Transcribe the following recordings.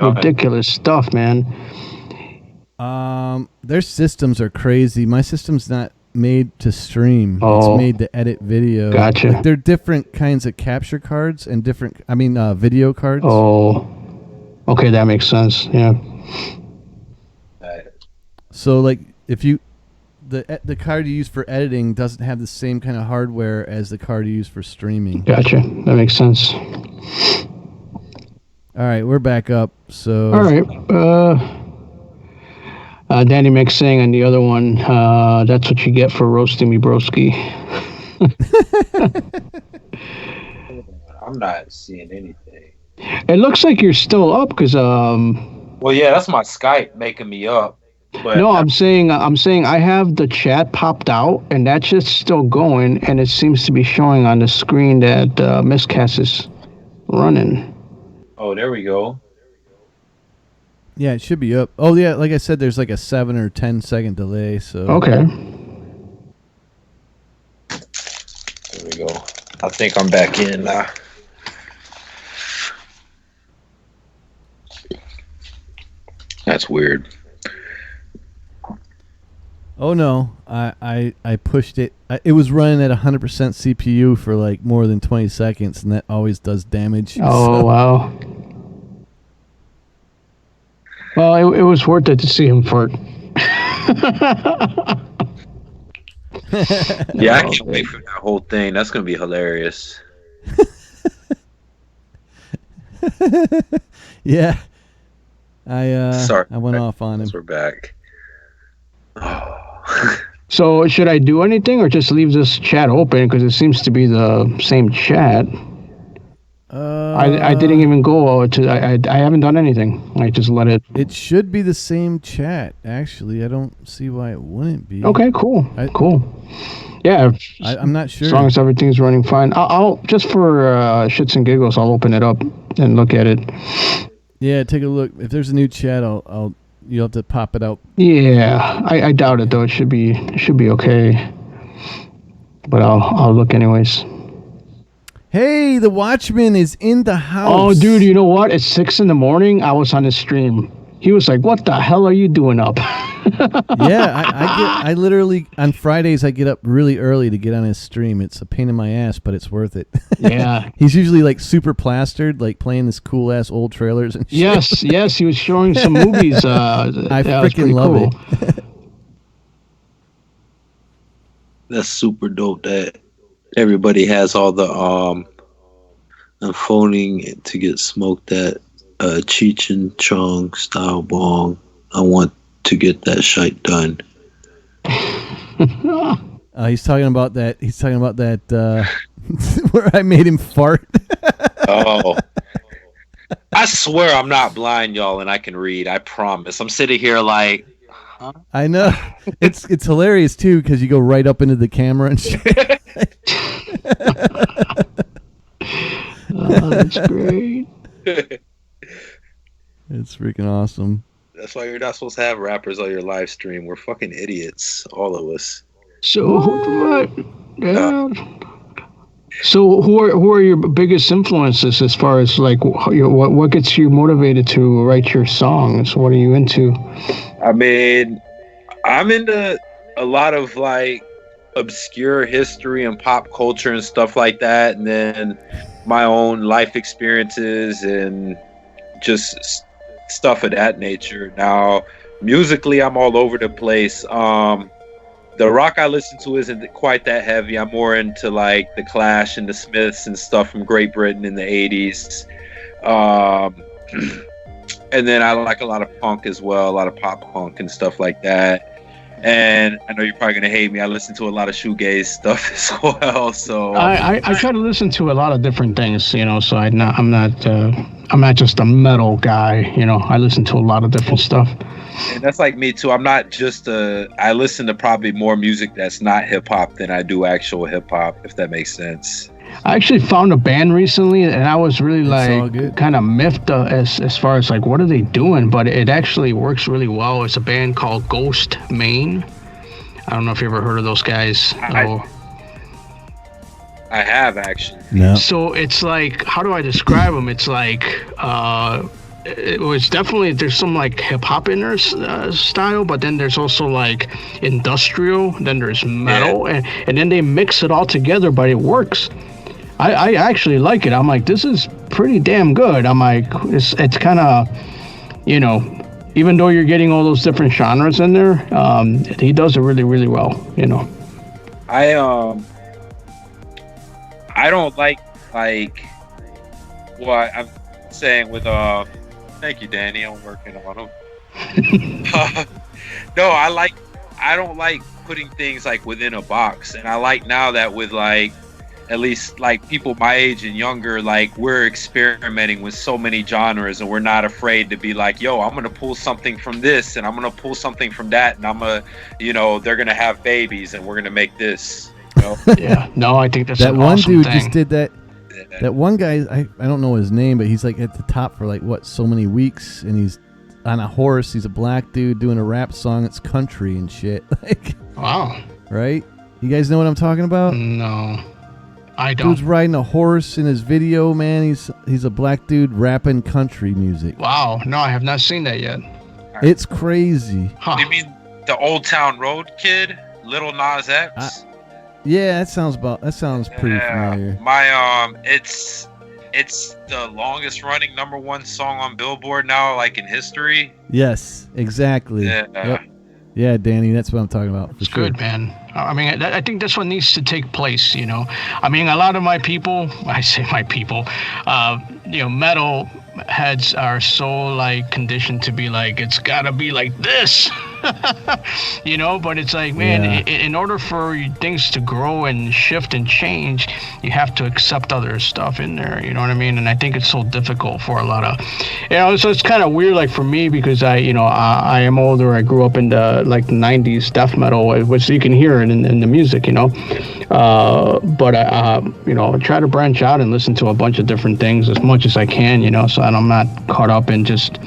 ridiculous stuff, man. Their systems are crazy. My system's not made to stream. Oh, it's made to edit video. Gotcha. Like, they're different kinds of capture cards and video cards. Oh, okay, that makes sense. Yeah. So like if you the card you use for editing doesn't have the same kind of hardware as the card you use for streaming. Gotcha. That makes sense. All right, we're back up. So all right. Danny Mick's saying on the other one, that's what you get for roasting me, broski. I'm not seeing anything. It looks like you're still up because well, yeah, that's my Skype making me up. But no, I'm saying I have the chat popped out and that's just still going, and it seems to be showing on the screen that Miscast is running. Oh, there we go. Yeah, it should be up. Oh yeah, like I said, there's like a 7 or 10 second delay. So okay. There we go. I think I'm back in now. That's weird. Oh no, I pushed it. It was running at 100% CPU for like more than 20 seconds, and that always does damage. Oh so. Wow. Well, it was worth it to see him fart. Yeah, I can't wait for that whole thing. That's gonna be hilarious. Yeah, I went off on him. We're back. So should I do anything or just leave this chat open because it seems to be the same chat? I didn't even go to. I haven't done anything. I just let it. It should be the same chat. Actually, I don't see why it wouldn't be. Okay, cool, cool. Yeah, I'm not sure. As long as everything's running fine, I'll just for shits and giggles, I'll open it up and look at it. Yeah, take a look. If there's a new chat, you'll have to pop it out. Yeah, I doubt it though. It should be okay. But I'll look anyways. Hey, the Watchman is in the house. Oh, dude, you know what? It's 6 a.m. I was on his stream. He was like, "What the hell are you doing up?" Yeah, I literally on Fridays I get up really early to get on his stream. It's a pain in my ass, but it's worth it. Yeah, he's usually like super plastered, like playing this cool ass old trailers and shit. Yes, he was showing some movies. I freaking love it. That's super dope. That everybody has all the I'm phoning to get smoked at Cheech and Chong style bong. I want to get that shite done. He's talking about that. He's talking about that where I made him fart. Oh, I swear I'm not blind, y'all, and I can read. I promise. I'm sitting here like. Huh? I know. It's hilarious too because you go right up into the camera and shit. Oh, that's great. It's freaking awesome. That's why you're not supposed to have rappers on your live stream. We're fucking idiots, all of us. So what? Yeah. So who are your biggest influences as far as like what gets you motivated to write your songs? What are you into? I mean, I'm into a lot of like obscure history and pop culture and stuff like that, and then my own life experiences and just stuff of that nature. Now, musically, I'm all over the place. The rock I listen to isn't quite that heavy. I'm more into like the Clash and the Smiths and stuff from Great Britain in the 80s. And then I like a lot of punk as well, a lot of pop punk and stuff like that. And I know you're probably gonna hate me. I listen to a lot of shoegaze stuff as well. So I try to listen to a lot of different things, you know. So I'm not just a metal guy, you know. I listen to a lot of different stuff. And that's like me too. I'm not just I listen to probably more music that's not hip hop than I do actual hip hop, if that makes sense. I actually found a band recently, and I was really like kind of miffed as far as like what are they doing, but it actually works really well. It's a band called Ghost Main. I don't know if you ever heard of those guys. I have actually. No. So it's like, how do I describe them? It's like it was definitely, there's some like hip hop in there style, but then there's also like industrial, then there's metal, and then they mix it all together, but it works. I actually like it. I'm like, this is pretty damn good. I'm like, it's kind of, you know, even though you're getting all those different genres in there, he does it really, really well, you know. I don't like what I'm saying with thank you, Danny, I'm working on them. No, I don't like putting things like within a box, and I like now that with like at least like people my age and younger, like we're experimenting with so many genres, and we're not afraid to be like, yo, I'm gonna pull something from this and I'm gonna pull something from that, and I'm gonna, you know, they're gonna have babies and we're gonna make this, you know? Yeah, no, I think that's that an one awesome dude thing. just did that. That one guy, I don't know his name, but he's like at the top for like what, so many weeks, and he's on a horse. He's a black dude doing a rap song. It's country and shit. Like, wow, right? You guys know what I'm talking about? No, I don't. Dude's riding a horse in his video, man. He's a black dude rapping country music. Wow, no, I have not seen that yet. It's crazy. Huh. You mean the Old Town Road kid, Little Nas X? Yeah, that sounds pretty familiar. My it's the longest running #1 song on Billboard now, like in history. Yes, exactly. Yeah. Yep. Yeah, Danny, that's what I'm talking about. It's good, man. I mean, I think that's what needs to take place, you know. I mean, a lot of my people, I say my people, you know, metal heads are so like conditioned to be like, it's gotta be like this, you know. But it's like, man, in order for things to grow and shift and change, you have to accept other stuff in there, you know what I mean? And I think it's so difficult for a lot of, you know, so it's kind of weird, like for me, because I am older. I grew up in the like 90s death metal, which you can hear it in the music, you know. But I you know, try to branch out and listen to a bunch of different things as much as I can, you know, so I'm not caught up in just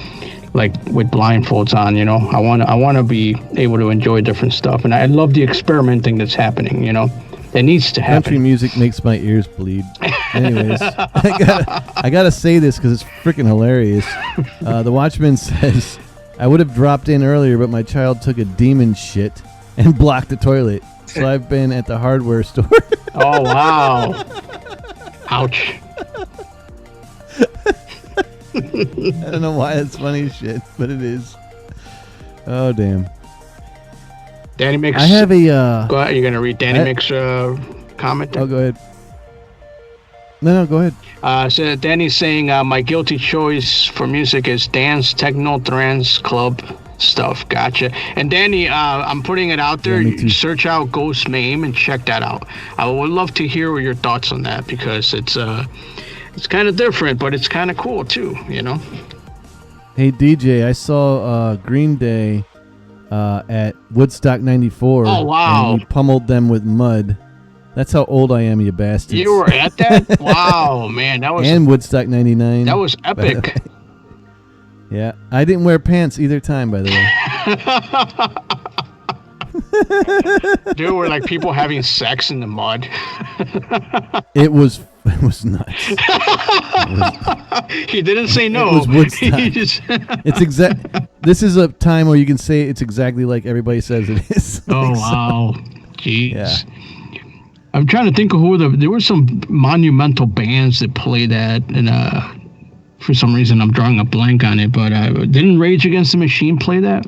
like with blindfolds on, you know. I want to be able to enjoy different stuff, and I love the experimenting that's happening, you know. It needs to happen. Country music makes my ears bleed. Anyways, I gotta say this because it's freaking hilarious. The Watchman says, I would have dropped in earlier, but my child took a demon shit and blocked the toilet. So I've been at the hardware store. Oh, wow. Ouch. I don't know why it's funny as shit, but it is. Oh, damn. Danny Mix. I have a... go ahead. You're going to read Danny Mix comment there? Oh, go ahead. No, go ahead. So Danny's saying, my guilty choice for music is dance, techno, trance, club stuff. Gotcha. And Danny, I'm putting it out there. Yeah, search out Ghost Mame and check that out. I would love to hear your thoughts on that, because it's kind of different, but it's kind of cool too, you know. Hey DJ, I saw Green Day at Woodstock '94. Oh wow! And we pummeled them with mud. That's how old I am, you bastards. You were at that? Wow, man, that was. And Woodstock '99. That was epic. Yeah, I didn't wear pants either time, by the way. Dude, were like people having sex in the mud. It was nuts. He didn't say no. It was Woodstock. This is a time where you can say it's exactly like everybody says it is. Oh wow, jeez. Yeah. I'm trying to think of there were some monumental bands that played that, and for some reason I'm drawing a blank on it. But didn't Rage Against the Machine play that?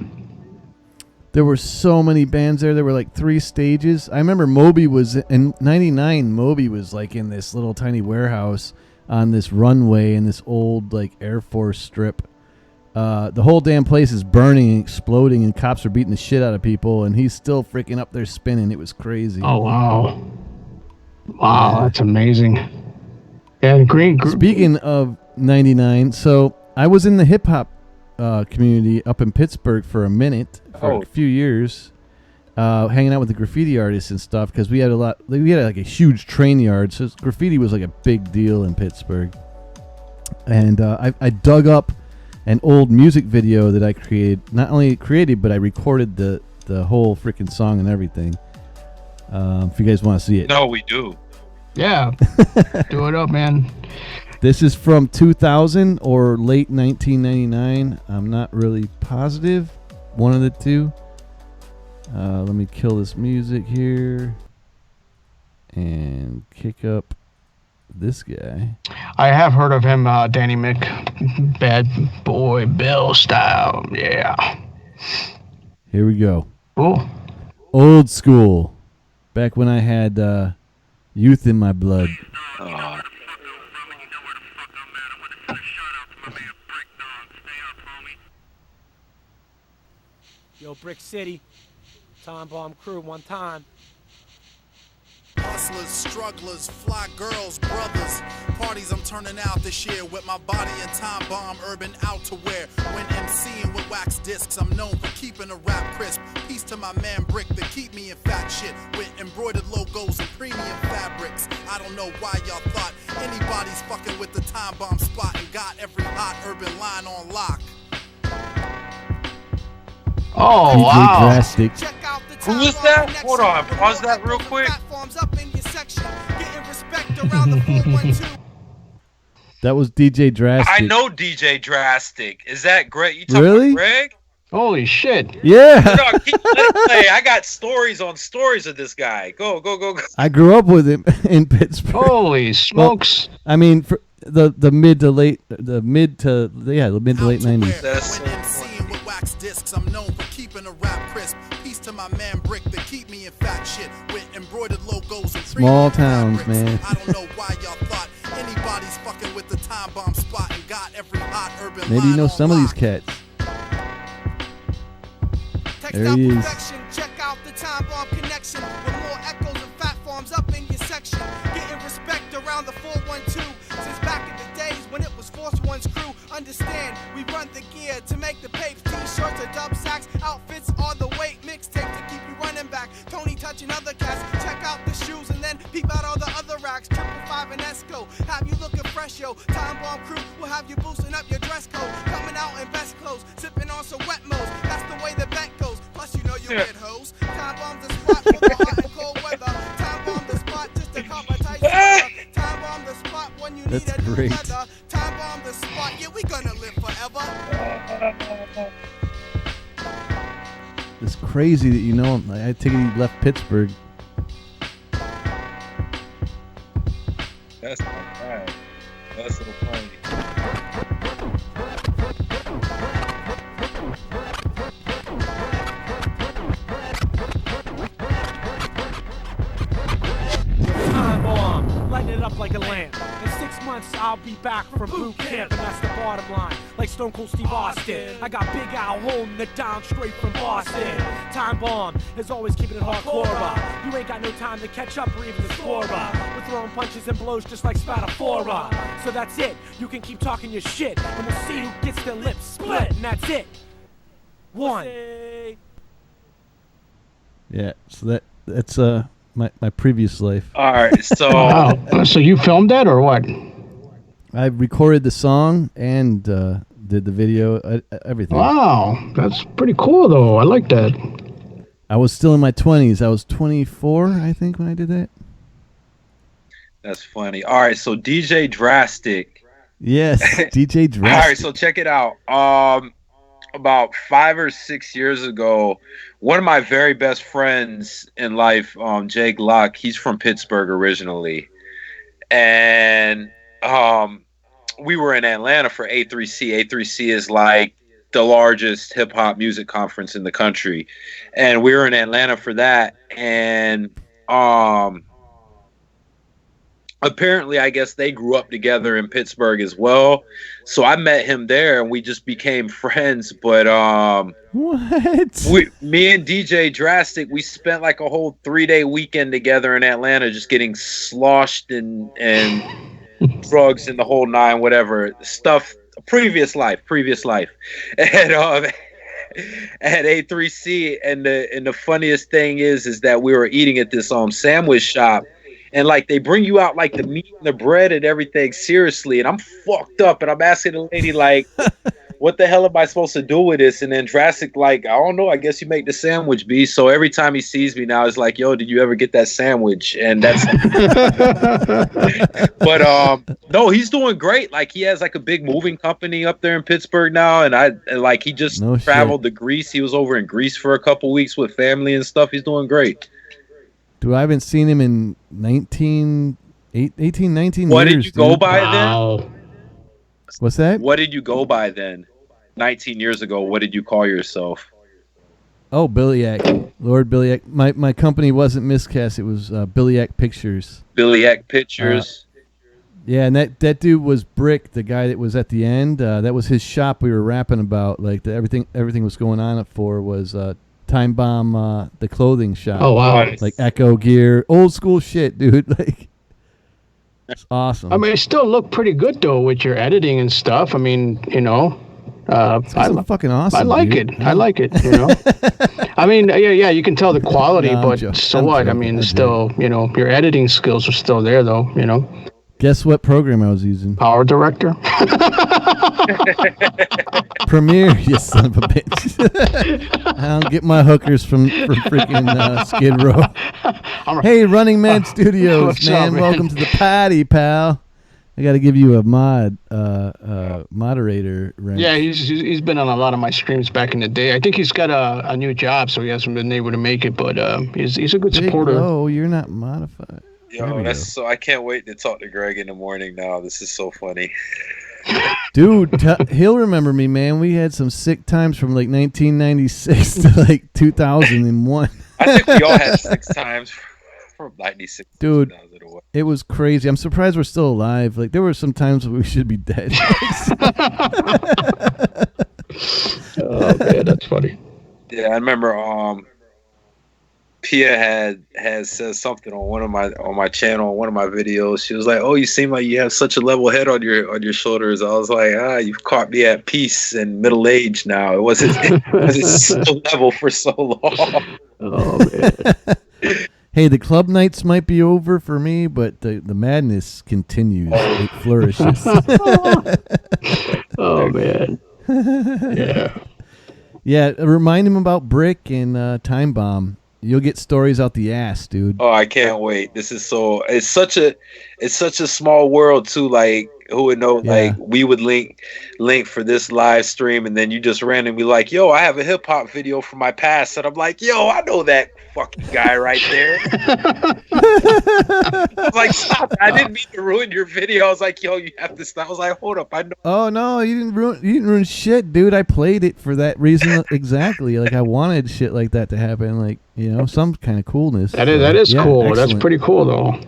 There were so many bands there. There were like 3 stages. I remember Moby was in '99. Moby was like in this little tiny warehouse on this runway in this old like Air Force strip. The whole damn place is burning and exploding, and cops are beating the shit out of people, and he's still freaking up there spinning. It was crazy. Oh wow, wow, that's amazing. And Speaking of '99, so I was in the hip hop community up in Pittsburgh for a minute. For a few years, hanging out with the graffiti artists and stuff, because we had like a huge train yard, so graffiti was like a big deal in Pittsburgh. And I dug up an old music video that I created. Not only created, but I recorded the whole freaking song and everything. If you guys want to see it. No, we do. Yeah. Do it up, man. This is from 2000 or late 1999. I'm not really positive. One of the two. Let me kill this music here and kick up this guy. I have heard of him, Danny Mick, Bad Boy Bill style. Yeah. Here we go. Cool. Old school. Back when I had youth in my blood. Yo, Brick City. Time Bomb Crew, one time. Hustlers, strugglers, fly girls, brothers. Parties I'm turning out this year with my body and Time Bomb urban outerwear. When MCing with wax discs, I'm known for keeping a rap crisp. Peace to my man Brick that keep me in fat shit with embroidered logos and premium fabrics. I don't know why y'all thought anybody's fucking with the Time Bomb spot and got every hot urban line on lock. Oh, wow. Drastic. Who was that? Hold on, pause that real quick. That was DJ Drastic. I know DJ Drastic. Is that Greg? You talking Really? about Greg? Holy shit. Yeah. No, let it play. I got stories on stories of this guy. Go. I grew up with him in Pittsburgh. Holy smokes. Well, I mean, for the mid to late 90s. That's so funny. With wax discs, I'm known for keeping a rap crisp. Peace to my man Brick that keep me in fat shit with embroidered logos and small towns, man. I don't know why y'all thought anybody's fucking with the Time Bomb spot and got every hot urban maybe you know some of these cats. There he is. Check out the Time Bomb Konnektion with more echoes and fat farms up in your section. Getting respect around the 412 since back in the days when it was Force One's crew. Understand, we run the gear to make the papes, t-shirts or dub sacks. Outfits are the weight mixtape to keep you running back. Tony touching other cats. Check out the shoes and then peep out all the other racks. 555 and Esco, have you looking fresh, yo. Time Bomb Crew will have you boosting up your dress code. Coming out in best clothes, sipping on some wet mo's. That's the way the bet goes. Plus you know you get hoes. Time Bomb the spot for the hot and cold weather. Time Bomb the spot just to cop a tight sweater. Time Bomb the spot when you need a new leather. Time Bomb the spot, yeah, we gonna live forever. It's crazy that you know him. I take it he left Pittsburgh. That's not bad. That's so funny. Time Bomb, lighting it up like a lamp. In 6 months, I'll be back from boot camp, and that's the bottom line. Like Stone Cold Steve Austin, I got Big Al holding it down straight from Boston. Time Bomb is always keeping it hardcore. You ain't got no time to catch up or even to score. We're throwing punches and blows just like Phaura. So that's it. You can keep talking your shit, and we'll see who gets their lips split, and that's it. One. Yeah, so that's my previous life. All right, so Wow. So you filmed that or what? I recorded the song and did the video, everything. Wow. That's pretty cool, though. I like that. I was still in my 20s. I was 24, I think, when I did that. that's funny. All right, so DJ Drastic. Yes, DJ Drastic. All right, so check it out. About 5 or 6 years ago, one of my very best friends in life, Jake Locke, he's from Pittsburgh originally, and we were in Atlanta for A3C. A3C is like the largest hip hop music conference in the country, and we were in Atlanta for that. And apparently, I guess they grew up together in Pittsburgh as well. So I met him there, and we just became friends. But What? me and DJ Drastic, we spent like a whole 3-day weekend together in Atlanta, just getting sloshed and drugs and the whole nine, whatever stuff. Previous life, and at A3C. And the funniest thing is that we were eating at this sandwich shop. And like they bring you out like the meat and the bread and everything seriously, and I'm fucked up, and I'm asking the lady like, what the hell am I supposed to do with this? And then Drastic, like, I don't know, I guess you make the sandwich, B. So every time he sees me now, it's like, yo, did you ever get that sandwich? And that's but no, he's doing great. Like, he has like a big moving company up there in Pittsburgh now, and like he just traveled to Greece. He was over in Greece for a couple weeks with family and stuff. He's doing great. Dude, I haven't seen him in 18, 19 what years. Did you go by then? What's that? What did you go by then? 19 years ago, what did you call yourself? Oh, Billyak. Lord Billyak. My company wasn't Miscast. It was Billyak Pictures. Billyak Pictures. Yeah, and that dude was Brick, the guy that was at the end. That was his shop we were rapping about. Like, everything was going on for was Time Bomb, the clothing shop. Oh, wow. Like Echo gear. Old school shit, dude. Like, it's awesome. I mean, it still looked pretty good, though, with your editing and stuff. I mean, you know. It's fucking awesome. I like dude. it. I like it, you know. I mean, yeah, you can tell the quality, but so what? I mean, still, you know, your editing skills are still there, though, you know. Guess what program I was using? Power Director. Premiere, you son of a bitch. I don't get my hookers from freaking Skid Row. Hey, Running Man Studios, man. Welcome to the party, pal. I got to give you a moderator rank. Yeah, he's been on a lot of my streams back in the day. I think he's got a new job, so he hasn't been able to make it, but he's a good supporter. Oh, you're not modified. Yo, so I can't wait to talk to Greg in the morning now. This is so funny. Dude, he'll remember me, man. We had some sick times from like 1996 to like 2001. I think we all had 6 times from 96 Dude, to 2001. It was crazy. I'm surprised we're still alive. Like, there were some times we should be dead. Oh, man, that's funny. Yeah, I remember Pia had said something on my channel, one of my videos. She was like, "Oh, you seem like you have such a level head on your shoulders." I was like, "You've caught me at peace and middle age now. It wasn't so level for so long." Oh, man. Hey, the club nights might be over for me, but the madness continues. It flourishes. Oh, man. Yeah. Yeah, remind him about Brick and Time Bomb. You'll get stories out the ass, dude. Oh, I can't wait. This is it's such a small world too. Like, who would know? Yeah. Like, we would link for this live stream, and then you just randomly like, "Yo, I have a hip hop video from my past," and I'm like, "Yo, I know that fucking guy right there." I was like, "Stop! I didn't mean to ruin your video." I was like, "Yo, you have to stop." I was like, "Hold up, I know." Oh no, you didn't ruin shit, dude. I played it for that reason exactly. Like, I wanted shit like that to happen. Like, you know, some kind of coolness. That is cool. Excellent. That's pretty cool, though.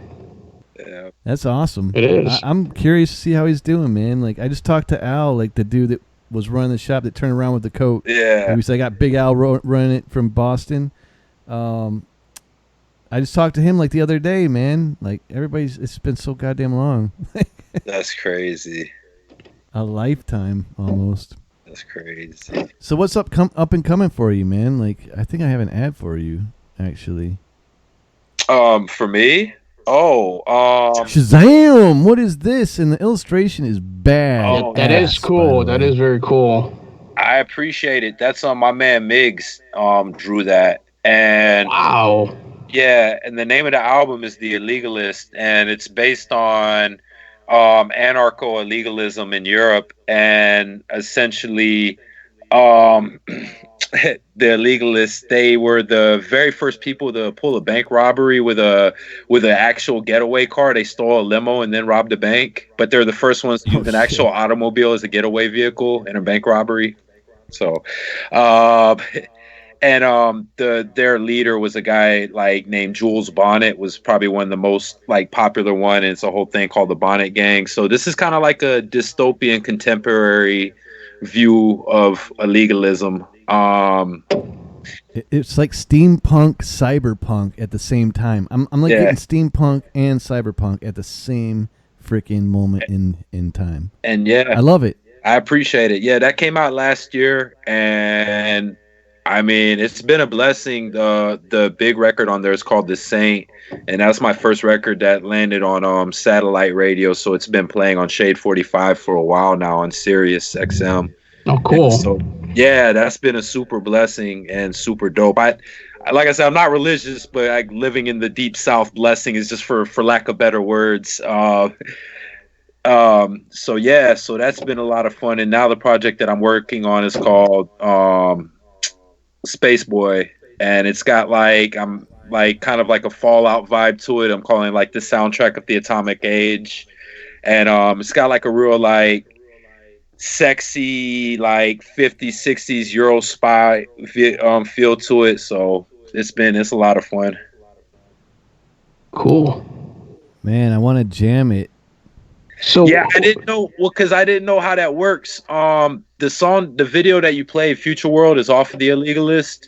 Yeah. That's awesome. It is. I'm curious to see how he's doing, man. Like, I just talked to Al, like the dude that was running the shop that turned around with the coat. Yeah. He said, I got Big Al running it from Boston. I just talked to him like the other day, man. Like, it's been so goddamn long. That's crazy. A lifetime almost. That's crazy. So what's up and coming for you, man? Like, I think I have an ad for you, actually. For me? Oh, Shazam! What is this? And the illustration is bad. Oh, that is cool. That is very cool. I appreciate it. That's my man Miggs drew that. And wow. Yeah, and the name of the album is The Illegalist, and it's based on anarcho-illegalism in Europe, and essentially the illegalists, they were the very first people to pull a bank robbery with an actual getaway car. They stole a limo and then robbed a bank, but they're the first ones to use an actual automobile as a getaway vehicle in a bank robbery. So their leader was a guy like named Jules Bonnet, was probably one of the most like popular one, and it's a whole thing called the Bonnet Gang. So this is kind of like a dystopian contemporary view of illegalism. It's like steampunk, cyberpunk at the same time. I'm like getting steampunk and cyberpunk at the same freaking moment in time. And yeah, I love it. I appreciate it. Yeah, that came out last year, and I mean, it's been a blessing. The big record on there is called The Saint, and that's my first record that landed on satellite radio. So it's been playing on Shade 45 for a while now on Sirius XM. Oh, cool. And so, yeah, that's been a super blessing and super dope. Like I said, I'm not religious, but like living in the deep South, blessing is just for lack of better words. So yeah, so that's been a lot of fun. And now the project that I'm working on is called Space Boy, and it's got like I'm like kind of like a Fallout vibe to it. I'm calling it like the soundtrack of the atomic age, and it's got like a real like sexy like 50s 60s Euro spy feel to it. So it's a lot of fun. Cool, man. I want to jam it. So yeah, I didn't know because I didn't know how that works. The video that you played, Future World, is off of the Illegalist.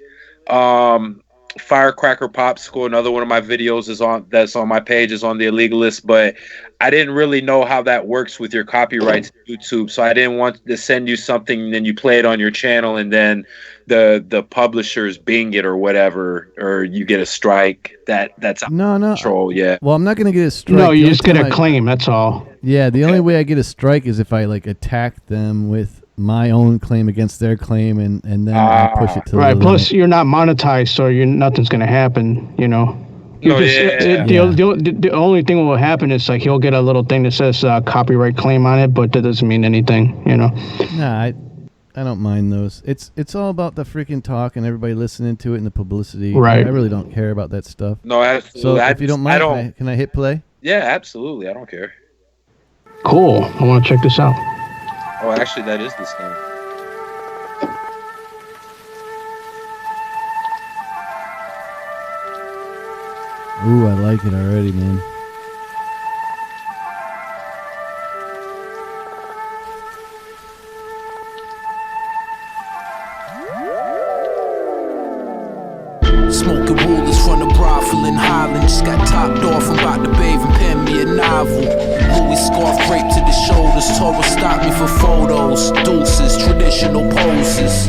Firecracker Popsicle, another one of my videos that's on my page, is on the Illegalist, but I didn't really know how that works with your copyrights on YouTube, so I didn't want to send you something and then you play it on your channel and then the publishers bing it or whatever, or you get a strike. That's out of control. Yeah. Well, I'm not gonna get a strike. No, you just get a claim. That's all. Yeah, the only way I get a strike is if I like attack them with my own claim against their claim, and then I push it to right. the Plus, limit. you're not monetized, so nothing's gonna happen. You know. The only thing that will happen is like he'll get a little thing that says copyright claim on it, but that doesn't mean anything. You know. Nah, I don't mind those. It's all about the freaking talk and everybody listening to it and the publicity. Right. I really don't care about that stuff. No, absolutely. So if you don't mind, can I hit play? Yeah, absolutely. I don't care. Cool. I want to check this out. Oh, actually, that is this game. Ooh, I like it already, man. Smoking rulers from the brothel in Holland. Just got topped off, I'm about to bathe and pen me a novel. Louis scarf draped to the shoulders. Taurus stopped me for photos. Deuces, traditional poses.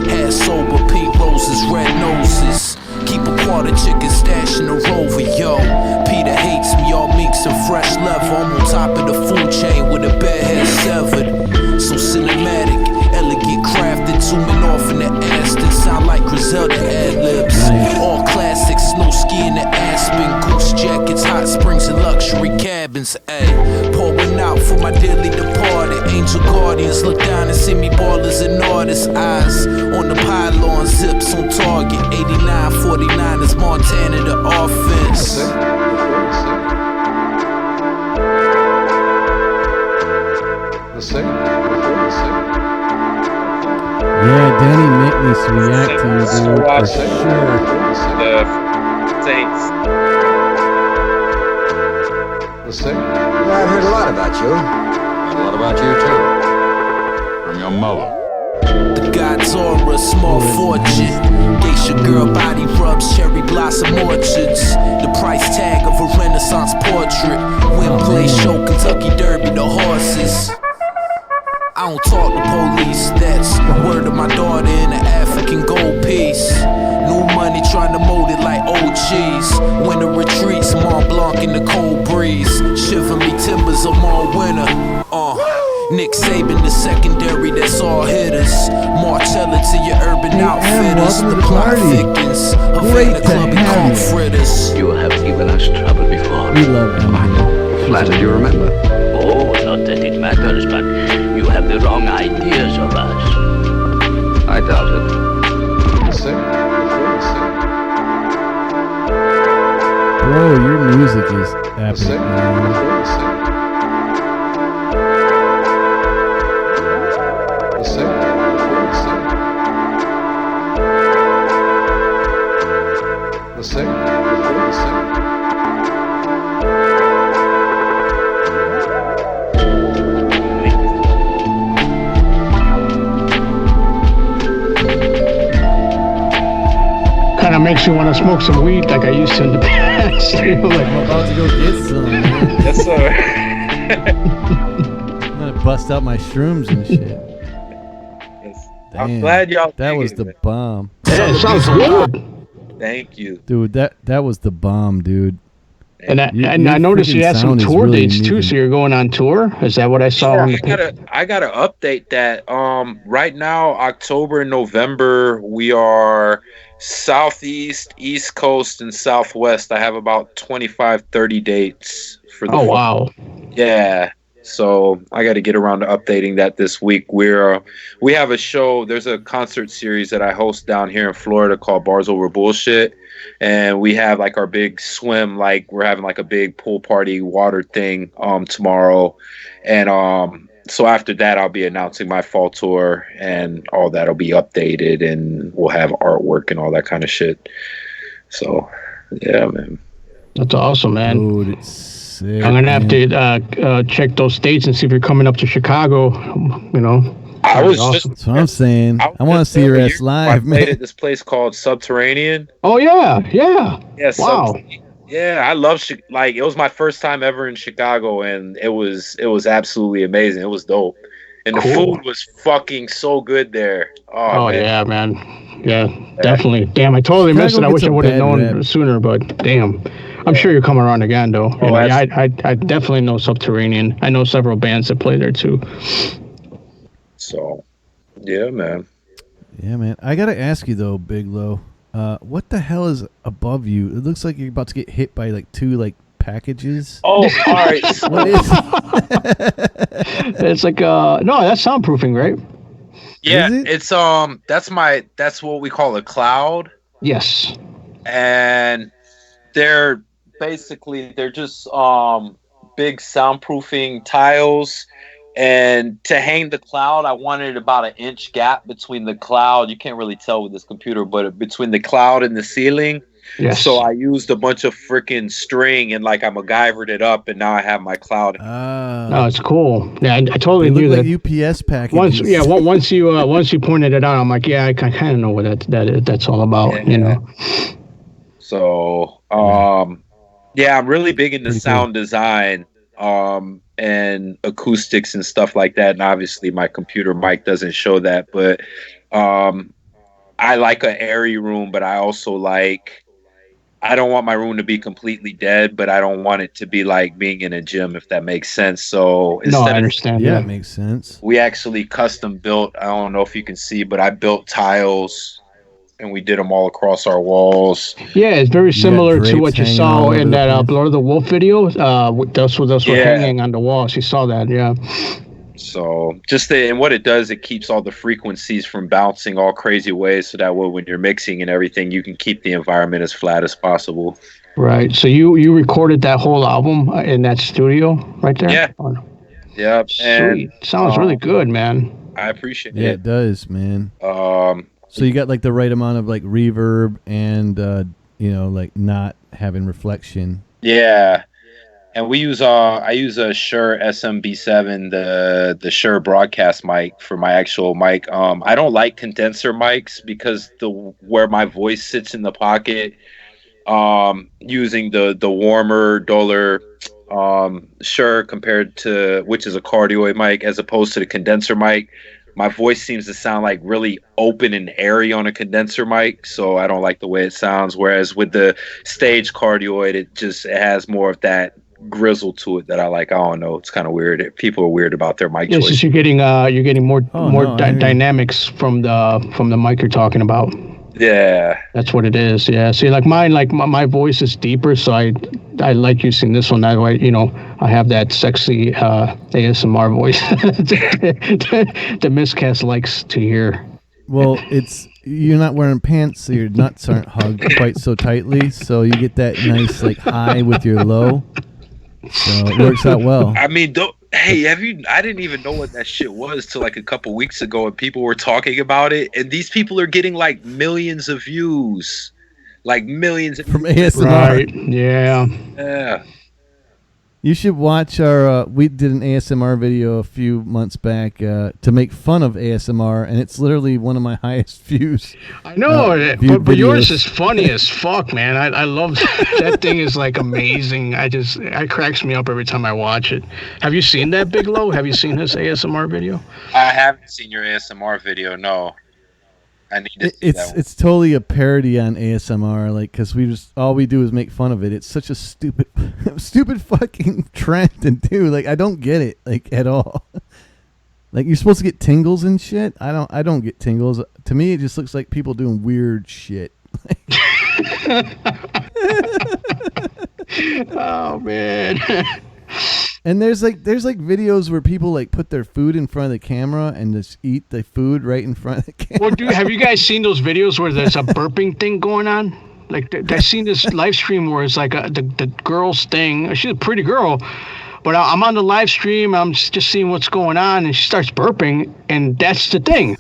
Hair sober, pink roses, red noses. Keep a quarter chicken stash in a Rover, yo. Peter hates me, all meeks and fresh leather. I'm on top of the food chain with a bed head severed. So cinematic, elegant, crafted, zooming off in the Aston. Sound like Griselda ad-libs. All classics, no ski in the Aspen. Goose jackets, hot springs, and luxury cabins. Ayy, pouring out for my dearly departed. Angel guardians look down and see me ballers and artists. Eyes on the pylon, zips on target. 89-49 is Montana the offense. Yeah, Danny Mitney's react to you, dude, for sure. The Saints. Yeah, I've heard a lot about you. Heard a lot about you too. From your mother. The God's aura, small fortune. Geisha girl body rubs, cherry blossom orchards. The price tag of a Renaissance portrait. Win play show, Kentucky Derby, the horses. I don't talk to police, that's word of my daughter in an African gold piece. New money trying to mold it like old cheese. Winter retreats, Mont Blanc in the cold breeze. Shiver me timbers, I'm all winter. Nick Saban, the secondary, that's all hitters. Marcella to your urban outfitters. The plot thickens. Havana club and corn fritters. You have given us trouble before. We love him. Flattered you remember. Oh, not that it matters, but you have the wrong ideas of us. I doubt it. Bro, your music is epic, man. Kind of makes you want to smoke some weed like I used to in the past. You know, like, I'm about to go get some. Yes, sir. I'm gonna bust out my shrooms and shit. Yes. Damn, I'm glad y'all. that was the bomb. that sounds good. Thank you. Dude, that was the bomb, dude. And I noticed you had some tour dates too. So you're going on tour. Is that what I saw? On the I gotta update that. Right now, October and November, we are Southeast, East Coast, and Southwest. I have about 25, 30 dates for the. Oh wow! Yeah. So I got to get around to updating that this week. We have a show. There's a concert series that I host down here in Florida called Bars Over Bullshit, and we have like our big swim. Like we're having like a big pool party water thing tomorrow, and so after that I'll be announcing my fall tour, and all that'll be updated, and we'll have artwork and all that kind of shit. So yeah, man. That's awesome, man. Dude, I'm gonna have to check those dates and see if you're coming up to Chicago. You know, I was awesome. That's what I'm saying. I want to see your ass live, man. I played at this place called Subterranean. Oh yeah. Wow. Yeah, I love like it was my first time ever in Chicago, and it was absolutely amazing. It was dope, and the food was fucking so good there. Oh man. Yeah, man. Yeah, definitely. Damn, I totally missed it. I wish I would have known sooner, but damn. I'm sure you're coming around again, though. I definitely know Subterranean. I know several bands that play there, too. So, yeah, man. Yeah, man. I got to ask you, though, Big Lo. What the hell is above you? It looks like you're about to get hit by, like, two, packages. Oh, all right. What is it? It's like, no, that's soundproofing, right? Yeah, it's, that's what we call a cloud. Yes. And they're just big soundproofing tiles, and to hang the cloud I wanted about an inch gap between the cloud. You can't really tell with this computer, but between the cloud and the ceiling. Yes. So I used a bunch of freaking string and I MacGyvered it up, and now I have my cloud. No, it's cool. Yeah, I totally knew that. UPS packages. Once you pointed it out, I'm like, yeah, I kind of know what that's all about. You know. So, yeah, I'm really big into sound design, and acoustics and stuff like that. And obviously my computer mic doesn't show that, but, I like an airy room, but I also I don't want my room to be completely dead, but I don't want it to be like being in a gym, if that makes sense. So I understand. Yeah, it makes sense. We actually custom built, I don't know if you can see, but I built tiles, and we did them all across our walls. Yeah, it's very similar to what you saw in that Blood of the Wolf video. Those were hanging on the walls. You saw that, yeah. So and what it does, it keeps all the frequencies from bouncing all crazy ways, so that way when you're mixing and everything, you can keep the environment as flat as possible. Right. So you recorded that whole album in that studio right there? Yeah. Yeah. Sweet. Sounds really good, man. I appreciate it. Yeah, it does, man. So you got the right amount of reverb and not having reflection. Yeah, and we use I use a Shure SMB7, the Shure broadcast mic for my actual mic. I don't like condenser mics because where my voice sits in the pocket. Using the warmer, duller Shure compared to, which is a cardioid mic, as opposed to the condenser mic. My voice seems to sound really open and airy on a condenser mic, so I don't like the way it sounds. Whereas with the stage cardioid, it has more of that grizzle to it that I like. I don't know, it's kind of weird. People are weird about their mic choice. Yes, you're getting more dynamics from the mic you're talking about. Yeah, that's what it is. Yeah, see, mine, my voice is deeper, so I like using this one. That way, I have that sexy ASMR voice the Miscast likes to hear. Well, you're not wearing pants, so your nuts aren't hugged quite so tightly, so you get that nice high with your low. So it works out well. I mean, hey, I didn't even know what that shit was till a couple weeks ago, and people were talking about it, and these people are getting millions of views, millions from ASMR. Right? Yeah. Yeah. You should watch our. We did an ASMR video a few months back to make fun of ASMR, and it's literally one of my highest views. I know, but yours is funny as fuck, man. I love that thing. Is amazing. It cracks me up every time I watch it. Have you seen that, Big Lo? Have you seen his ASMR video? I haven't seen your ASMR video. No. I need to see that one. It's totally a parody on ASMR, like, because all we do is make fun of it. It's such a stupid fucking trend to do. Like, I don't get it, like, at all. Like, you're supposed to get tingles and shit. I don't get tingles. To me, it just looks like people doing weird shit. Oh man. And there's videos where people like put their food in front of the camera and just eat the food right in front of the camera. Well, have you guys seen those videos where there's a burping thing going on? Like, I've seen this live stream where it's like the girl's thing. She's a pretty girl, but I'm on the live stream. I'm just seeing what's going on, and she starts burping, and that's the thing.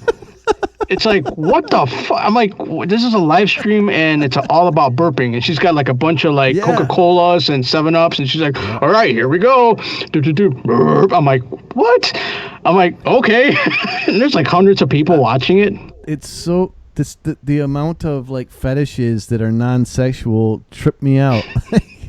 It's like, what the fuck? I'm like, this is a live stream, and it's all about burping. And she's got like a bunch of like Coca-Colas and 7-Ups, and she's like, all right, here we go. Burp. I'm like, what? I'm like, okay. And there's like hundreds of people watching it. It's so... The amount of like fetishes that are non-sexual trip me out.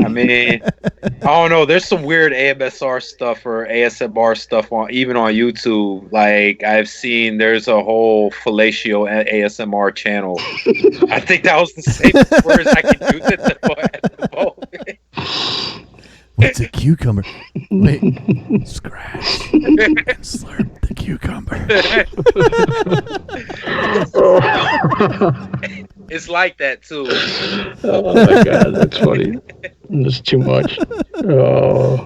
I mean, I don't know. There's some weird AMSR stuff or ASMR stuff even on YouTube. Like, I've seen there's a whole fellatio ASMR channel. I think that was the safest words I could use at the moment. What's a cucumber? Wait, scratch and slurp the cucumber. It's like that too. Oh my god, that's funny. That's too much. Oh.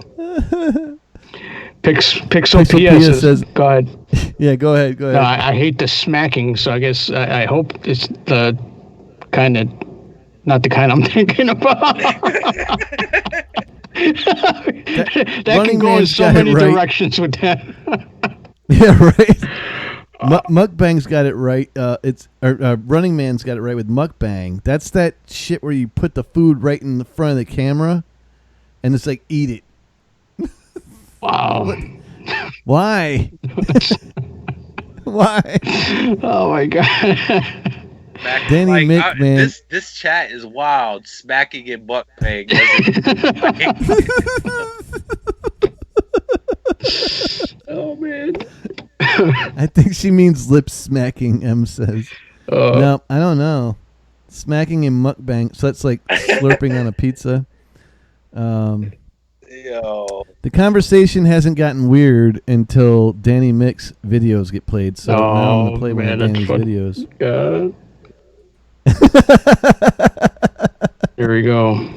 Pixel says, go ahead. Yeah, go ahead. No, I hate the smacking, so I guess I hope it's the kind of, not the kind I'm thinking about. that can go in so many directions with that. Yeah, right. Mukbang's got it right. Running Man's got it right with mukbang. That's that shit where you put the food right in the front of the camera, and it's like, eat it. Wow. Why? Why? Oh my god. Danny Mick, man. This chat is wild. Smacking and mukbang. Oh man. I think she means lip smacking, M says. No, I don't know. Smacking and mukbang. So that's like slurping on a pizza. Yo. The conversation hasn't gotten weird until Danny Mick's videos get played. So now I'm going to play one of Danny's videos. God. Here we go.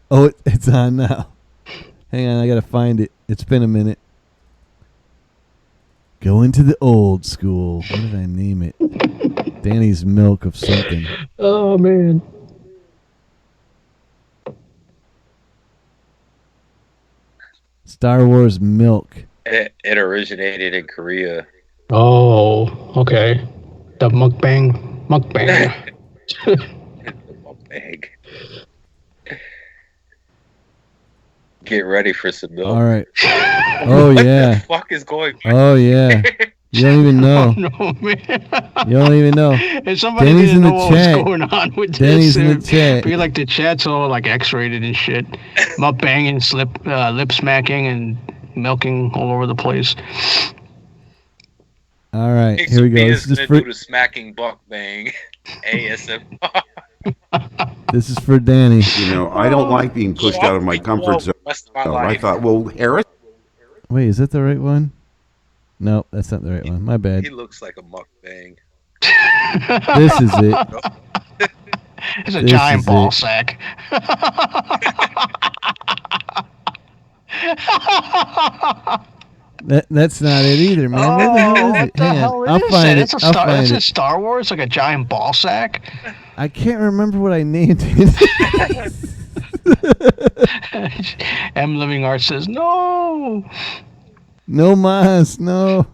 Oh, it's on now. Hang on, I got to find it. It's been a minute. Go into the old school. What did I name it? Danny's milk of something. Oh, man. Star Wars milk. It originated in Korea. Oh, okay. The mukbang. Mukbang. Mukbang. Get ready for some milk. All right. Oh, yeah. What the fuck is going on? Oh, yeah. You don't even know. Oh, no, man. You don't even know. If somebody Danny's didn't in the know what chat. was going on with Danny's this, in the chat. Be like the chat's all like X-rated and shit. Mukbanging, lip smacking, and milking all over the place. All right, here we go. This is for the smacking mukbang ASMR. This is for Danny. You know, I don't like being pushed out of my comfort zone. I thought, well, Harris. Wait, is that the right one? No, that's not the right one. My bad. He looks like a mukbang. This is it. It's a giant ball sack. That's not it either, man. Oh, Where the hell is what it? the Hang hell on. I'll is find that? it. I'll find That's it. a Star Wars, like a giant ball sack. I can't remember what I named it. M Living Art says no. No mas, no.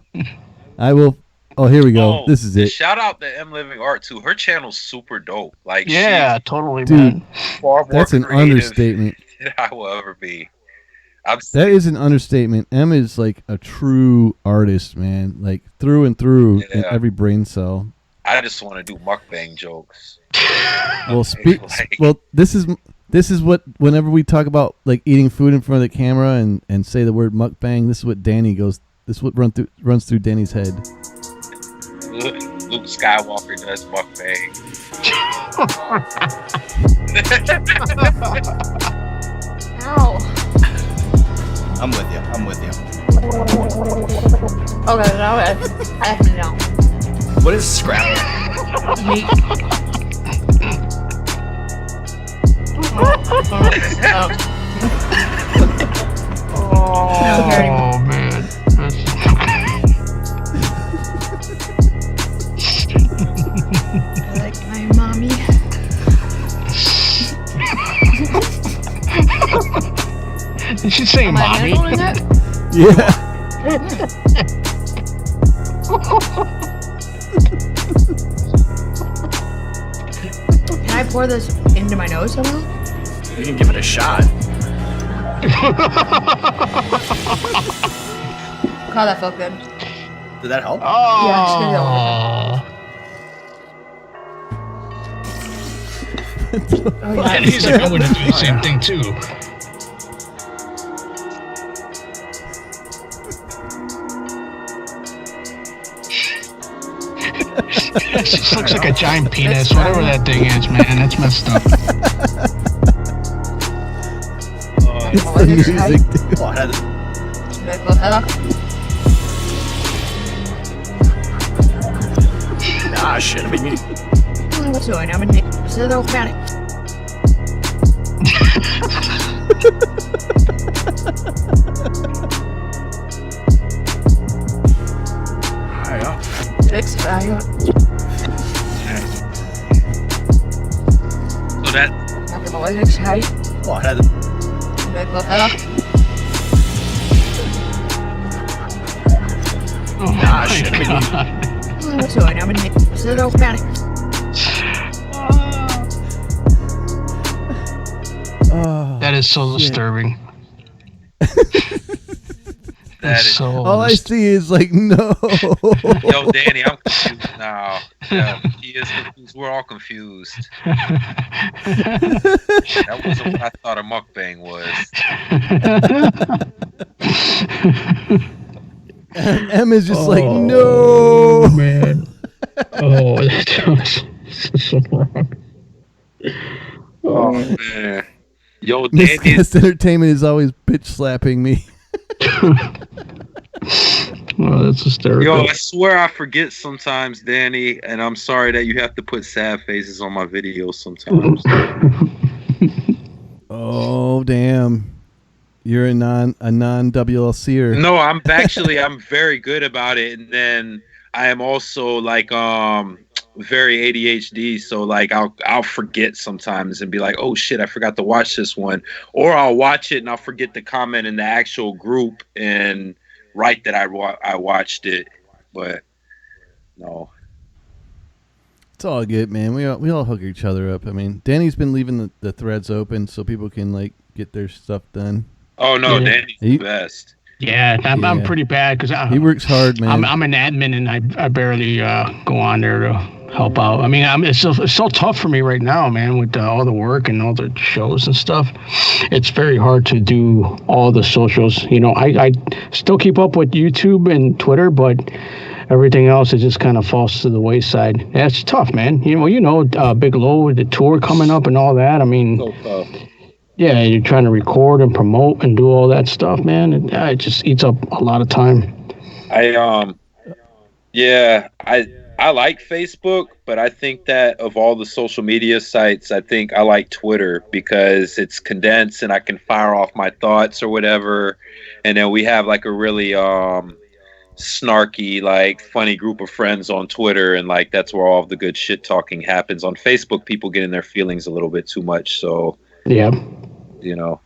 I will. Oh, here we go. This is it. Shout out to M Living Art too. Her channel's super dope. Like, yeah, totally, dude, man. Far more that's an understatement. Than I will ever be. That is an understatement. M is like a true artist, man. Like through and through in every brain cell. I just want to do mukbang jokes. Well, this is what, whenever we talk about like eating food in front of the camera and say the word mukbang, this is what Danny goes. This is what runs through Danny's head. Luke Skywalker does mukbang. Ow. I'm with you. I'm with you. Okay, now I have to know. What is scrap? Meat. Oh man. I like my mommy. Did she say mommy? Yeah. Can I pour this into my nose somehow? You can give it a shot. God, that felt good. Did that help? Oh. Yeah, just give it a little. Oh, yeah. And he's like, I'm gonna do the same thing too. It just looks like a giant penis, whatever that thing is, man. That's messed up. It's the music, dude. Oh, I had Ah, shit. I mean, What's going on? I'm in the panic. Six value. So that. After my legs, hey. oh, I had Oh, Ah, shit. I mean, What's going on? I'm in the panic. Oh, that is so disturbing. That is so. all I see is like, no. Yo, Danny, I'm confused now. Yeah, he is confused. We're all confused. That wasn't what I thought a mukbang was. M is just like, no. Man. Oh, that was so wrong. Oh man. Yo, Miscast Danny. Entertainment is always bitch slapping me. Oh, that's hysterical. Yo, I swear I forget sometimes, Danny, and I'm sorry that you have to put sad faces on my videos sometimes. Oh, damn. You're a non WLCer. No, I'm very good about it, and then I am also like very ADHD, so like I'll forget sometimes and be like, oh shit, I forgot to watch this one, or I'll watch it and I'll forget to comment in the actual group and write that I watched it, but no. It's all good, man. We all hook each other up. I mean, Danny's been leaving the threads open so people can like get their stuff done. Oh no, Yeah. Danny's the best. Yeah, I'm pretty bad because He works hard, man. I'm an admin and I barely go on there to help out. I mean, it's so tough for me right now, man, with all the work and all the shows and stuff. It's very hard to do all the socials. You know, I still keep up with YouTube and Twitter, but everything else, it just kind of falls to the wayside. Yeah, it's tough, man. You know, Big Lo with the tour coming up and all that. I mean, So tough. yeah, you're trying to record and promote and do all that stuff, man. It just eats up a lot of time. I like Facebook, but I think that of all the social media sites, I think I like Twitter because it's condensed and I can fire off my thoughts or whatever. And then we have like a really snarky, like funny group of friends on Twitter, and like that's where all of the good shit talking happens. On Facebook, people get in their feelings a little bit too much, so yeah, you know.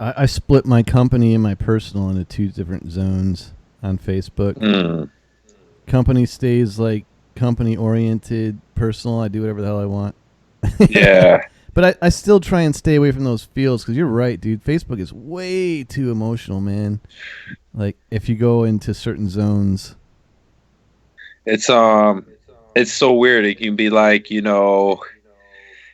I split my company and my personal into two different zones on Facebook. Company stays like company oriented, personal, I do whatever the hell I want. Yeah. But I still try and stay away from those feels because you're right, dude. Facebook is way too emotional, man. Like if you go into certain zones, It's so weird. It can be like, you know,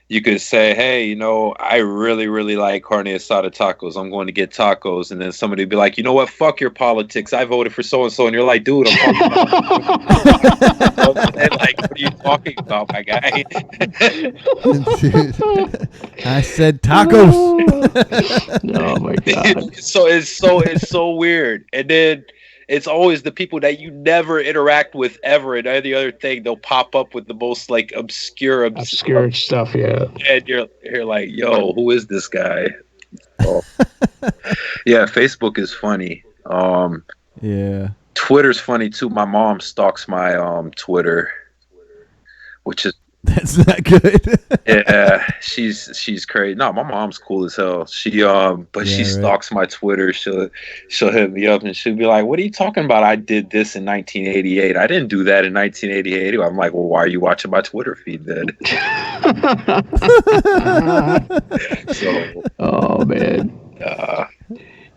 you could say, hey, you know, I really, really like carne asada tacos. I'm going to get tacos. And then somebody would be like, you know what? Fuck your politics. I voted for so-and-so. And you're like, dude, I'm talking about... And like, what are you talking about, my guy? Dude, I said tacos. Oh my God. So it's so weird. And then it's always the people that you never interact with ever, and every other thing they'll pop up with the most like obscure stuff. Yeah, and you're like, yo, who is this guy? Oh. Yeah, Facebook is funny. Yeah, Twitter's funny too. My mom stalks my Twitter, which is that's not good. Yeah, she's crazy. No, my mom's cool as hell. She but she stalks my Twitter. She'll hit me up and she'll be like, "What are you talking about? I did this in 1988. I didn't do that in 1988." I'm like, "Well, why are you watching my Twitter feed then?" So, oh man.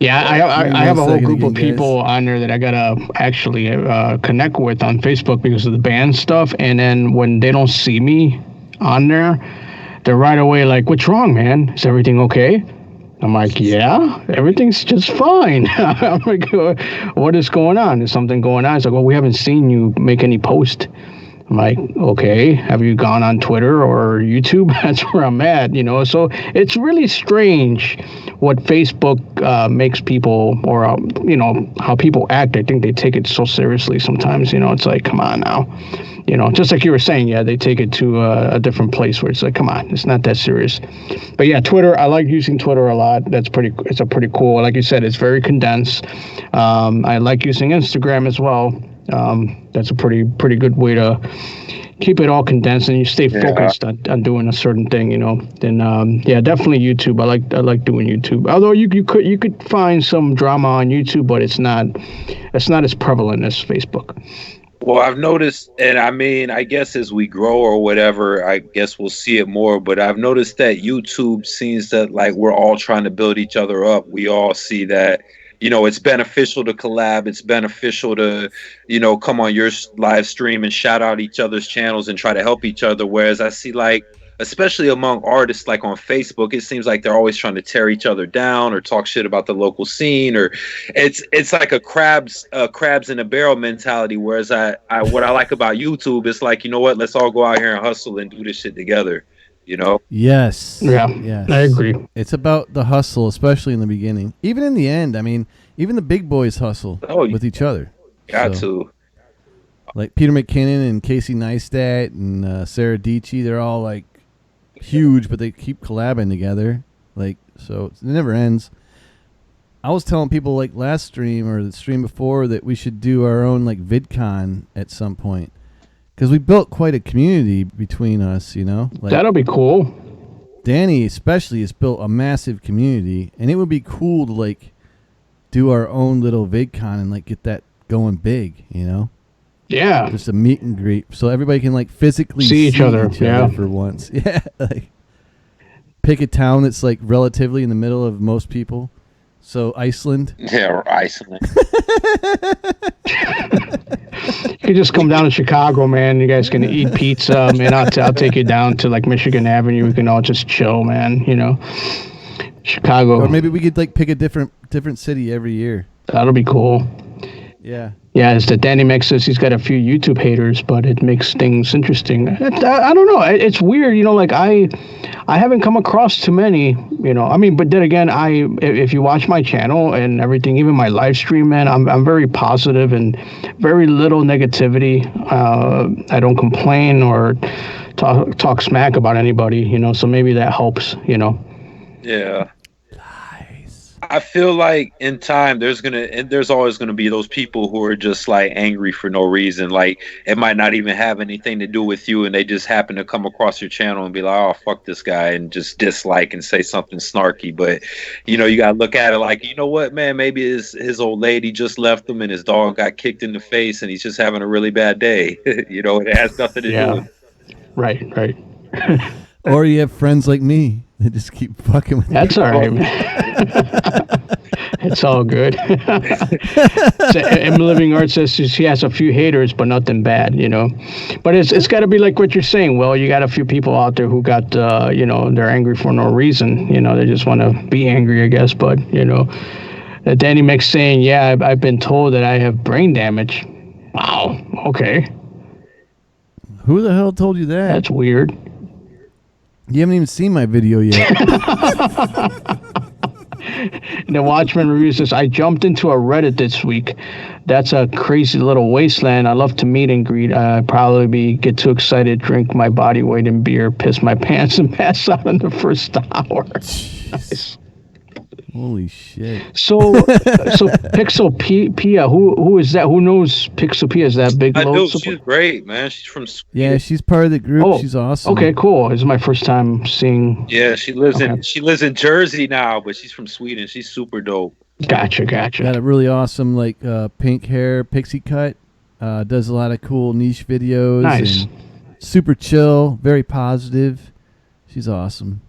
Yeah, I have a whole group of people on there that I gotta actually connect with on Facebook because of the band stuff. And then when they don't see me on there, they're right away like, "What's wrong, man? Is everything okay?" I'm like, "Yeah, everything's just fine." I'm like, "What is going on? Is something going on?" It's like, "Well, we haven't seen you make any post." I'm like, "Okay, have you gone on Twitter or YouTube?" That's where I'm at, you know. So it's really strange what Facebook makes people, or you know, how people act. I think they take it so seriously sometimes. You know, it's like, come on now, you know, just like you were saying. Yeah, they take it to a different place where it's like, come on, it's not that serious. But yeah, Twitter. I like using Twitter a lot. It's a pretty cool. Like you said, it's very condensed. I like using Instagram as well. That's a pretty good way to keep it all condensed and you stay focused on doing a certain thing, you know. Then yeah, definitely YouTube. I like doing YouTube. Although you could find some drama on YouTube, but it's not as prevalent as Facebook. Well, I've noticed, and I mean, I guess as we grow or whatever, I guess we'll see it more, but I've noticed that YouTube seems that like we're all trying to build each other up. We all see that, you know, it's beneficial to collab. It's beneficial to, you know, come on your live stream and shout out each other's channels and try to help each other. Whereas I see, like, especially among artists, like on Facebook, it seems like they're always trying to tear each other down or talk shit about the local scene, or it's like a crabs in a barrel mentality. Whereas what I like about YouTube is like, you know what, let's all go out here and hustle and do this shit together. You know? Yes. Yeah. Yes. I agree. It's about the hustle, especially in the beginning. Even in the end, I mean, even the big boys hustle with each other. Got to. Like Peter McKinnon and Casey Neistat and Sarah Dietschy, they're all like huge, but they keep collabing together. Like, so it never ends. I was telling people like last stream or the stream before that we should do our own like VidCon at some point. Because we built quite a community between us, you know? Like, that'll be cool. Danny especially has built a massive community, and it would be cool to, like, do our own little VidCon and, like, get that going big, you know? Yeah. Just a meet and greet so everybody can, like, physically see each other for once. Yeah, like, pick a town that's, like, relatively in the middle of most people. So, Iceland. Yeah, or Iceland. You could just come down to Chicago, man. You guys can eat pizza, man. I'll take you down to like Michigan Avenue. We can all just chill, man. You know, Chicago. Or maybe we could like pick a different city every year. That'll be cool. Yeah. Yeah, it's that Danny Mac says he's got a few YouTube haters, but it makes things interesting. I don't know. It's weird, you know. Like I haven't come across too many, you know. I mean, but then again, if you watch my channel and everything, even my live stream, man, I'm very positive and very little negativity. I don't complain or talk smack about anybody, you know. So maybe that helps, you know. Yeah. I feel like in time there's always gonna be those people who are just like angry for no reason. Like it might not even have anything to do with you, and they just happen to come across your channel and be like, "Oh, fuck this guy," and just dislike and say something snarky. But you know, you gotta look at it like, you know what, man? Maybe his old lady just left him, and his dog got kicked in the face, and he's just having a really bad day. You know, it has nothing to do with. Right. Or you have friends like me that just keep fucking with That's you. all right, man. It's all good. So, Living Art says she has a few haters, but nothing bad, you know. But it's got to be like what you're saying. Well, you got a few people out there who got, you know, they're angry for no reason. You know, they just want to be angry, I guess. But, you know, Danny Mc's saying, yeah, I've been told that I have brain damage. Wow. Okay. Who the hell told you that? That's weird. You haven't even seen my video yet. The Watchman review says, I jumped into a Reddit this week. That's a crazy little wasteland. I love to meet and greet. I'd probably get too excited, drink my body weight in beer, piss my pants, and pass out in the first hour. Nice. Holy shit. So Pixel Pia, who is that? Who knows Pixel Pia? Is that Big Lo? I know, she's great, man. She's from Sweden. Yeah, she's part of the group. Oh, she's awesome. Okay, cool. This is my first time seeing. Yeah, she lives in Jersey now, but she's from Sweden. She's super dope. Gotcha. Got a really awesome pink hair, pixie cut. Does a lot of cool niche videos. Nice. And super chill, very positive. She's awesome.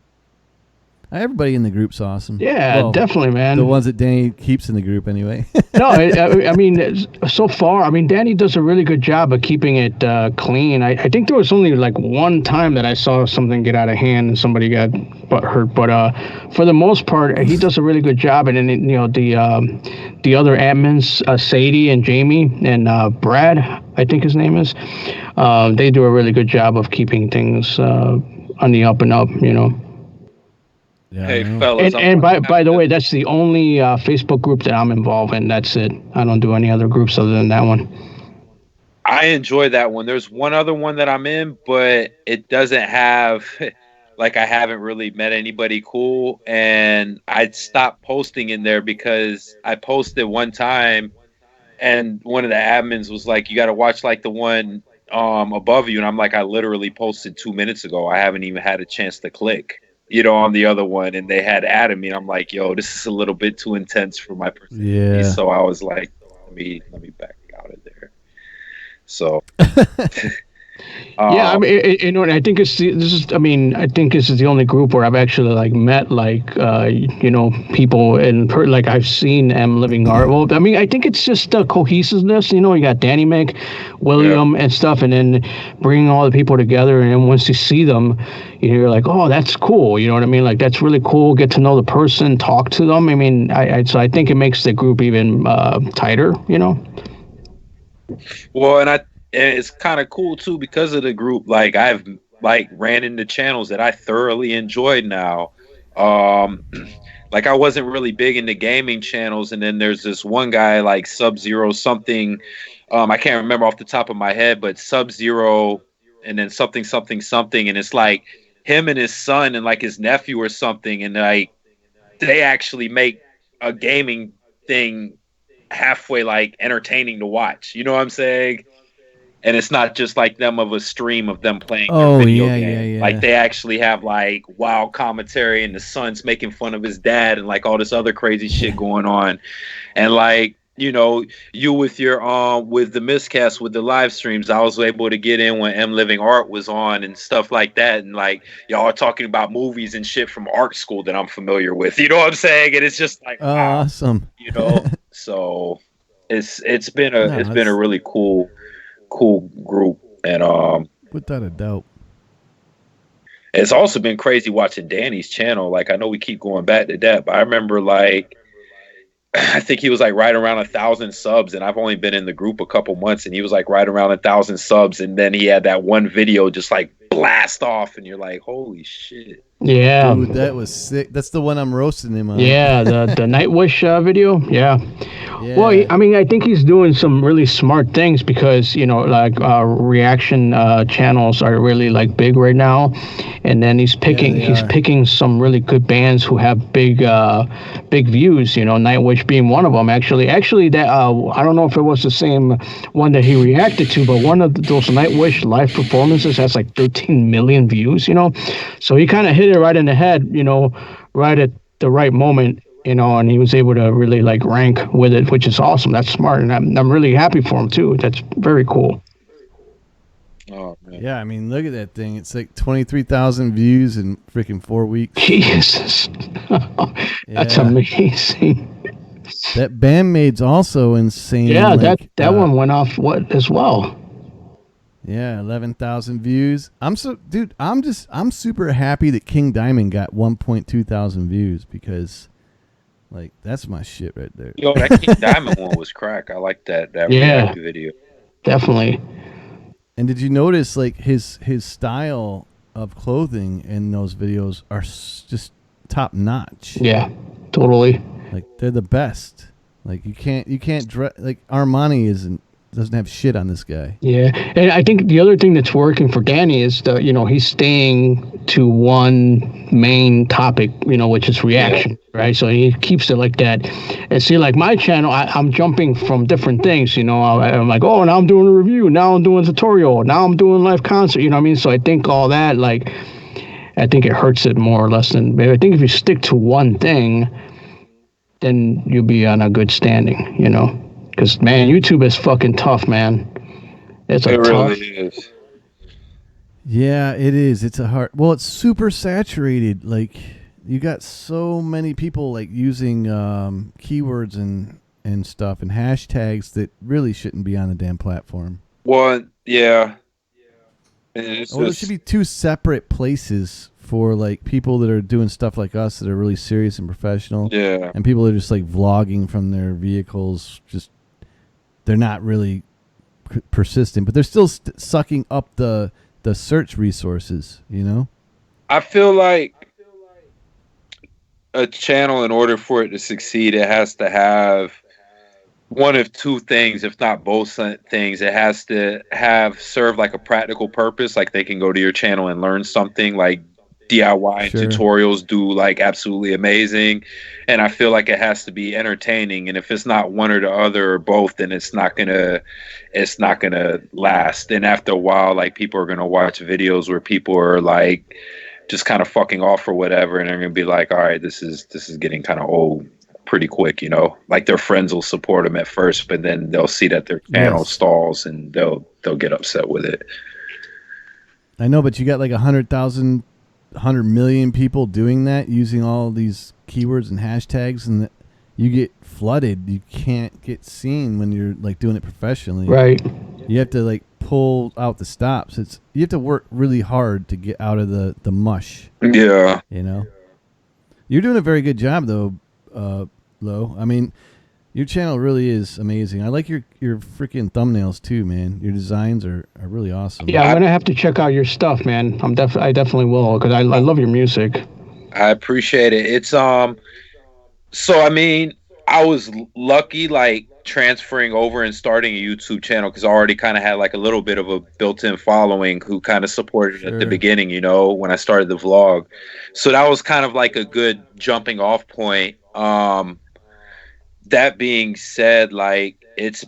Everybody in the group's awesome. Yeah, well, definitely, man. The ones that Danny keeps in the group, anyway. No, I mean, so far, I mean, Danny does a really good job of keeping it clean. I think there was only like one time that I saw something get out of hand and somebody got hurt, but for the most part, he does a really good job. And then, you know, the other admins, Sadie and Jamie and Brad, I think his name is, they do a really good job of keeping things on the up and up, you know. Yeah, hey, fellas. And by the way, that's the only Facebook group that I'm involved in. That's it. I don't do any other groups other than that one. I enjoy that one. There's one other one that I'm in, but it doesn't have, like, I haven't really met anybody cool. And I stopped posting in there because I posted one time and one of the admins was like, you got to watch like the one above you. And I'm like, I literally posted 2 minutes ago. I haven't even had a chance to click, you know, on the other one, and they had added me. I'm like, yo, this is a little bit too intense for my personality. Yeah. So I was like, let me back out of there. So yeah, I mean, you know, and I think I think this is the only group where I've actually like met like you know, people and like I've seen them living art. Well, I mean, I think it's just the cohesiveness. You know, you got Danny Mc, William, and stuff, and then bringing all the people together. And then once you see them, you're like, oh, that's cool. You know what I mean? Like, that's really cool. Get to know the person, talk to them. I mean, so I think it makes the group even tighter. You know. Well, and it's kind of cool too because of the group. Like, I've like ran into channels that I thoroughly enjoyed now. Like, I wasn't really big into gaming channels, and then there's this one guy like Sub-Zero something. I can't remember off the top of my head, but Sub-Zero and then something, and it's like him and his son and like his nephew or something, and like they actually make a gaming thing halfway like entertaining to watch. You know what I'm saying? And it's not just like them of a stream of them playing their video game. Yeah. Like, they actually have like wild commentary, and the son's making fun of his dad and like all this other crazy shit going on. And like, you know, you with your with the Miscast, with the live streams, I was able to get in when M Living Art was on and stuff like that. And like, y'all are talking about movies and shit from art school that I'm familiar with. You know what I'm saying? And it's just like, wow, awesome. You know, so it's been a really cool group. And without a doubt, it's also been crazy watching Danny's channel. Like, I know we keep going back to that, but I remember like I think he was like right around 1,000 subs, and I've only been in the group a couple months, and he was like right around 1,000 subs, and then he had that one video just like blast off, and you're like, holy shit. Yeah, dude, that was sick. That's the one I'm roasting him on. Yeah, the Nightwish video. Yeah. Well, I mean, I think he's doing some really smart things because, you know, like reaction channels are really like big right now, and then he's picking some really good bands who have big views. You know, Nightwish being one of them. Actually, that I don't know if it was the same one that he reacted to, but one of those Nightwish live performances has like 13 million views. You know, so he kind of hit it right in the head. You know, right at the right moment. You know, and he was able to really like rank with it, which is awesome. That's smart, and I'm really happy for him too. That's very cool. Oh man. Yeah, I mean, look at that thing. It's like 23,000 views in freaking 4 weeks. Jesus, that's amazing. That Bandmaid's also insane. Yeah, that one went off as well. Yeah, 11,000 views. I'm super happy that King Diamond got 1.2 thousand views because, like, that's my shit right there. Yo, that King Diamond one was crack. I like that reactive video. Definitely. And did you notice, like, his style of clothing in those videos are just top notch? Yeah, totally. Like, they're the best. Like, you can't like, Armani doesn't have shit on this guy. Yeah, and I think the other thing that's working for Danny is he's staying to one main topic, which is reaction, right? So he keeps it like that. And see, like my channel, I'm jumping from different things, I'm like, oh, now I'm doing a review, now I'm doing a tutorial, now I'm doing live concert, you know what I mean? So I think all that, like, I think it hurts it more or less than, I think if you stick to one thing, then you'll be on a good standing, Because, man, YouTube is fucking tough, man. It really is. Yeah, it is. It's it's super saturated. Like, you got so many people, like, using keywords and stuff and hashtags that really shouldn't be on the damn platform. Well, yeah. There should be two separate places for, like, people that are doing stuff like us that are really serious and professional. Yeah. And people that are just, like, vlogging from their vehicles. Just, they're not really persistent, but they're still sucking up the search resources, I feel like a channel, in order for it to succeed, it has to have one of two things, if not both things. It has to serve like a practical purpose, like they can go to your channel and learn something, like DIY and tutorials do, like, absolutely amazing. And I feel like it has to be entertaining, and if it's not one or the other or both, then it's not gonna last. And after a while, like, people are gonna watch videos where people are, like, just kind of fucking off or whatever, and they're gonna be like, all right, this is getting kind of old pretty quick, like their friends will support them at first, but then they'll see that their channel stalls and they'll get upset with it. I know, but you got like 100,000 100 million people doing that, using all these keywords and hashtags, and you get flooded. You can't get seen when you're, like, doing it professionally. Right. You have to, like, pull out the stops. You have to work really hard to get out of the mush. Yeah. You're doing a very good job, though, Lo. I mean, your channel really is amazing. I like your freaking thumbnails too, man. Your designs are really awesome. Yeah, I'm gonna have to check out your stuff, man. I definitely will, because I love your music. I appreciate it. It's so I mean, I was lucky, like, transferring over and starting a YouTube channel, because I already kind of had, like, a little bit of a built-in following who kind of supported it at the beginning, when I started the vlog. So that was kind of like a good jumping off point. That being said, like, it's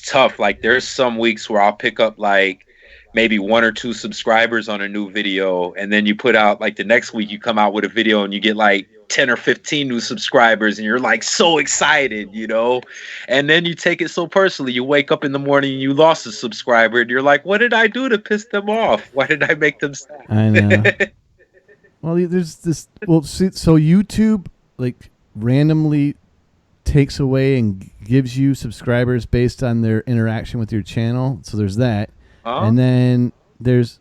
tough. Like, there's some weeks where I'll pick up, like, maybe 1 or 2 subscribers on a new video, and then you put out, like, the next week you come out with a video and you get like 10 or 15 new subscribers, and you're, like, so excited, and then you take it so personally. You wake up in the morning and you lost a subscriber, and you're like, what did I do to piss them off? Why did I make them sad? I know. Well, there's this. Well, see, so YouTube, like, randomly takes away and gives you subscribers based on their interaction with your channel. So there's that. And then there's,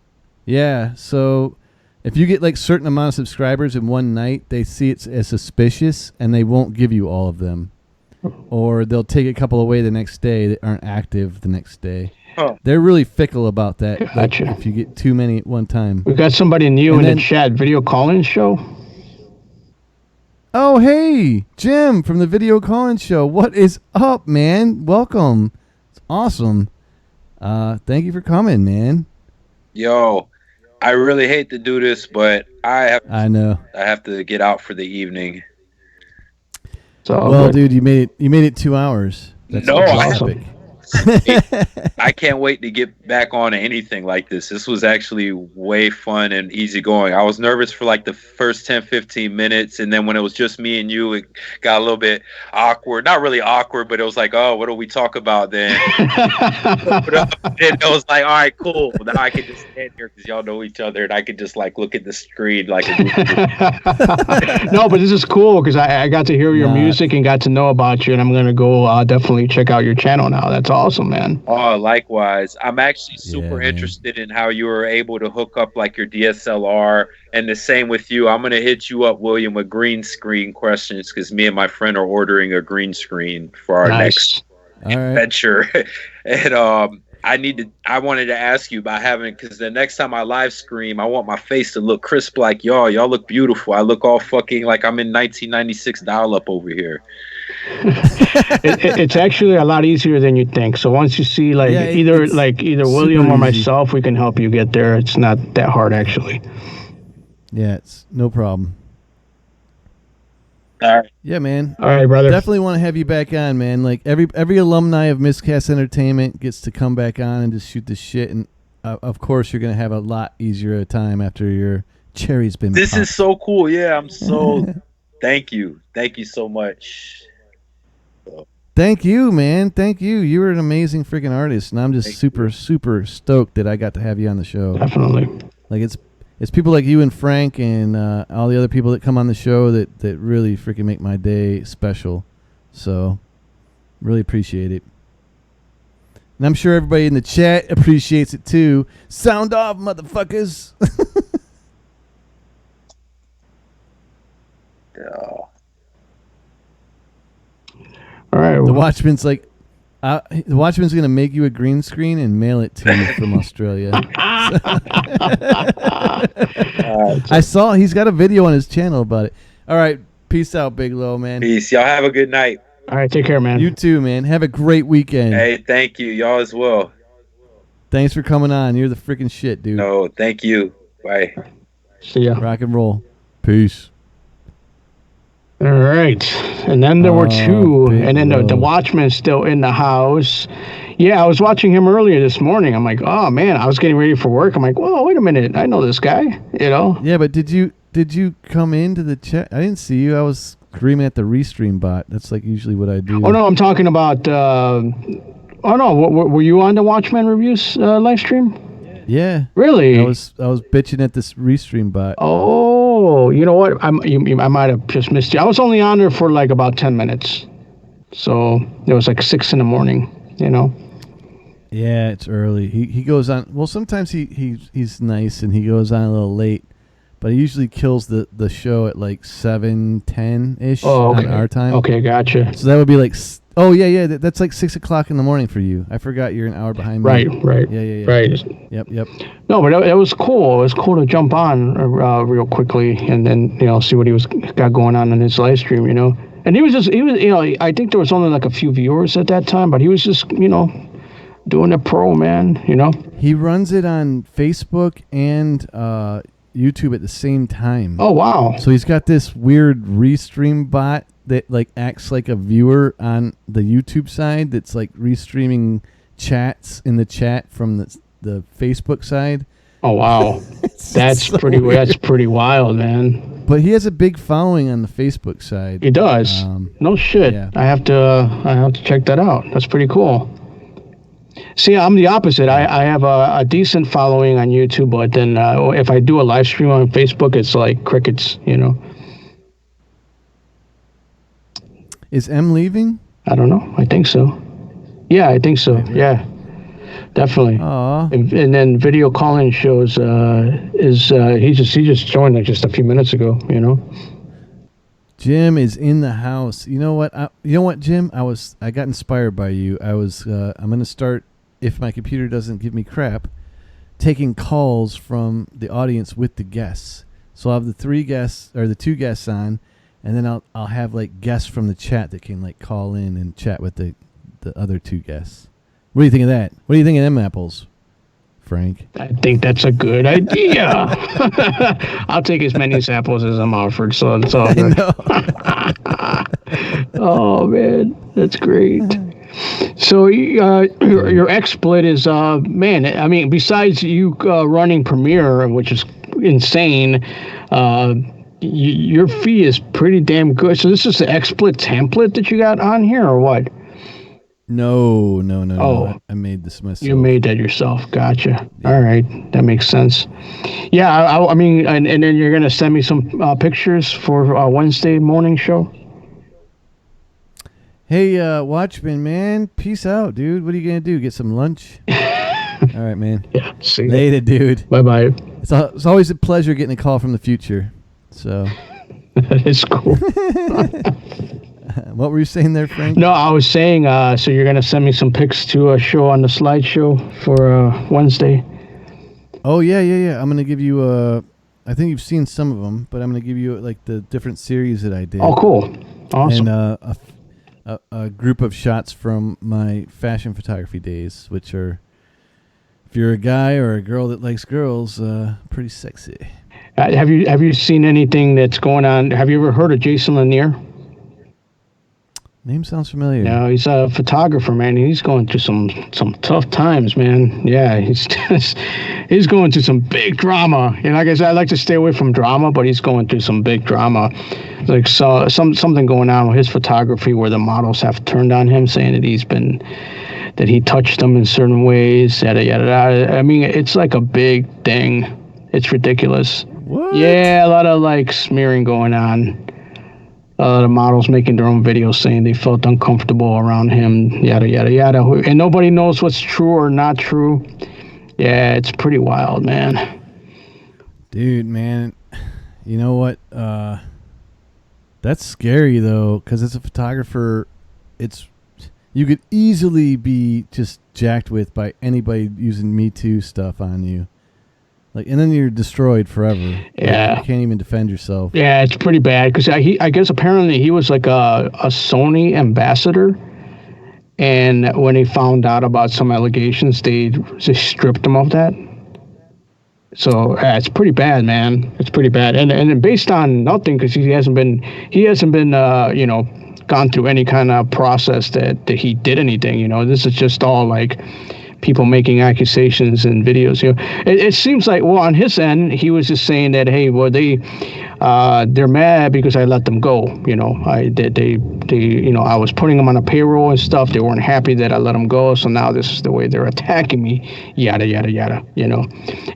so if you get, like, certain amount of subscribers in one night, they see it as suspicious and they won't give you all of them. Or they'll take a couple away the next day that aren't active the next day. They're really fickle about that. Gotcha. Like, if you get too many at one time. We got somebody new in the chat. Video call-in show? Oh, hey, Jim from the Video Call-In Show. What is up, man? Welcome. It's awesome. Thank you for coming, man. Yo, I really hate to do this, but I know. I have to get out for the evening. Well, dude, you made it 2 hours. That's no, awesome. I can't wait to get back on anything like this. This was actually way fun and easygoing. I was nervous for like the first 10, 15 minutes. And then when it was just me and you, it got a little bit awkward. Not really awkward, but it was like, oh, what do we talk about then? It was like, all right, cool. Now I can just stand here because y'all know each other and I can just like look at the screen like No, but this is cool because I got to hear your music and got to know about you, and I'm gonna go definitely check out your channel now. That's awesome, man. Oh, likewise. I'm actually super interested in how you were able to hook up like your DSLR, and the same with you. I'm gonna hit you up, William, with green screen questions because me and my friend are ordering a green screen for our next adventure. And I wanted to ask you about having, because the next time I live stream, I want my face to look crisp like y'all. Y'all look beautiful. I look all fucking like I'm in 1996 dial-up over here. It's actually a lot easier than you think. So once you see either William or myself, we can help you get there. It's not that hard actually. Yeah, it's no problem. All right. Yeah, man. All right, brother. Definitely want to have you back on, man. Like every alumni of Miscast Entertainment gets to come back on and just shoot the shit, and of course you're gonna have a lot easier time after your cherry's been This popped. is so cool. Yeah, I'm so thank you so much. Thank you, man. Thank you. You were an amazing freaking artist, and I'm just super stoked that I got to have you on the show. Definitely. Like it's people like you and Frank and all the other people that come on the show that really freaking make my day special. So, really appreciate it. And I'm sure everybody in the chat appreciates it too. Sound off, motherfuckers. Yeah. All right. The Watchman's like, the Watchman's going to make you a green screen and mail it to you from Australia. I saw he's got a video on his channel about it. All right. Peace out, Big Lo, man. Peace. Y'all have a good night. All right. Take care, man. You too, man. Have a great weekend. Hey, thank you. Y'all as well. Thanks for coming on. You're the freaking shit, dude. No, thank you. Bye. See ya. Rock and roll. Peace. All right. And then there were two. And then the Watchman's still in the house. Yeah, I was watching him earlier this morning. I'm like, oh, man, I was getting ready for work. I'm like, whoa, wait a minute. I know this guy, you know? Yeah, but did you come into the chat? I didn't see you. I was screaming at the restream bot. That's like usually what I do. Oh, no, I'm talking about... oh, no, were you on the Watchman Reviews live stream? Yeah. Really? I was bitching at this restream bot. Oh, you know what? I might have just missed you. I was only on there for like about 10 minutes. So it was like 6 in the morning, you know? Yeah, it's early. He goes on. Well, sometimes he's nice and he goes on a little late, but he usually kills the show at like 7:10-ish on our time. Okay, gotcha. So that would be like... Oh, yeah, that's like 6 o'clock in the morning for you. I forgot you're an hour behind me. Right. Yeah. Right. Yep. No, but it was cool. It was cool to jump on real quickly and then, you know, see what he got going on in his live stream, you know. And he was, you know, I think there was only like a few viewers at that time, but he was just, you know, doing it pro, man, you know. He runs it on Facebook and YouTube at the same time. Oh, wow. So he's got this weird restream bot that like acts like a viewer on the YouTube side that's like restreaming chats in the chat from the Facebook side. Oh wow. That's so pretty weird. That's pretty wild, man. But he has a big following on the Facebook side. He does. No shit. Yeah. I have to check that out. That's pretty cool. See, I'm the opposite. I have a decent following on YouTube, but then if I do a live stream on Facebook, it's like crickets, you know. Is M leaving? I don't know. I think so. Yeah, I think so. Yeah, definitely. Aww. And then video calling shows he just joined like just a few minutes ago. You know. Jim is in the house. You know what, Jim? I got inspired by you. I'm gonna start, if my computer doesn't give me crap, taking calls from the audience with the guests. So I'll have the two guests on. And then I'll have like guests from the chat that can like call in and chat with the other two guests. What do you think of that? What do you think of them apples, Frank? I think that's a good idea. I'll take as many samples as I'm offered, so it's all good. Oh man, that's great. So your XSplit is man. I mean, besides you running Premiere, which is insane, your fee is pretty damn good. So this is the XSplit template that you got on here, or what? No. Oh, I made this myself. You made that yourself. Gotcha. Yeah. All right, that makes sense. Yeah, I mean, and then you're gonna send me some pictures for Wednesday morning show. Hey, Watchman, man, peace out, dude. What are you gonna do? Get some lunch? All right, man. Yeah. See you later, dude. Bye bye. It's always a pleasure getting a call from the future. So that is cool. What were you saying there, Frank? No, I was saying, so you're going to send me some pics to show on the slideshow for Wednesday? Oh, yeah. I'm going to give you, I think you've seen some of them, but I'm going to give you, like, the different series that I did. Oh, cool. Awesome. And a group of shots from my fashion photography days, which are, if you're a guy or a girl that likes girls, pretty sexy. Have you seen anything that's going on? Have you ever heard of Jason Lanier? Name sounds familiar. No, he's a photographer, man. He's going through some tough times, man. Yeah, he's going through some big drama. And like I said, I like to stay away from drama, but he's going through some big drama. Like something going on with his photography where the models have turned on him, saying that he touched them in certain ways. Yada yada yada. I mean, it's like a big thing. It's ridiculous. What? Yeah, a lot of like smearing going on. The models making their own videos saying they felt uncomfortable around him, yada, yada, yada. And nobody knows what's true or not true. Yeah, it's pretty wild, man. Dude, man. You know what? That's scary, though, because as a photographer, you could easily be just jacked with by anybody using Me Too stuff on you. Like, and then you're destroyed forever. Yeah. Like, you can't even defend yourself. Yeah, it's pretty bad because I guess apparently he was like a Sony ambassador. And when they found out about some allegations, they just stripped him of that. So it's pretty bad, man. It's pretty bad. And based on nothing, because he hasn't been gone through any kind of process that he did anything. This is just all like people making accusations and videos. It seems like, well, on his end, he was just saying that, hey, well, they're mad because I let them go. I was putting them on a payroll and stuff. They weren't happy that I let them go, so now this is the way they're attacking me. Yada yada yada.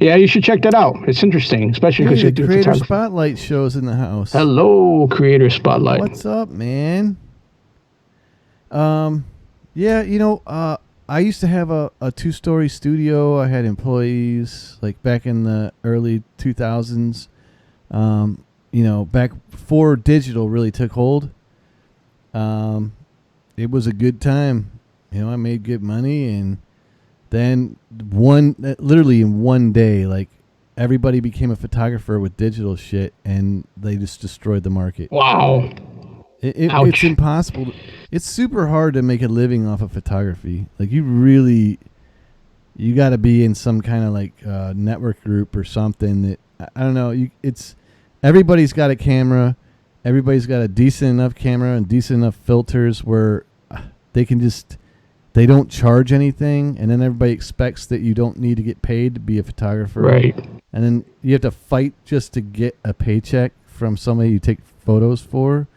Yeah, you should check that out. It's interesting, especially because the Creator Spotlight shows in the house. Hello, Creator Spotlight. What's up, man? Yeah, I used to have a 2-story studio. I had employees like back in the early 2000s. Back before digital really took hold. It was a good time. I made good money, and then literally in one day, like everybody became a photographer with digital shit, and they just destroyed the market. Wow. It's impossible. It's super hard to make a living off of photography. Like you got to be in some kind of like network group or something that I don't know. Everybody's got a camera. Everybody's got a decent enough camera and decent enough filters where they don't charge anything, and then everybody expects that you don't need to get paid to be a photographer. Right. And then you have to fight just to get a paycheck from somebody you take photos for.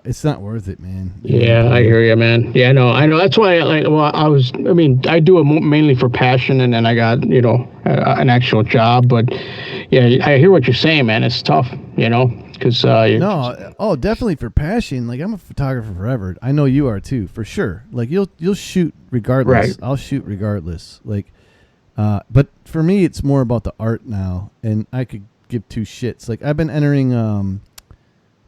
It's not worth it, man. Yeah, I hear you, man. Yeah, no, I know. That's why, I do it mainly for passion, and then I got, an actual job. But yeah, I hear what you're saying, man. It's tough, because definitely for passion. Like I'm a photographer forever. I know you are too, for sure. Like you'll shoot regardless. Right. I'll shoot regardless. Like, but for me, it's more about the art now, and I could give two shits. Like I've been entering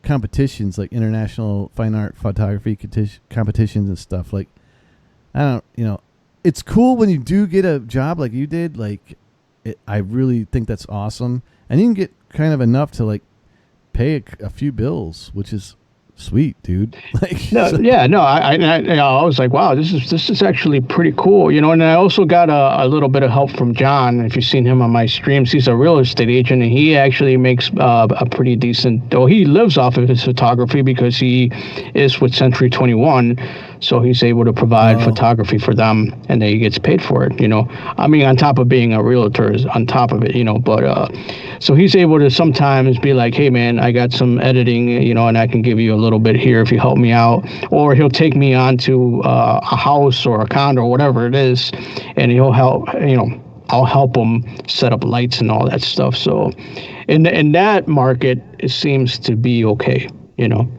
competitions, like international fine art photography competitions and stuff. Like it's cool when you do get a job like you did. Like I really think that's awesome, and you can get kind of enough to like pay a few bills, which is Sweet, dude. Like, No, yeah, no. I was like, wow, this is actually pretty cool, you know. And I also got a little bit of help from John. If you've seen him on my streams, he's a real estate agent, and he actually makes a pretty decent. Well, he lives off of his photography because he is with Century 21, so he's able to provide photography for them, and then he gets paid for it. You know, I mean, on top of being a realtor, is on top of it, you know. But so he's able to sometimes be like, hey, man, I got some editing, you know, and I can give you a little bit here if you help me out. Or he'll take me onto a house or a condo or whatever it is, and he'll help, you know, I'll help him set up lights and all that stuff. So in that market, it seems to be okay, you know.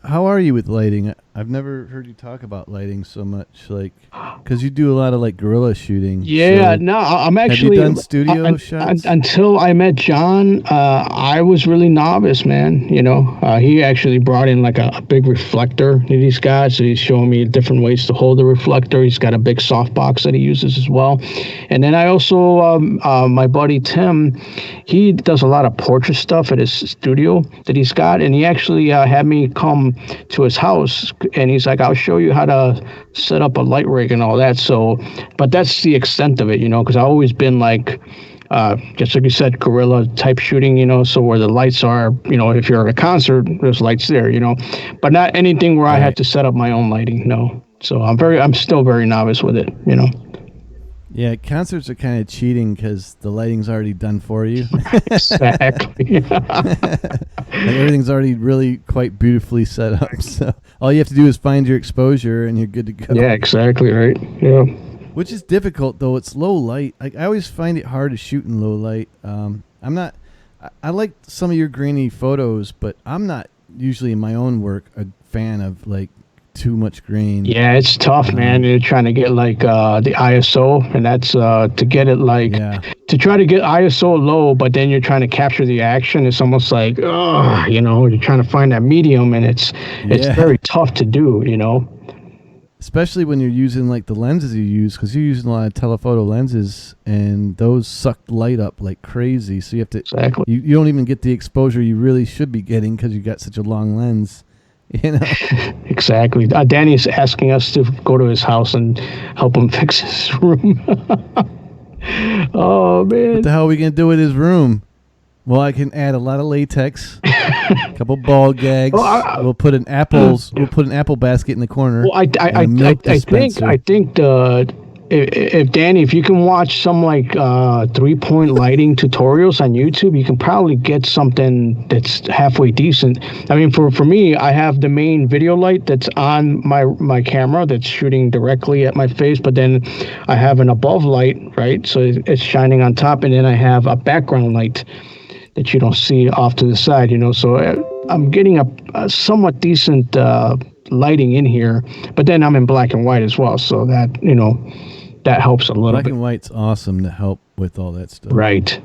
How are you with lighting? I've never heard you talk about lighting so much, like, because you do a lot of like guerrilla shooting. Yeah, so no, I'm actually. Have you done studio shots? Until I met John, I was really novice, man. You know, he actually brought in like a big reflector that he's got, so he's showing me different ways to hold the reflector. He's got a big softbox that he uses as well, and then I also, my buddy Tim, he does a lot of portrait stuff at his studio that he's got, and he actually had me come to his house. And he's like, I'll show you how to set up a light rig and all that. So, but that's the extent of it, you know, because I've always been like, just like you said, guerrilla type shooting, you know, so where the lights are, you know, if you're at a concert, there's lights there, you know, but not anything where I had to set up my own lighting, no. So I'm still very novice with it, you know. Yeah, concerts are kind of cheating because the lighting's already done for you. Exactly. Like everything's already really quite beautifully set up. So all you have to do is find your exposure and you're good to go. Yeah, exactly right. Yeah. Which is difficult though. It's low light. Like I always find it hard to shoot in low light. I like some of your grainy photos, but I'm not usually in my own work a fan of like too much grain. Yeah, it's tough, man. You're trying to get like the ISO, and that's to get it like to try to get ISO low, but then you're trying to capture the action. It's almost like, you know, you're trying to find that medium, and it's very tough to do, you know. Especially when you're using like the lenses you use, because you're using a lot of telephoto lenses, and those suck light up like crazy. So you have to you don't even get the exposure you really should be getting because you got such a long lens. You know. Exactly. Danny's asking us to go to his house and help him fix his room. Oh man! What the hell are we gonna do with his room? Well, I can add a lot of latex, a couple ball gags. We'll put an apple basket in the corner. Well, I think if Danny, if you can watch some like 3-point lighting tutorials on YouTube, you can probably get something that's halfway decent. I mean, for me, I have the main video light that's on my camera that's shooting directly at my face, but then I have an above light, right? So it's shining on top, and then I have a background light that you don't see off to the side, you know. So I'm getting a somewhat decent lighting in here, but then I'm in black and white as well, so that, you know, that helps a little bit. Black and white's awesome to help with all that stuff. Right.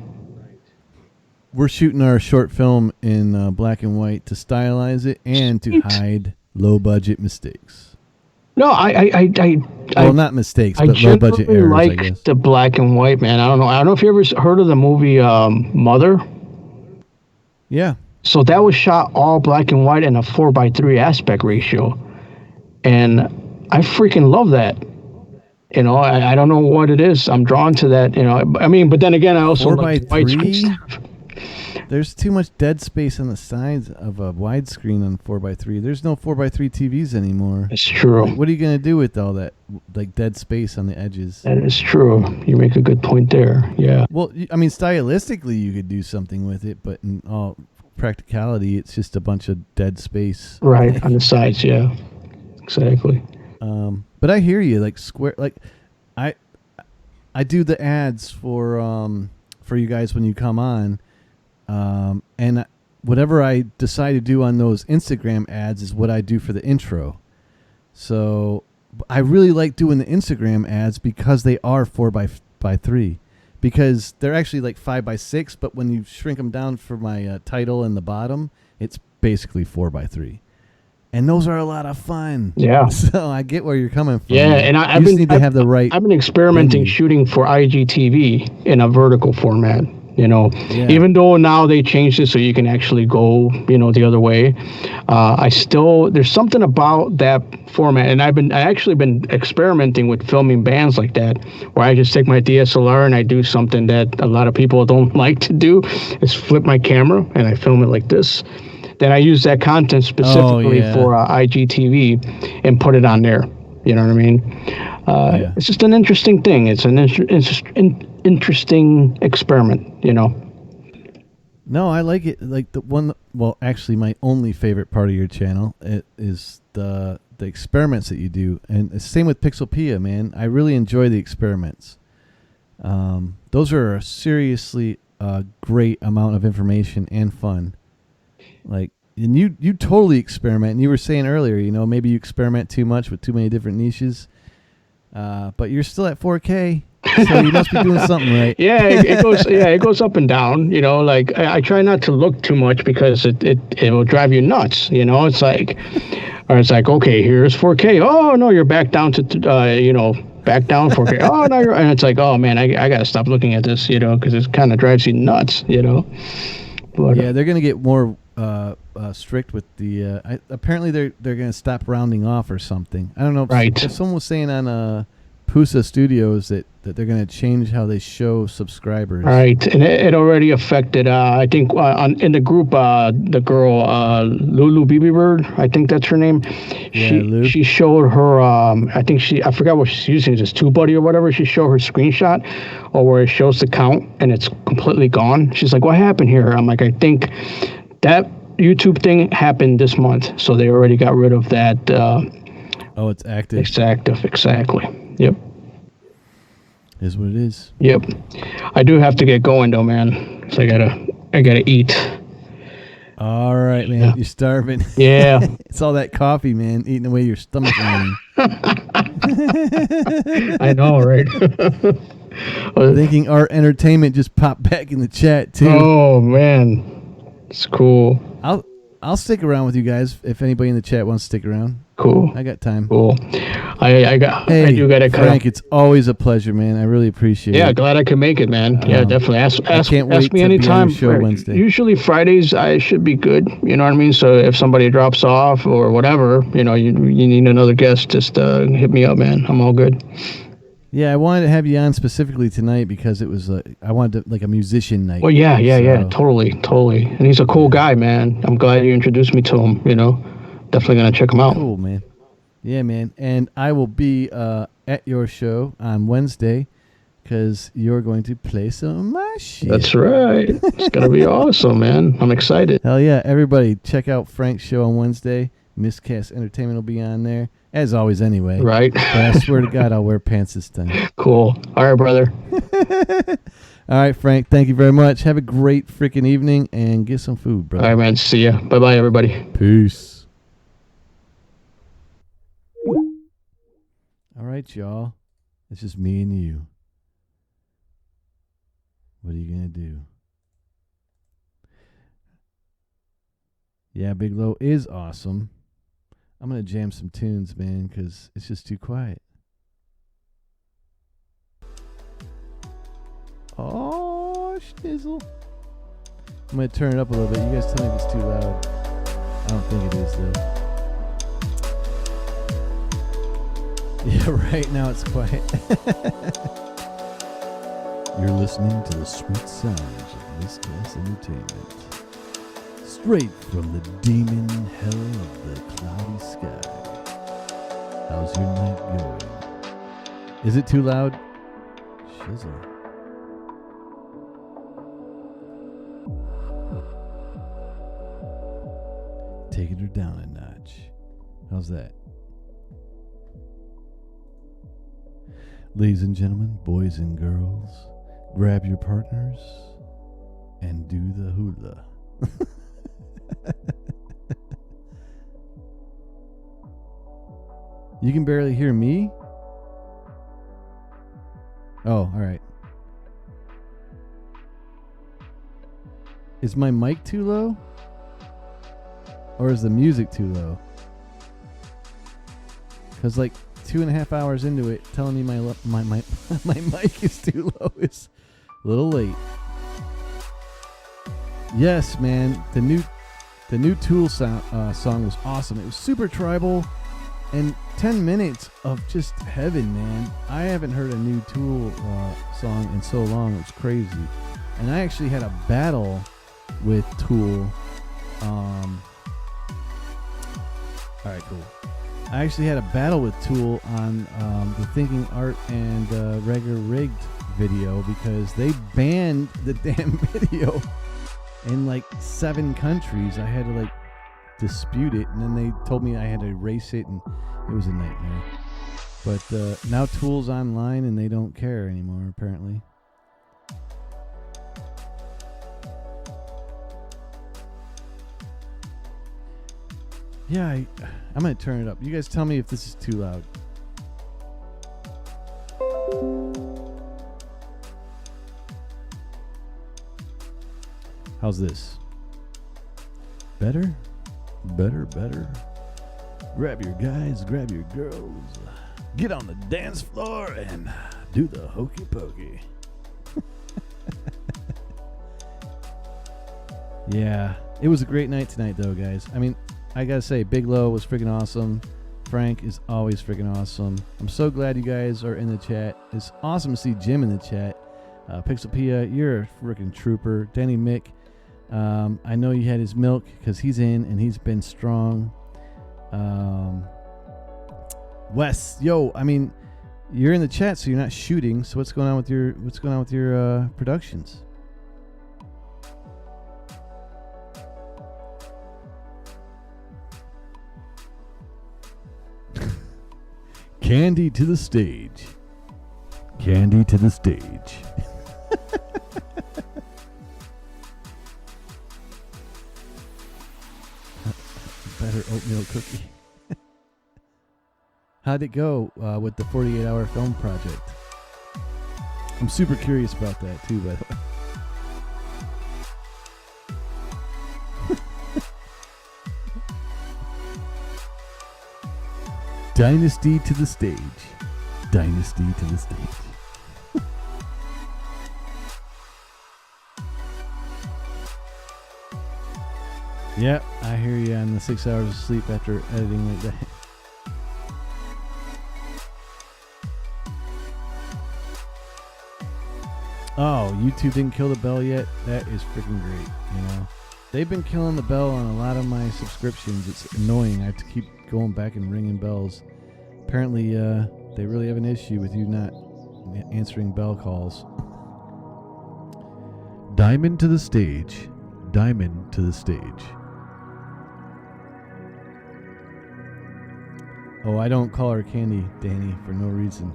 We're shooting our short film in black and white to stylize it and to hide low budget mistakes. No, well, not mistakes, but low budget errors. I guess. like the black and white, man. I don't know if you ever heard of the movie Mother. Yeah. So that was shot all black and white in a 4:3 aspect ratio, and I freaking love that. You know, I don't know what it is. I'm drawn to that. You know, I mean, but then again, I also like widescreen stuff. There's too much dead space on the sides of a widescreen on 4:3. There's no 4:3 TVs anymore. It's true. Like, what are you gonna do with all that, like dead space on the edges? That is true. You make a good point there. Yeah. Well, I mean, stylistically, you could do something with it, but in all practicality, it's just a bunch of dead space. Right on the sides. Yeah. Exactly. But I hear you. Like square. Like I do the ads for you guys when you come on. And whatever I decide to do on those Instagram ads is what I do for the intro. So I really like doing the Instagram ads because they are 4:3, because they're actually like 5:6. But when you shrink them down for my title and the bottom, it's basically 4:3. And those are a lot of fun. Yeah. So I get where you're coming from. Yeah, and I've been experimenting shooting for IGTV in a vertical format. Even though now they changed it so you can actually go, the other way. There's something about that format, and I actually been experimenting with filming bands like that, where I just take my DSLR and I do something that a lot of people don't like to do, is flip my camera and I film it like this. Then I use that content specifically for IGTV and put it on there. You know what I mean? It's just an interesting thing. It's an interesting experiment, No, I like it. Like actually my only favorite part of your channel is the experiments that you do. And it's the same with Pixelpia, man. I really enjoy the experiments. Those are a seriously great amount of information and fun. Like, and you totally experiment. And you were saying earlier, maybe you experiment too much with too many different niches. But you're still at 4K, so you must be doing something right. It goes up and down. Like I try not to look too much because it will drive you nuts. It's like, okay, here's 4K. Oh no, you're back down to back down 4K. Oh no, and it's like, oh man, I gotta stop looking at this, because it kind of drives you nuts, But, they're gonna get more strict with the. Apparently, they're gonna stop rounding off or something. I don't know. If someone was saying on Pusa Studios that they're gonna change how they show subscribers. Right, and it already affected. I think in the group, the girl Lulu BB Bird, I think that's her name. She showed her. I forgot what she's using. Is this TubeBuddy or whatever? She showed her screenshot, or where it shows the count and it's completely gone. She's like, "What happened here?" I'm like, "I think that YouTube thing happened this month, so they already got rid of that." It's active. It's active, exactly. Yep. Is what it is. Yep. I do have to get going though, man. So I gotta eat. All right, man. You're starving. Yeah. It's all that coffee, man, eating away your stomach lining. I know, right? Thinking Art Entertainment just popped back in the chat too. Oh man, it's cool. I'll stick around with you guys if anybody in the chat wants to stick around. Cool. I got time. Cool. I do gotta cut. Frank, it's always a pleasure, man. I really appreciate it. Yeah, glad I could make it, man. Yeah, definitely. Ask me anytime. Wednesday. Usually Fridays I should be good. You know what I mean? So if somebody drops off or whatever, you need another guest, just hit me up, man. I'm all good. Yeah, I wanted to have you on specifically tonight because it was I wanted to, like a musician night. Well, yeah, totally. And he's a cool guy, man. I'm glad you introduced me to him. Definitely gonna check him out. Cool, man. Yeah, man. And I will be at your show on Wednesday because you're going to play some of my shit. That's right. It's gonna be awesome, man. I'm excited. Hell yeah! Everybody, check out Frank's show on Wednesday. Miscast Entertainment will be on there. As always, anyway. Right. But I swear to God, I'll wear pants this time. Cool. All right, brother. All right, Frank. Thank you very much. Have a great freaking evening and get some food, brother. All right, man. See ya. Bye-bye, everybody. Peace. All right, y'all. It's just me and you. What are you going to do? Yeah, Big Lo is awesome. I'm going to jam some tunes, man, because it's just too quiet. Oh, schnizzle. I'm going to turn it up a little bit. You guys tell me if it's too loud. I don't think it is, though. Yeah, right now it's quiet. You're listening to the sweet sounds of Miscast Entertainment. Straight from the demon hell of the cloudy sky. How's your night going? Is it too loud? Shizzle. Taking her down a notch. How's that? Ladies and gentlemen, boys and girls, grab your partners and do the hula. You can barely hear me? Oh, alright. Is my mic too low? Or is the music too low? Because like 2.5 hours into it, telling me my mic is too low is a little late. Yes, man. The new Tool song was awesome. It was super tribal, and 10 minutes of just heaven, man. I haven't heard a new Tool song in so long. It was crazy. And I actually had a battle with Tool. Alright, cool. I actually had a battle with Tool on the Thinking Art and Regular Rigged video because they banned the damn video in like 7 countries. I had to like dispute it, and then they told me I had to erase it, and it was a nightmare. But now Tool's online and they don't care anymore, apparently. Yeah, I'm going to turn it up. You guys tell me if this is too loud. How's this? Better? Better, better. Grab your guys, grab your girls. Get on the dance floor and do the hokey pokey. Yeah, it was a great night tonight, though, guys. I mean, I gotta say, Big Lo was freaking awesome. Frank is always freaking awesome. I'm so glad you guys are in the chat. It's awesome to see Jim in the chat. Pixelpia, you're a freaking trooper. Danny Mick, I know you had his milk because he's in and he's been strong. Wes, yo, I mean, you're in the chat, so you're not shooting. So what's going on with your productions? Candy to the stage. Candy to the stage. Better oatmeal cookie. How'd it go with the 48-hour film project? I'm super curious about that too, by the way. Dynasty to the stage. Dynasty to the stage. Yep, I hear you on the 6 hours of sleep after editing like that. Oh, YouTube didn't kill the bell yet? That is freaking great, you know. They've been killing the bell on a lot of my subscriptions. It's annoying. I have to keep going back and ringing bells. Apparently, they really have an issue with you not answering bell calls. Diamond to the stage. Diamond to the stage. Oh, I don't call her Candy, Danny, for no reason.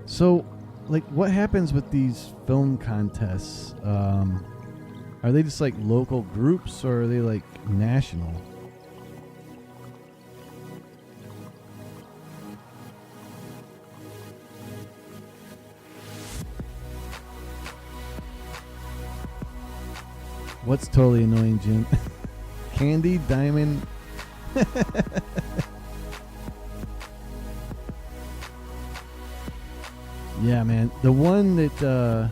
So, like, what happens with these film contests? Are they just like local groups, or are they like national? What's totally annoying, Jim? Candy, Diamond. Yeah, man. The one that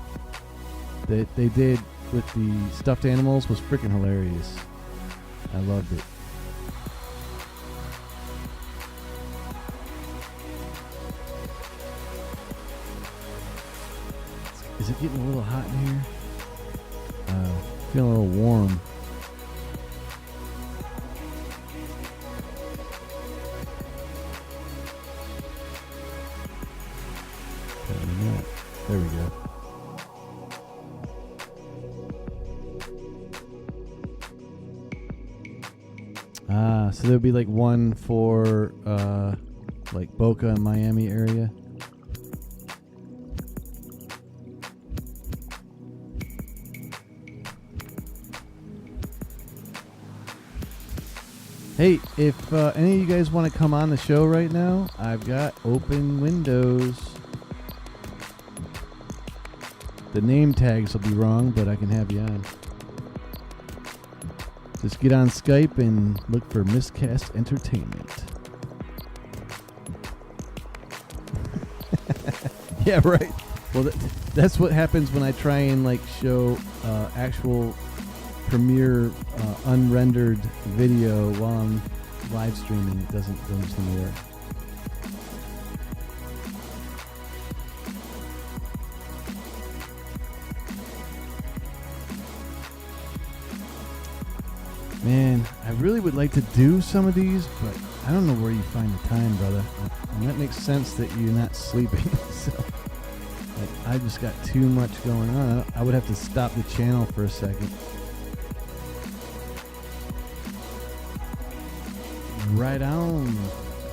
they did with the stuffed animals was freaking hilarious. I loved it. Is it getting a little hot in here? Feeling a little warm. There we go. So there'll be like one for like Boca and Miami area. Hey, if any of you guys want to come on the show right now, I've got open windows. The name tags will be wrong, but I can have you on. Just get on Skype and look for Miscast Entertainment. Yeah, right. Well, that's what happens when I try and like show actual Premiere unrendered video while I'm live streaming. It doesn't seem to work. Man, I really would like to do some of these, but I don't know where you find the time, brother. And that makes sense that you're not sleeping. So, like, I just got too much going on. I would have to stop the channel for a second. Right on,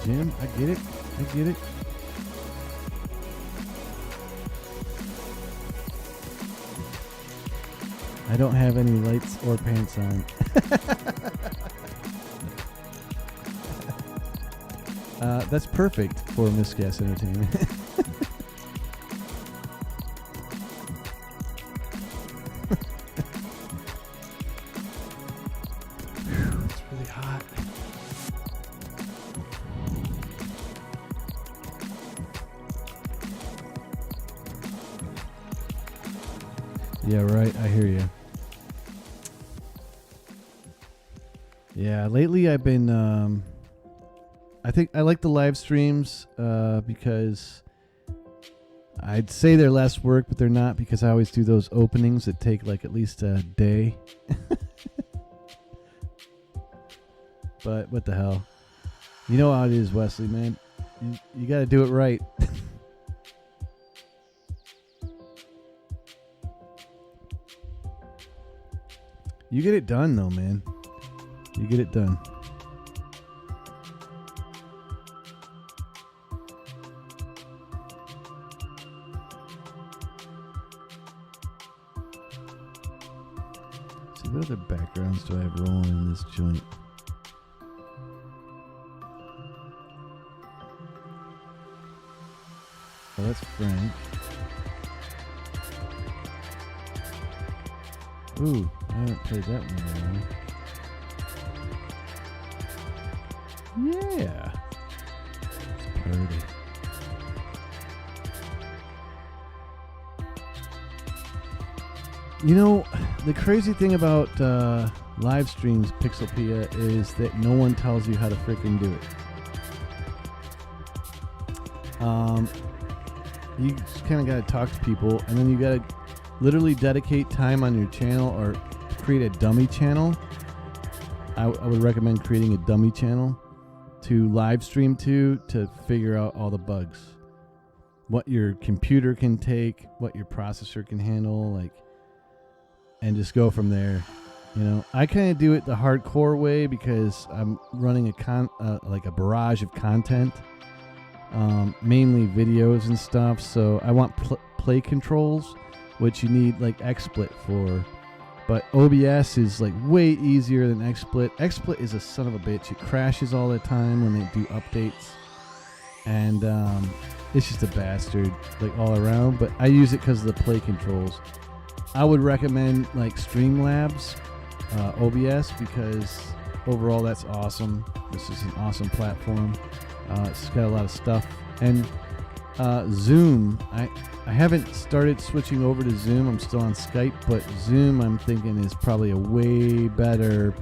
Jim. I get it. I get it. I don't have any lights or pants on. That's perfect for Miscast entertainment. It's really hot. Yeah, right. I hear you. Yeah, lately I've been, I think I like the live streams because I'd say they're less work, but they're not, because I always do those openings that take like at least a day. But what the hell? You know how it is, Wesley, man. You got to do it right. You get it done, though, man. You get it done. So what other backgrounds do I have rolling in this joint? Oh, that's Frank. Ooh, I haven't played that one in a while. Yeah. It's pretty. You know, the crazy thing about live streams, Pixelpia, is that no one tells you how to freaking do it. You just kind of got to talk to people, and then you got to literally dedicate time on your channel or create a dummy channel. I would recommend creating a dummy channel to live stream to figure out all the bugs. What your computer can take, what your processor can handle, like, and just go from there. You know, I kind of do it the hardcore way because I'm running like a barrage of content, mainly videos and stuff. So I want play controls, which you need like XSplit for. But OBS is like way easier than XSplit. XSplit is a son of a bitch. It crashes all the time when they do updates. And it's just a bastard, like, all around. But I use it because of the play controls. I would recommend like Streamlabs OBS, because overall that's awesome. This is an awesome platform. It's got a lot of stuff. And Zoom, I haven't started switching over to Zoom. I'm still on Skype, but Zoom I'm thinking is probably a way better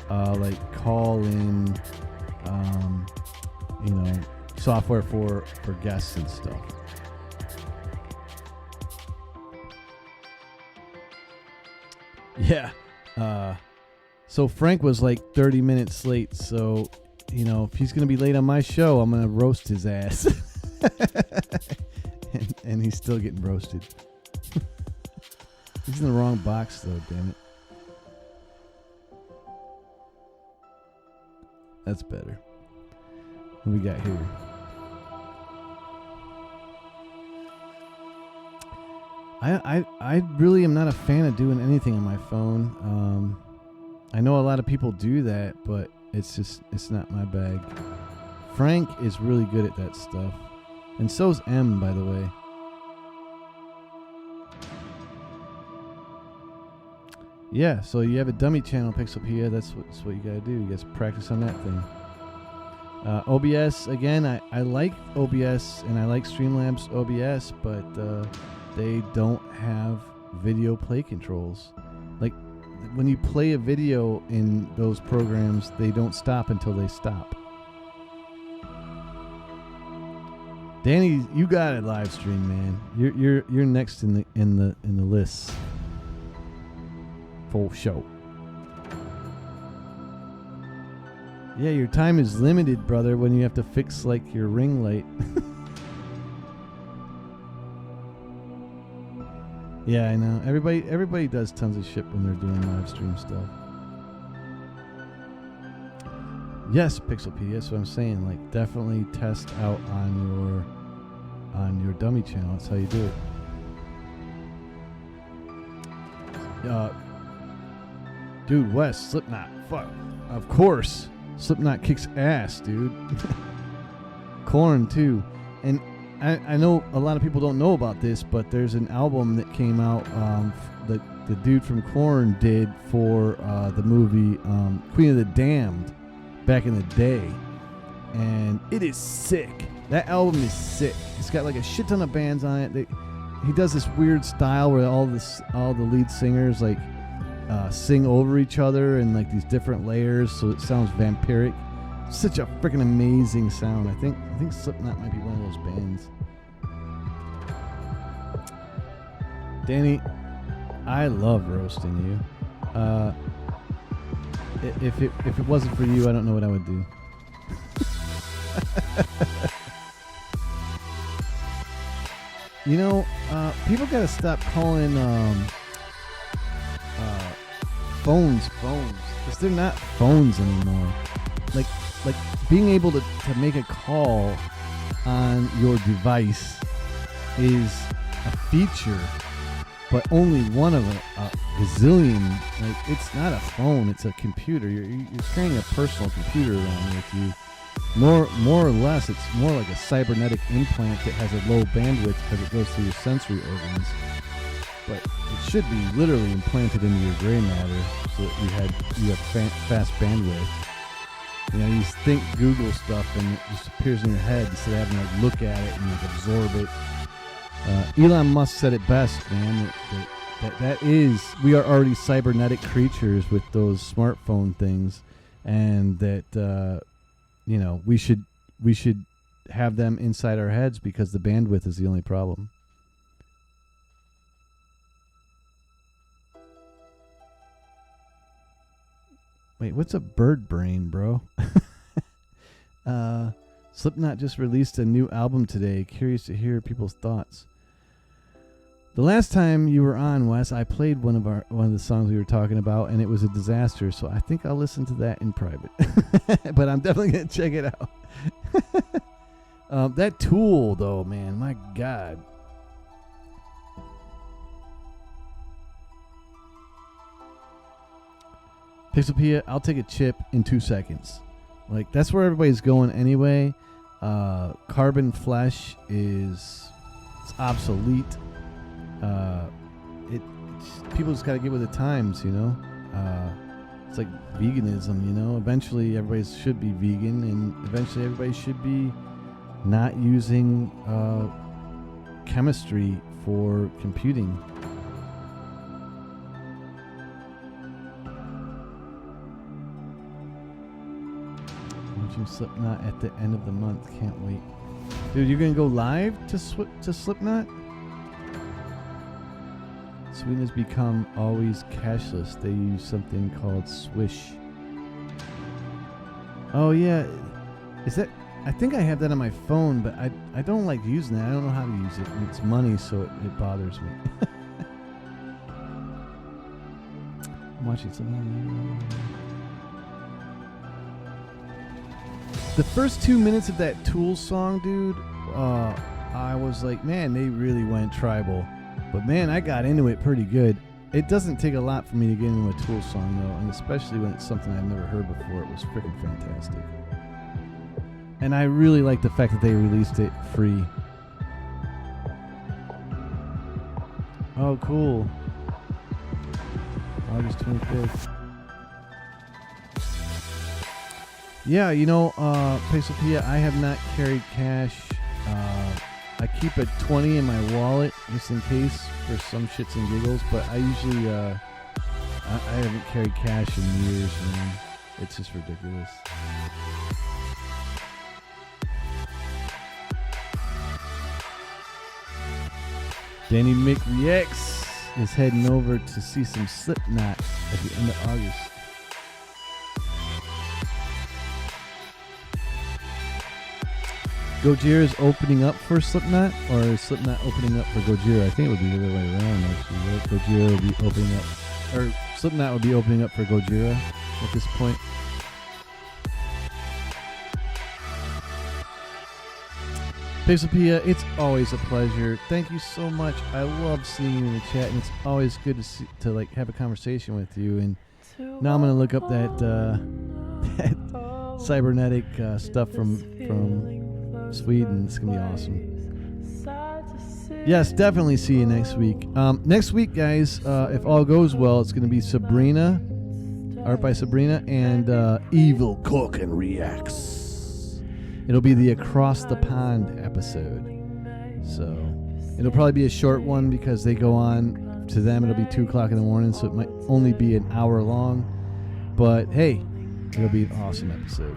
like call-in you know, software for guests and stuff. Yeah. So Frank was like 30 minutes late, so you know, if he's gonna be late on my show, I'm gonna roast his ass. and he's still getting roasted. He's in the wrong box though, damn it. That's better. What we got here? I really am not a fan of doing anything on my phone. I know a lot of people do that, but it's not my bag. Frank is really good at that stuff. And so's M, by the way. Yeah, so you have a dummy channel, Pixelpia. That's what you gotta do. You guys practice on that thing. OBS, again, I like OBS and I like Streamlabs OBS, but they don't have video play controls. Like, when you play a video in those programs, they don't stop until they stop. Danny, you got it, live stream, man. You're next in the list. Full show. Yeah, your time is limited, brother, when you have to fix like your ring light. Yeah, I know. Everybody does tons of shit when they're doing live stream stuff. Yes, Pixelpedia, that's what I'm saying. Like, definitely test out on your dummy channel. That's how you do it. Dude, Wes, Slipknot. Fuck. Of course. Slipknot kicks ass, dude. Korn, too. And I know a lot of people don't know about this, but there's an album that came out that the dude from Korn did for the movie Queen of the Damned back in the day. And it is sick. That album is sick. It's got like a shit ton of bands on it. He does this weird style where all the lead singers like sing over each other in like these different layers, so it sounds vampiric. Such a freaking amazing sound. I think Slipknot might be one of those bands. Danny, I love roasting you. If it wasn't for you, I don't know what I would do. You know, people gotta stop calling phones, because they're not phones anymore. Like being able to make a call on your device is a feature, but only one of a gazillion. Like, it's not a phone, it's a computer. You're carrying a personal computer around with you. More or less, it's more like a cybernetic implant that has a low bandwidth because it goes through your sensory organs. But it should be literally implanted into your gray matter so that you have fast bandwidth. You know, you think Google stuff and it just appears in your head instead of having to like, look at it and like absorb it. Elon Musk said it best, man. That is, we are already cybernetic creatures with those smartphone things, and that you know, we should have them inside our heads because the bandwidth is the only problem. Wait, what's a bird brain, bro? Slipknot just released a new album today. Curious to hear people's thoughts. The last time you were on, Wes, I played one of the songs we were talking about, and it was a disaster. So I think I'll listen to that in private. But I'm definitely gonna check it out. That Tool, though, man, my God. Pixelpia, I'll take a chip in 2 seconds. Like, that's where everybody's going anyway. Carbon flesh is obsolete. People just got to get with the times, you know. It's like veganism, you know. Eventually, everybody should be vegan, and eventually, everybody should be not using chemistry for computing. Watching Slipknot at the end of the month. Can't wait. Dude, you're gonna go live to Slipknot? Sweden has become always cashless. They use something called Swish. Oh yeah, is that? I think I have that on my phone, but I don't like using that. I don't know how to use it. And it's money, so it bothers me. I'm watching something. The first 2 minutes of that Tool song, dude, I was like, man, they really went tribal. But man, I got into it pretty good. It doesn't take a lot for me to get into a Tool song, though, and especially when it's something I've never heard before. It was freaking fantastic. And I really like the fact that they released it free. Oh, cool. August 25th. Yeah, Pixelpia, I have not carried cash. I keep a 20 in my wallet just in case for some shits and giggles, but I usually I haven't carried cash in years, man. It's just ridiculous. Danny McRex is heading over to see some Slipknot at the end of August. Gojira is opening up for Slipknot, or is Slipknot opening up for Gojira? I think it would be the other way around, actually. Right? Gojira would be opening up, or Slipknot would be opening up for Gojira at this point. Pixelpia, it's always a pleasure. Thank you so much. I love seeing you in the chat, and it's always good to like have a conversation with you. And now I'm gonna look up that that cybernetic stuff from Sweden. It's gonna be awesome. Yes, definitely see you next week. Next week, guys, if all goes well, it's gonna be Sabrina, art by Sabrina, and Evil Cook and Reacts. It'll be the Across the Pond episode. So it'll probably be a short one because they go on, to them it'll be 2 o'clock in the morning, so it might only be an hour long. But hey, it'll be an awesome episode.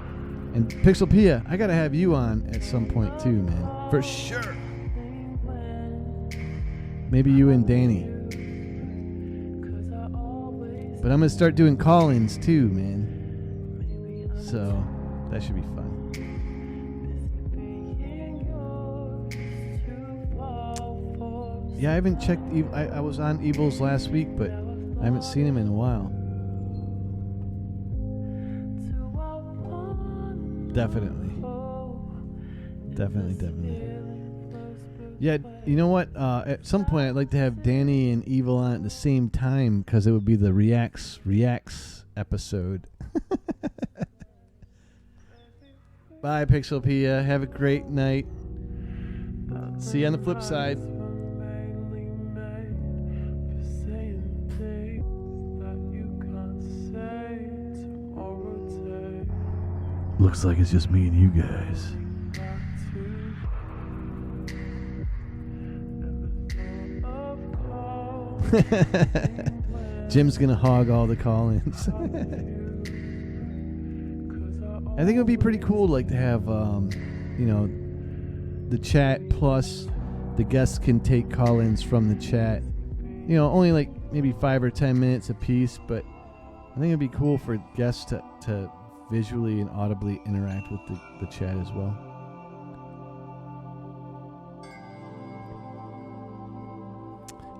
And Pixelpia, I gotta have you on at some point too, man. For sure. Maybe you and Danny. But I'm gonna start doing call-ins too, man. So that should be fun. Yeah, I haven't checked. I was on Evil's last week, but I haven't seen him in a while. Definitely. Yeah, you know what? At some point, I'd like to have Danny and Evil on at the same time because it would be the Reacts episode. Bye, Pixelpia. Have a great night. See you on the flip side. Looks like it's just me and you guys. Jim's gonna hog all the call-ins. I think it would be pretty cool, like, to have, the chat plus the guests can take call-ins from the chat. Only like maybe 5 or 10 minutes a piece, but I think it'd be cool for guests to visually and audibly interact with the chat as well.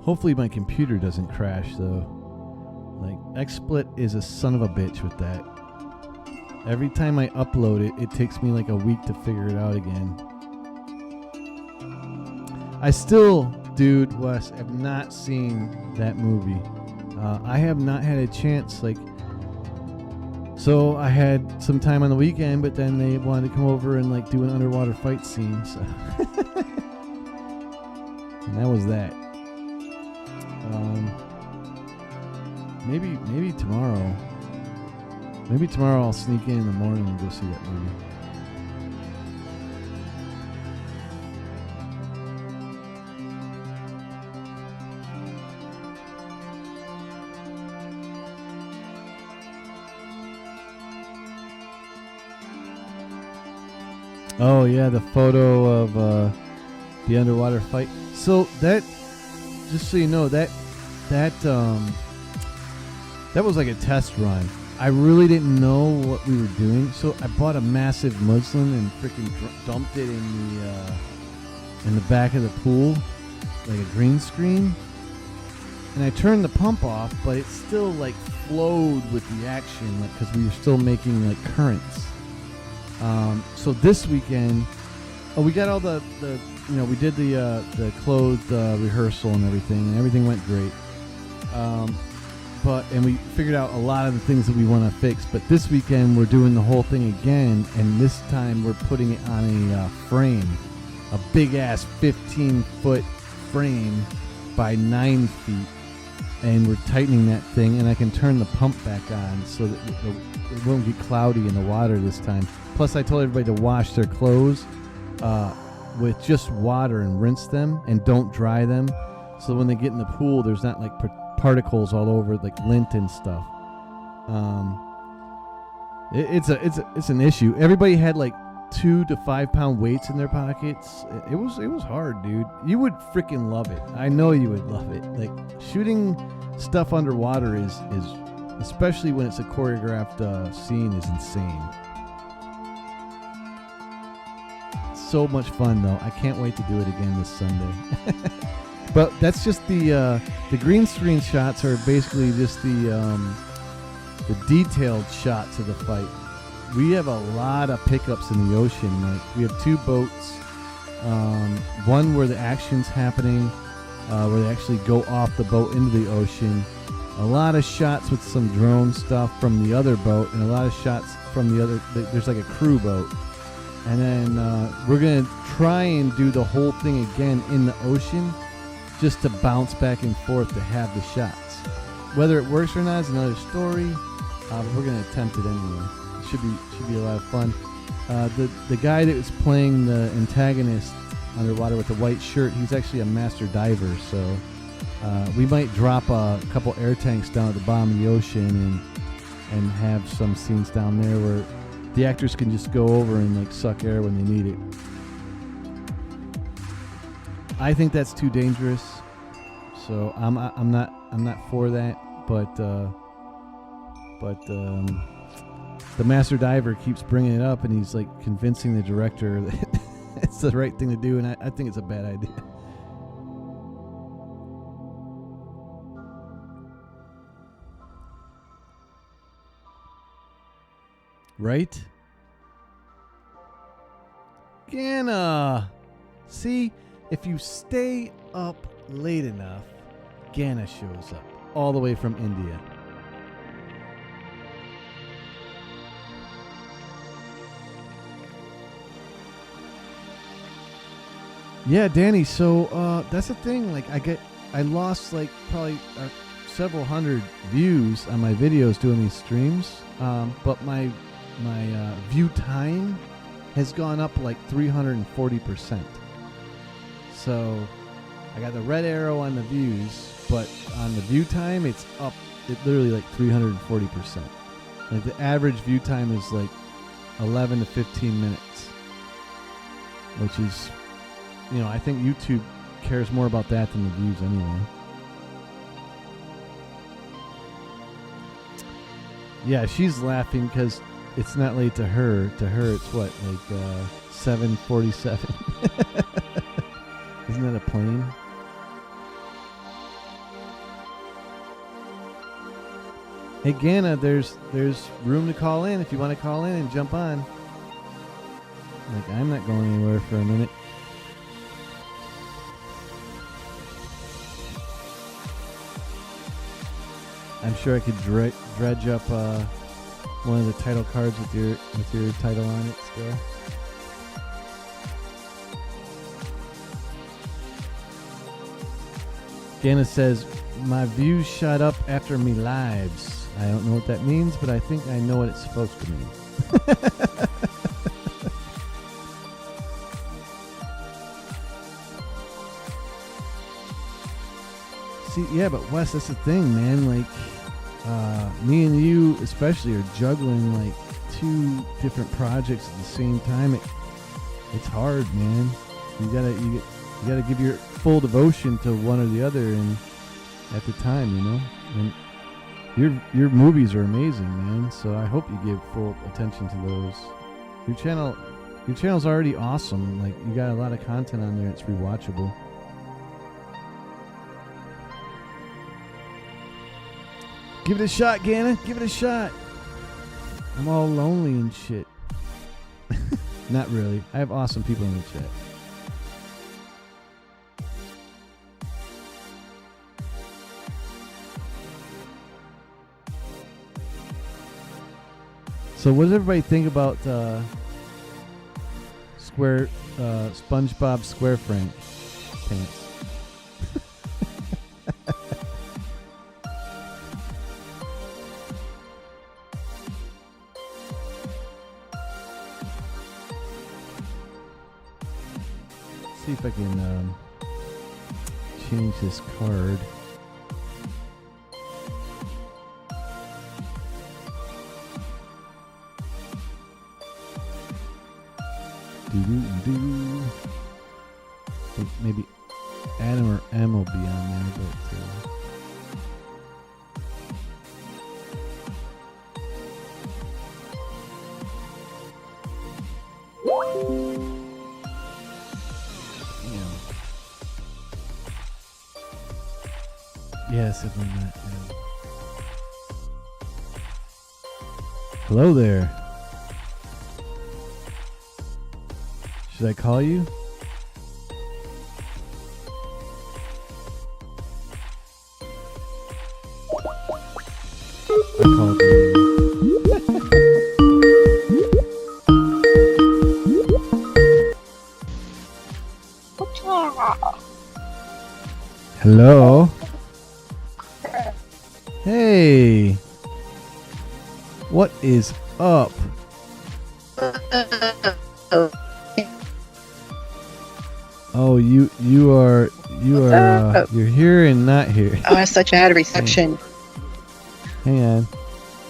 Hopefully my computer doesn't crash though. Like, XSplit is a son of a bitch with that. Every time I upload it, it takes me like a week to figure it out again. I still, dude, Wes, have not seen that movie. I have not had a chance, like, so I had some time on the weekend, but then they wanted to come over and like do an underwater fight scene, so and that was that. Maybe tomorrow. Maybe tomorrow I'll sneak in the morning and go see that movie. Oh yeah, the photo of the underwater fight. So that, just so you know, that was like a test run. I really didn't know what we were doing, so I bought a massive muslin and freaking dumped it in the back of the pool, like a green screen. And I turned the pump off, but it still like flowed with the action, like, because we were still making like currents. So this weekend, we got all the we did the clothed rehearsal and everything went great. And we figured out a lot of the things that we want to fix. But this weekend we're doing the whole thing again, and this time we're putting it on a frame, a big ass 15-foot frame by 9 feet, and we're tightening that thing, and I can turn the pump back on so that it won't get cloudy in the water this time. Plus, I told everybody to wash their clothes with just water and rinse them, and don't dry them, so when they get in the pool, there's not like particles all over, like lint and stuff. It's an issue. Everybody had like 2 to 5 pound weights in their pockets. It was hard, dude. You would freaking love it. I know you would love it. Like, shooting stuff underwater is especially when it's a choreographed scene, is insane. So much fun though. I can't wait to do it again this Sunday. But that's just the green screen shots are basically just the detailed shots of the fight. We have a lot of pickups in the ocean. Like, we have 2 boats. One where the action's happening, where they actually go off the boat into the ocean. A lot of shots with some drone stuff from the other boat, and a lot of shots from the other. There's like a crew boat. And then we're going to try and do the whole thing again in the ocean, just to bounce back and forth to have the shots. Whether it works or not is another story, but we're going to attempt it anyway. It should be a lot of fun. The guy that was playing the antagonist underwater with the white shirt, he's actually a master diver, so we might drop a couple air tanks down at the bottom of the ocean and have some scenes down there where the actors can just go over and like suck air when they need it. I think that's too dangerous, so I'm not for that. But the master diver keeps bringing it up, and he's like convincing the director that it's the right thing to do, and I think it's a bad idea. Right? GANNA! See, if you stay up late enough, GANNA shows up, all the way from India. Yeah, Danny, so that's the thing, like I lost like probably several hundred views on my videos doing these streams, but my view time has gone up like 340%. So I got the red arrow on the views, but on the view time it's up literally like 340%. Like the average view time is like 11 to 15 minutes, which is, you know, I think YouTube cares more about that than the views anyway. Yeah, she's laughing because it's not late to her. To her, it's what, like 7:47. Isn't that a plane? Hey, GANNA, there's room to call in if you want to call in and jump on. Like, I'm not going anywhere for a minute. I'm sure I could dredge up one of the title cards with your title on it still. GANNA says, my views shot up after me lives. I don't know what that means, but I think I know what it's supposed to mean. See, yeah, but Wes, that's the thing, man. Like, me and you especially are juggling like 2 different projects at the same time. It's hard, man. You gotta give your full devotion to one or the other, and at the time, you know. And your movies are amazing, man. So I hope you give full attention to those. Your channel's already awesome. Like, you got a lot of content on there. It's rewatchable. Give it a shot, GANNA. Give it a shot. I'm all lonely and shit. Not really. I have awesome people in the chat. So what does everybody think about SpongeBob SquarePants? see if I can change this card. Think maybe Adam or M will be on there, but yes, if I'm not. Hello there. Should I call you? I called you. Hello? Hey. What is up? Oh, you are you're here and not here. Oh, I have such bad reception. Hang on.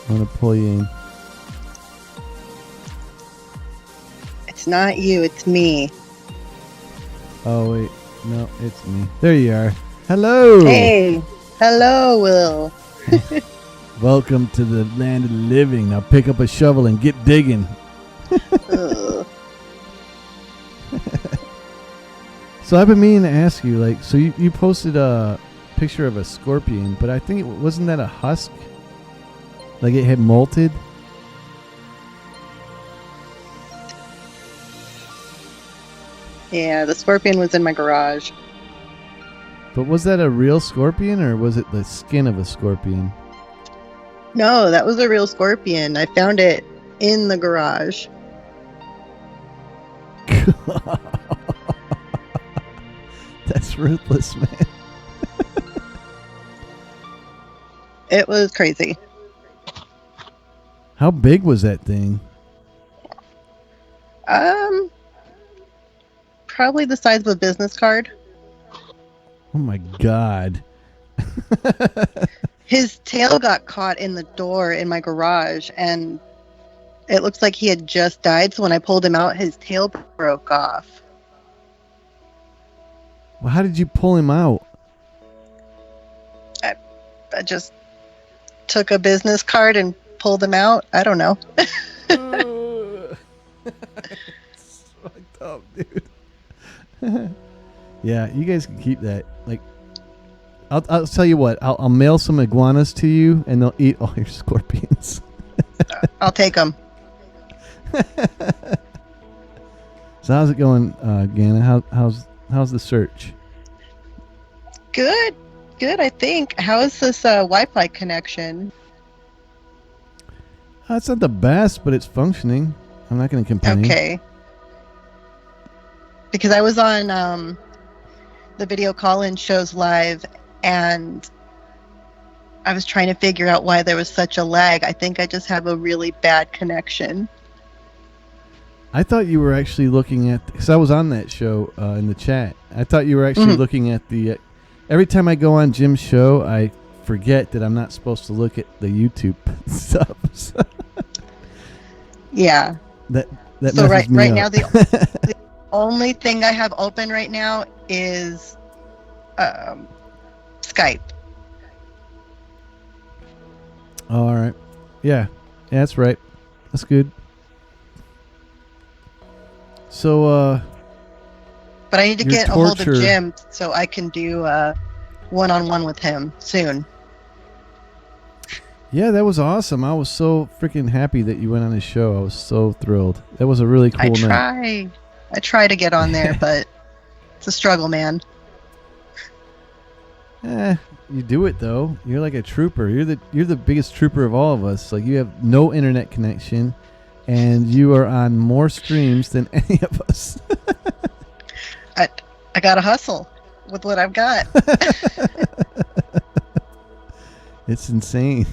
I'm gonna pull you in. It's not you, it's me. Oh wait, no, it's me. There you are. Hello. Hey, hello, Will. Welcome to the land of the living. Now pick up a shovel and get digging. So I've been meaning to ask you, like, so you posted a picture of a scorpion, but I think wasn't that a husk? Like it had molted? Yeah, the scorpion was in my garage. But was that a real scorpion or was it the skin of a scorpion? No, that was a real scorpion. I found it in the garage. That's ruthless, man. It was crazy. How big was that thing? Probably the size of a business card. Oh my god. His tail got caught in the door in my garage, and it looks like he had just died, so when I pulled him out, his tail broke off. Well, how did you pull him out? I just took a business card and pulled him out. I don't know. It's fucked up, dude. Yeah, you guys can keep that. Like, I'll tell you what. I'll mail some iguanas to you, and they'll eat all your scorpions. I'll take them. So how's it going, Ganna? How's the search? Good, I think. How is this Wi-Fi connection? It's not the best, but it's functioning. I'm not going to complain. Okay. Because I was on the video call-in shows live, and I was trying to figure out why there was such a lag. I think I just have a really bad connection. I thought you were actually looking at, because I was on that show in the chat. I thought you were actually looking at the. Every time I go on Jim's show, I forget that I'm not supposed to look at the YouTube subs. Yeah. That so messes me right up. now the only thing I have open right now is Skype. All right. Yeah, that's right. That's good. So, but I need to get a hold of Jim so I can do one-on-one with him soon. Yeah, that was awesome. I was so freaking happy that you went on his show. I was so thrilled. That was a really cool night. I try to get on there, but it's a struggle, man. You do it though. You're like a trooper. You're the biggest trooper of all of us. Like, you have no internet connection, and you are on more streams than any of us. I gotta hustle with what I've got. It's insane.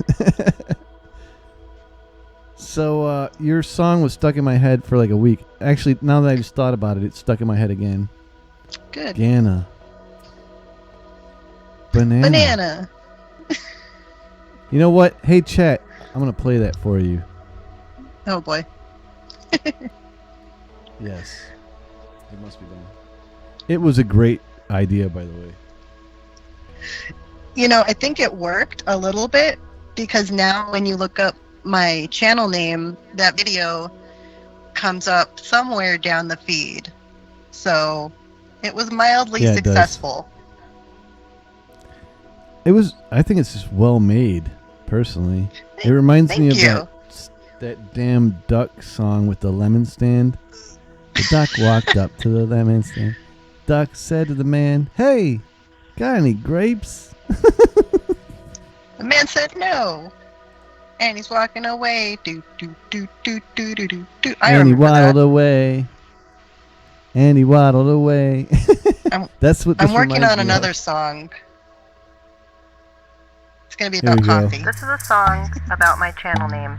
So your song was stuck in my head for like a week. Actually, now that I just thought about it, it's stuck in my head again. Good. GANNA. Banana. You know what? Hey, chat. I'm going to play that for you. Oh, boy. Yes. It must be done. It was a great idea, by the way. You know, I think it worked a little bit because now when you look up my channel name, that video comes up somewhere down the feed. So it was mildly successful. It was. I think it's just well made, personally. It reminds me of that damn duck song with the lemon stand. The duck walked up to the lemon stand. Duck said to the man, "Hey, got any grapes?" The man said no. And he's walking away. Do, do, do, do, do, do, do, do. And he waddled away. And he waddled away. That's what this I'm working on me another of. song. It's going to be Here about we coffee. go. This is a song about my channel name,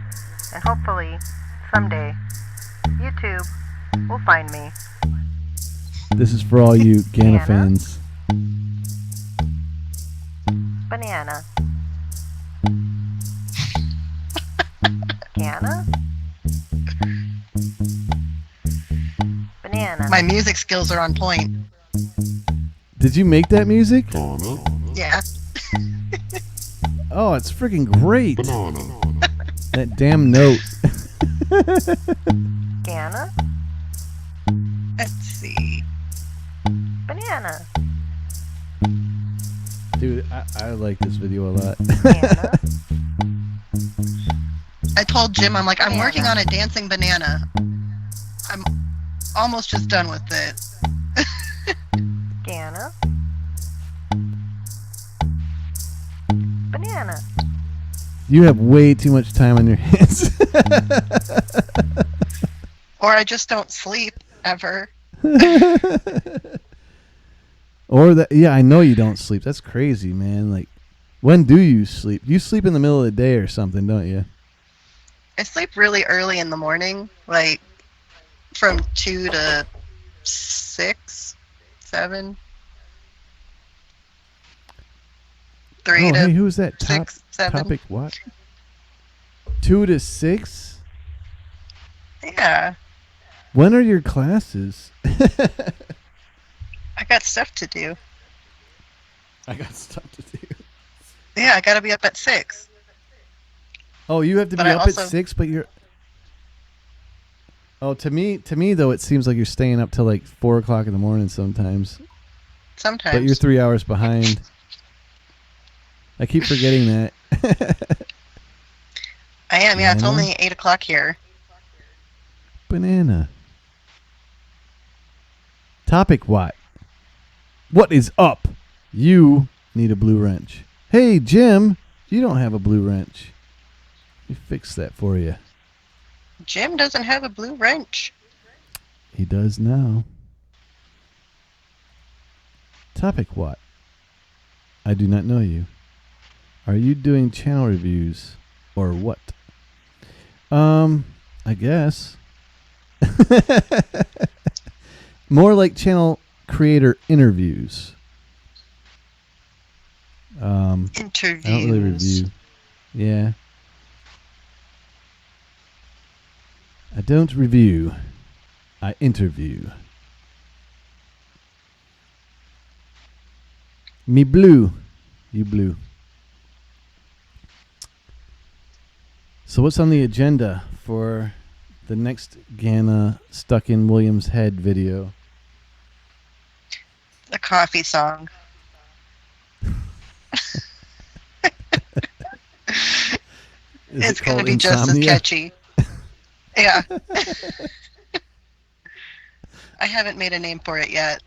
and hopefully, someday, YouTube will find me. This is for all you GANNA fans. Banana. GANNA? Banana. My music skills are on point. Did you make that music? Yeah. Oh, it's freaking great. That damn note. GANNA? Let's see. Banana. Dude, I like this video a lot. I told Jim, I'm like, I'm working on a dancing banana. I'm almost just done with it. GANNA. Banana. You have way too much time on your hands. Or I just don't sleep ever. Or that, yeah, I know you don't sleep. That's crazy, man. Like, when do you sleep? You sleep in the middle of the day or something, don't you? I sleep really early in the morning, like from 2 to 6, 7. 3 to hey, who's that? 6, 7. Topic what? 2 to 6? Yeah. When are your classes? I got stuff to do. I got stuff to do. Yeah, I gotta be up at 6. Oh, you have to be up at 6, but you're... Oh, to me though, it seems like you're staying up till like 4 o'clock in the morning sometimes. Sometimes. But you're 3 hours behind. I keep forgetting that. I am, yeah. It's Banana? only 8 o'clock here. Banana. Topic what? What is up? You need a blue wrench. Hey, Jim, you don't have a blue wrench. Let me fix that for you. Jim doesn't have a blue wrench. He does now. Topic what? I do not know you. Are you doing channel reviews or what? I guess. More like channel creator interviews. Interviews. I don't really review. Yeah. I don't review. I interview. Me blue. You blue. So what's on the agenda for the next GANNA Stuck in William's Head video? The coffee song. It's going to be just as catchy. Yeah. I haven't made a name for it yet.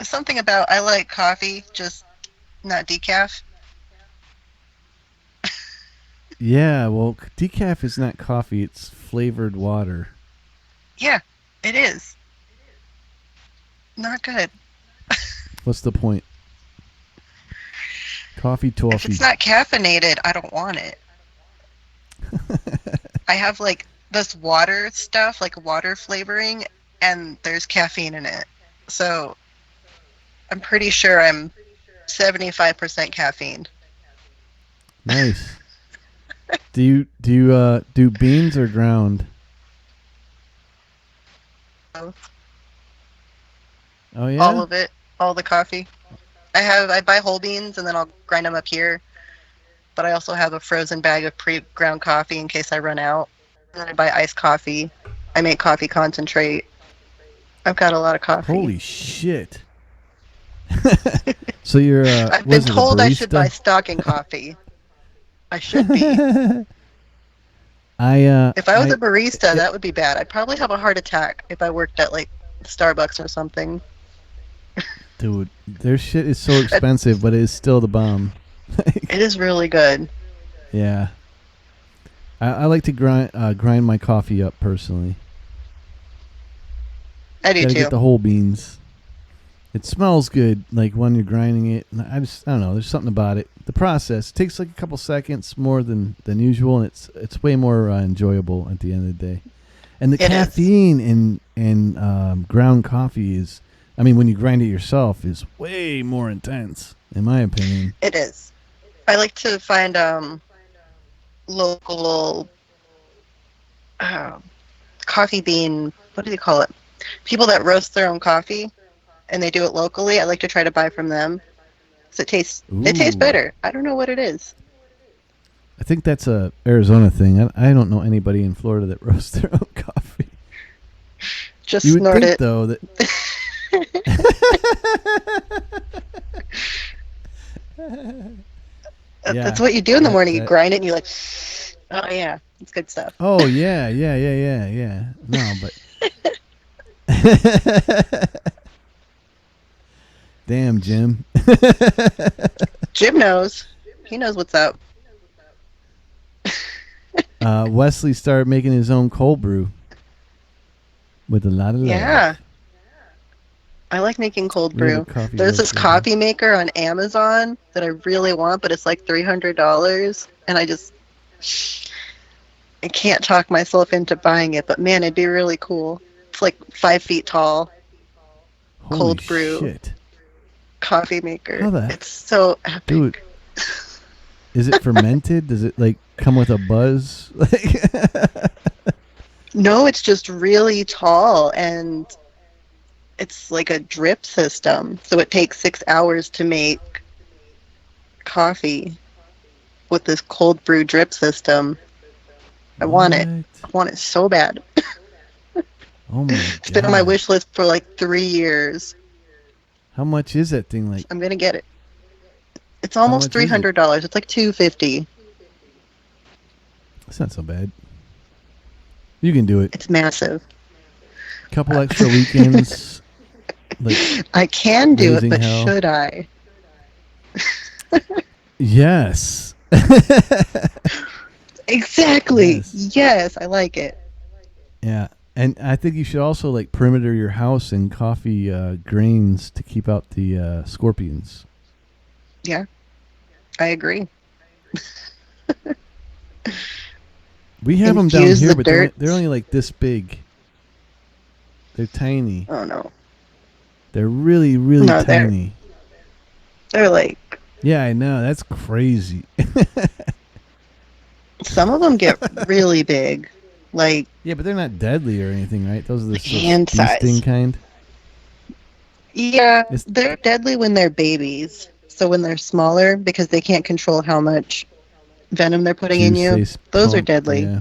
Something about I like coffee, just not decaf. Yeah, well, decaf is not coffee, it's flavored water. Yeah, it is. Not good. What's the point? Coffee toffee. If it's not caffeinated, I don't want it. I have like this water stuff, like water flavoring, and there's caffeine in it. So I'm pretty sure I'm 75% caffeine. Nice. Do you do beans or ground? Both. Oh yeah. All of it. All the coffee. I buy whole beans and then I'll grind them up here. But I also have a frozen bag of pre-ground coffee in case I run out. And then I buy iced coffee. I make coffee concentrate. I've got a lot of coffee. Holy shit. So you're I've been told I should buy stocking coffee. I should be. If I was a barista, that would be bad. I'd probably have a heart attack if I worked at like Starbucks or something. Dude, their shit is so expensive, but it is still the bomb. It is really good. Yeah. I like to grind my coffee up personally. I do Gotta too. get the whole beans. It smells good, like when you're grinding it. And I don't know. There's something about it. The process takes like a couple seconds more than usual, and it's way more enjoyable at the end of the day. And the caffeine in ground coffee is, I mean, when you grind it yourself, is way more intense, in my opinion. It is. I like to find local coffee bean. What do you call it? People that roast their own coffee, and they do it locally. I like to try to buy from them. So it tastes better. I don't know what it is. I think that's a Arizona thing. I don't know anybody in Florida that roasts their own coffee. Just you would snort think, it. though, that That's what you do in the morning. You grind it and you're like, oh yeah, it's good stuff. Oh yeah. No, but damn, Jim. Jim knows. He knows what's up. Wesley started making his own cold brew with a lot of love. Yeah. I like making cold brew. There's this coffee maker on Amazon that I really want, but it's like $300, and I can't talk myself into buying it, but man, it'd be really cool. It's like 5 feet tall. Holy cold brew shit. Coffee maker. How the It's so epic. Dude, is it fermented? Does it like come with a buzz? No, it's just really tall, and it's like a drip system. So it takes 6 hours to make coffee with this cold brew drip system. I want it. I want it so bad. Oh my It's been on my wish list for like 3 years. How much is that thing? Like, I'm gonna get it. It's almost $300. It's like $250. It's not so bad. You can do it. It's massive. Couple extra weekends. Like I can do it, raising but hell. should I? Yes. Exactly. Yes, I like it. Yeah. And I think you should also like perimeter your house in coffee grains to keep out the scorpions. Yeah, I agree. We have them down Infuse here, the but dirt. they're only like this big. They're tiny. Oh no. They're really, really No, tiny. They're like, Yeah, I know. That's crazy. some of them get really big. Like, Yeah, but they're not deadly or anything, right? Those are the hand bee size. sting kind. yeah, they're deadly when they're babies. So when they're smaller, because they can't control how much venom they're putting in you, Juice they those are pump, deadly. yeah.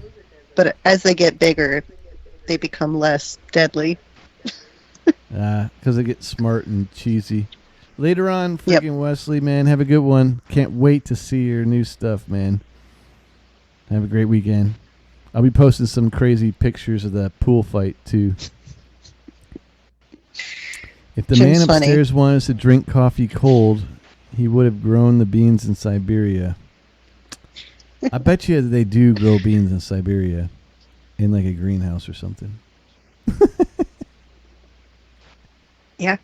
But as they get bigger, they become less deadly. Because they get smart and cheesy. Later on, freaking Wesley, man, have a good one. Can't wait to see your new stuff, man. Have a great weekend. I'll be posting some crazy pictures of that pool fight, too. If the Jim's man funny. upstairs wanted us to drink coffee cold, he would have grown the beans in Siberia. I bet you they do grow beans in Siberia in like a greenhouse or something. Yeah.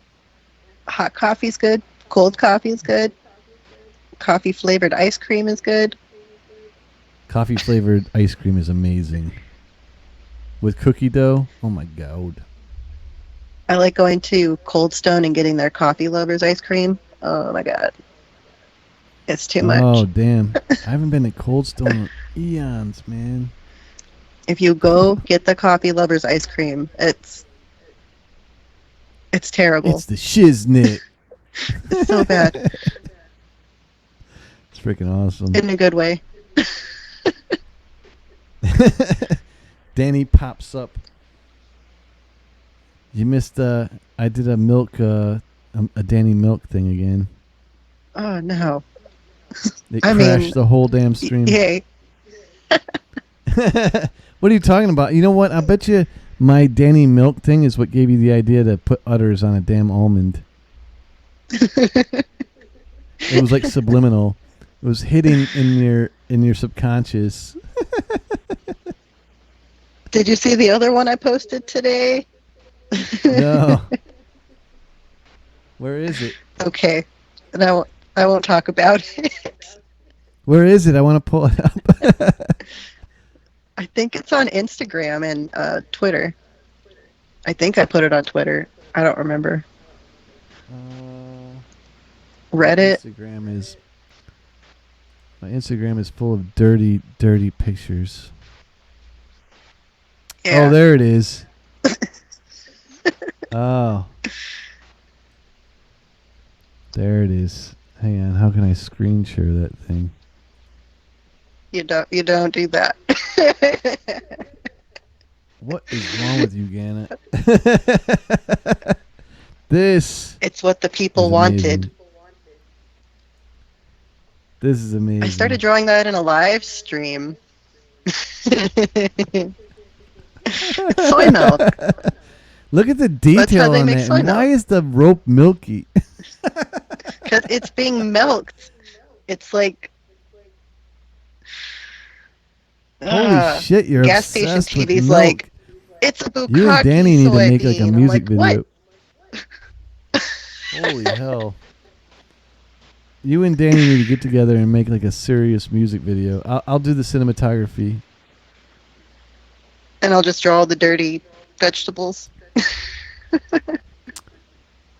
Hot coffee's good. Cold coffee is good. Coffee flavored ice cream is good. Coffee flavored ice cream is amazing. With cookie dough, oh my god. I like going to Cold Stone and getting their coffee lovers ice cream. Oh my god. It's too much. Oh, damn. I haven't been to Cold Stone in eons, man. If you go get the coffee lovers ice cream, it's terrible. It's the shiznit. It's so bad. It's freaking awesome. In a good way. Danny pops up. You missed I did a milk a Danny milk thing again. Oh no. It crashed the whole damn stream. Yay. What are you talking about? You know what? I bet you my Danny milk thing is what gave you the idea to put udders on a damn almond. It was like subliminal. It was hitting in your subconscious. Did you see the other one I posted today? No. Where is it? Okay. And I won't talk about it. Where is it? I want to pull it up. I think it's on Instagram and Twitter. I think I put it on Twitter. I don't remember. Reddit. My Instagram is full of dirty, dirty pictures. Yeah. Oh, there it is. Oh. There it is. Hang on, how can I screen share that thing? You don't do that. What is wrong with you, Ganna? This. It's what the people wanted. This is amazing. I started drawing that in a live stream. It's soy milk. Look at the detail on that. And why is the rope milky? Because it's being milked. It's like... Holy shit, you're gas obsessed station with TV's milk. like, it's a bukkake You and Danny need to make like a soybean. music I'm like, video. Holy hell. You and Danny need to get together and make like a serious music video. I'll do the cinematography. And I'll just draw all the dirty vegetables.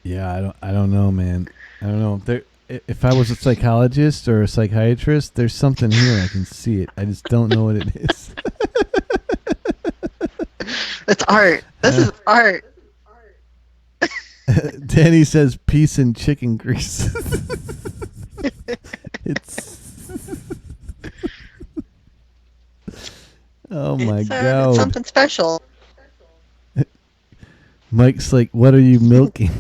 Yeah, I don't know, man. I don't know. If I was a psychologist or a psychiatrist, there's something here. I can see it. I just don't know what it is. It's art. This is art. Danny says peace and chicken grease. Oh my god. It's something special. Mike's like, what are you milking?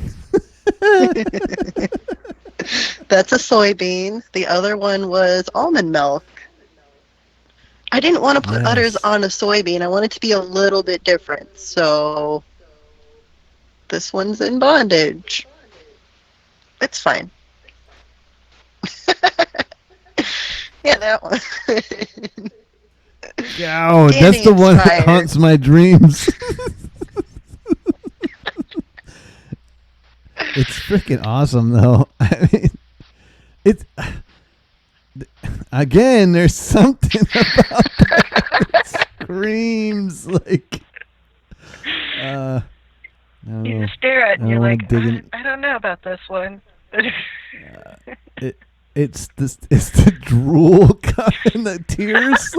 That's a soybean. The other one was almond milk. I didn't want to put udders on a soybean. I wanted it to be a little bit different. So this one's in bondage. It's fine. Yeah, that one. Yo, that's the one that haunts my dreams. It's freaking awesome, though. I mean, it's again. There's something about that. It screams like. You just stare at it and you're like, I don't know about this one. It's the drool and the tears.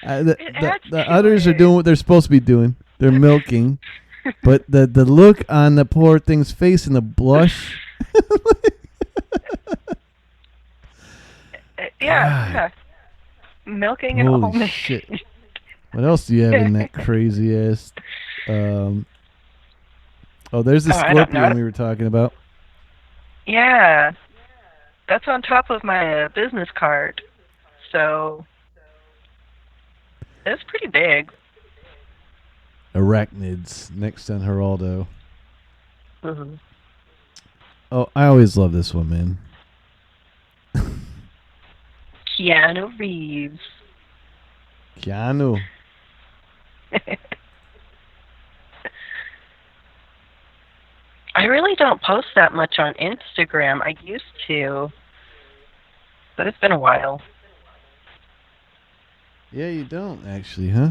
The udders are doing what they're supposed to be doing. They're milking. But the look on the poor thing's face and the blush. Yeah. Milking and Holy almond. shit. What else do you have in that crazy ass? Oh, there's the scorpion we were talking about. Yeah. That's on top of my business card. So it's pretty big. Arachnids next on Geraldo. Mm-hmm. Oh, I always love this one, man. Keanu Reeves. Keanu. I really don't post that much on Instagram. I used to, but it's been a while. Yeah, you don't actually, huh?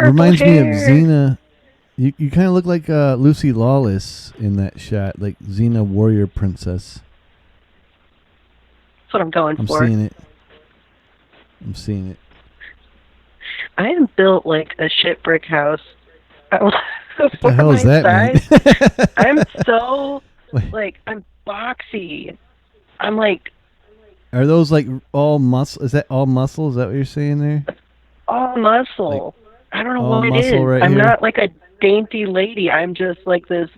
Reminds me of Xena. You kind of look like Lucy Lawless in that shot, like Xena Warrior Princess. That's what I'm going for. I'm seeing it. I am built like a shit brick house. What the hell is that, man? I'm so like I'm boxy. I'm like. Are those like all muscle? Is that all muscle? Is that what you're saying there? All muscle. Like, I don't know what it is. Right I'm here? not like a dainty lady. I'm just like this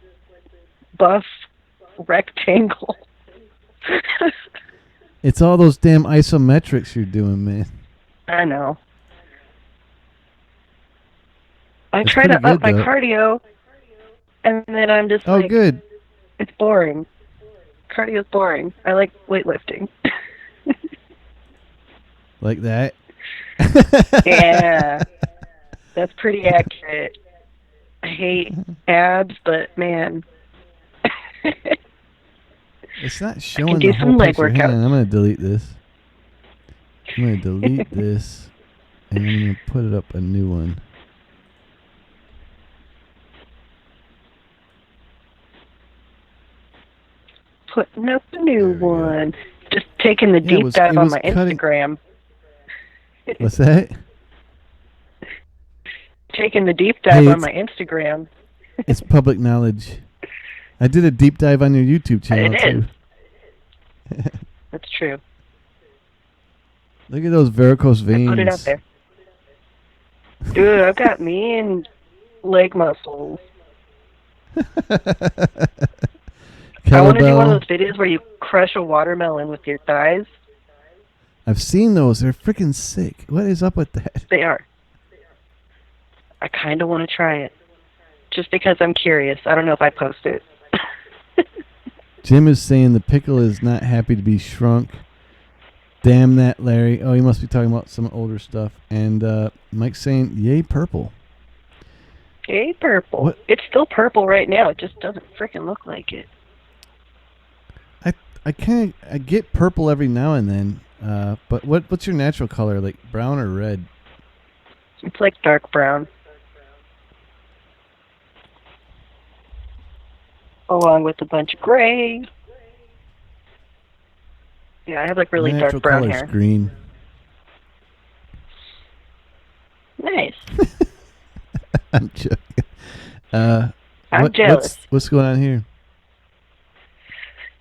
buff rectangle. It's all those damn isometrics you're doing, man. I know. I try to up my cardio, and then I'm just like, good. It's boring. Cardio's boring. I like weightlifting. Like that? Yeah. That's pretty accurate. I hate abs, but man. It's not showing I can do the some whole leg picture. Hang workouts. on, I'm going to delete this. I'm going to delete this, and I'm going to put it up a new one. Putting up a new one. Just taking the deep dive on my Instagram. What's that? Taking the deep dive on my Instagram. It's public knowledge. I did a deep dive on your YouTube channel, too. That's true. Look at those varicose veins. Put it out there. Dude, I've got mean leg muscles. I want to do one of those videos where you crush a watermelon with your thighs. I've seen those. They're freaking sick. What is up with that? They are. I kind of want to try it. Just because I'm curious. I don't know if I post it. Jim is saying the pickle is not happy to be shrunk. Damn that, Larry. Oh, he must be talking about some older stuff. And Mike's saying, yay, purple. Yay, purple. What? It's still purple right now. It just doesn't freaking look like it. I get purple every now and then. But what's your natural color? Like brown or red? It's like dark brown. Along with a bunch of gray. Yeah, I have like really dark brown hair. Green. Nice. I'm joking. I'm jealous. What's going on here?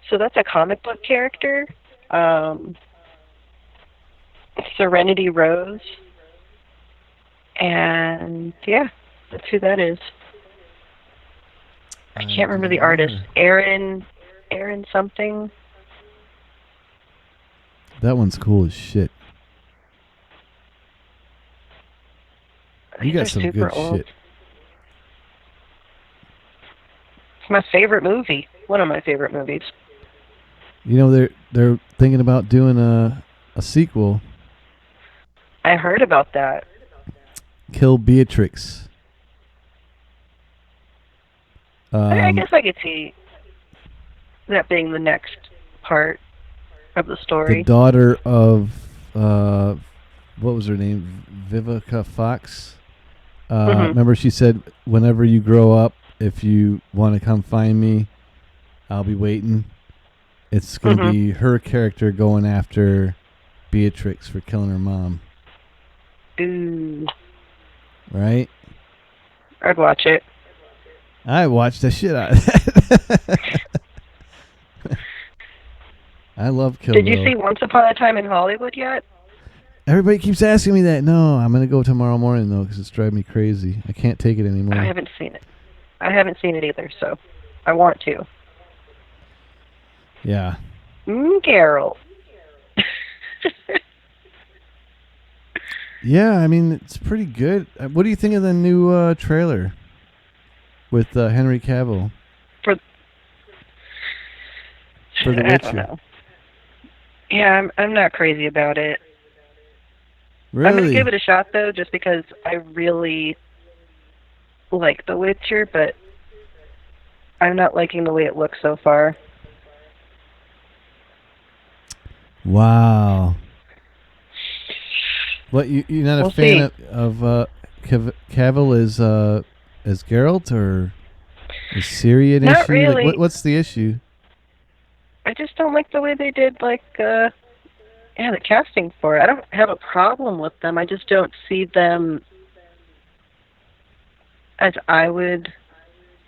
So that's a comic book character. Serenity Rose. And yeah, that's who that is. I can't remember the artist. Aaron something. That one's cool as shit. You got some good shit. It's my favorite movie. One of my favorite movies. You know, they're thinking about doing a sequel. I heard about that. Kill Beatrix. I guess I could see that being the next part of the story. The daughter of what was her name? Vivica Fox. Remember, she said, "Whenever you grow up, if you want to come find me, I'll be waiting." It's going to be her character going after Beatrix for killing her mom. Ooh. Right? I'd watch it. I watched the shit out of that. I love Kill Bill. Did you see Once Upon a Time in Hollywood yet? Everybody keeps asking me that. No, I'm going to go tomorrow morning, though, because it's driving me crazy. I can't take it anymore. I haven't seen it. I haven't seen it either, so I want to. Yeah. Carol. Yeah, I mean, it's pretty good. What do you think of the new trailer with Henry Cavill? For The Witcher. I don't know. Yeah, I'm not crazy about it. Really? I'm going to give it a shot, though, just because I really like The Witcher, but I'm not liking the way it looks so far. Wow. What, you're not a fan of Cavill as Geralt, or is Ciri an Not issue? really. Like, what's the issue? I just don't like the way they did, like, the casting for it. I don't have a problem with them. I just don't see them as I would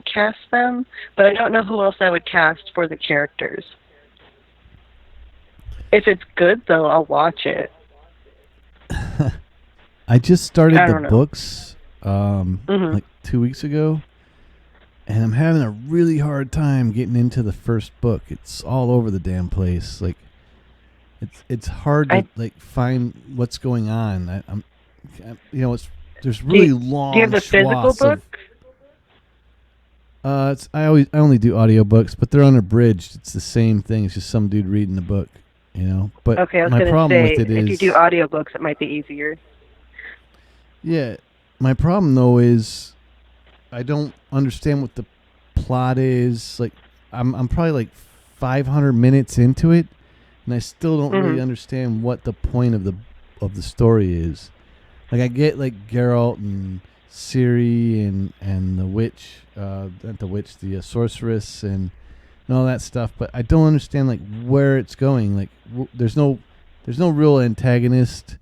cast them. But I don't know who else I would cast for the characters. If it's good, though, I'll watch it. I just started the know. books like 2 weeks ago, and I'm having a really hard time getting into the first book. It's all over the damn place. Like, it's hard to like find what's going on. I'm there's really long. Do you have the physical book? I only do audiobooks, but they're unabridged. It's the same thing. It's just some dude reading the book, you know. But Okay, I was my going to problem say, with it is, if you do audiobooks, it might be easier. yeah, my problem though is I don't understand what the plot is. Like, I'm probably like 500 minutes into it, and I still don't really understand what the point of the story is. Like, I get like Geralt and Ciri and the witch, not the witch, the sorceress and all that stuff, but I don't understand like where it's going. Like, there's no real antagonist.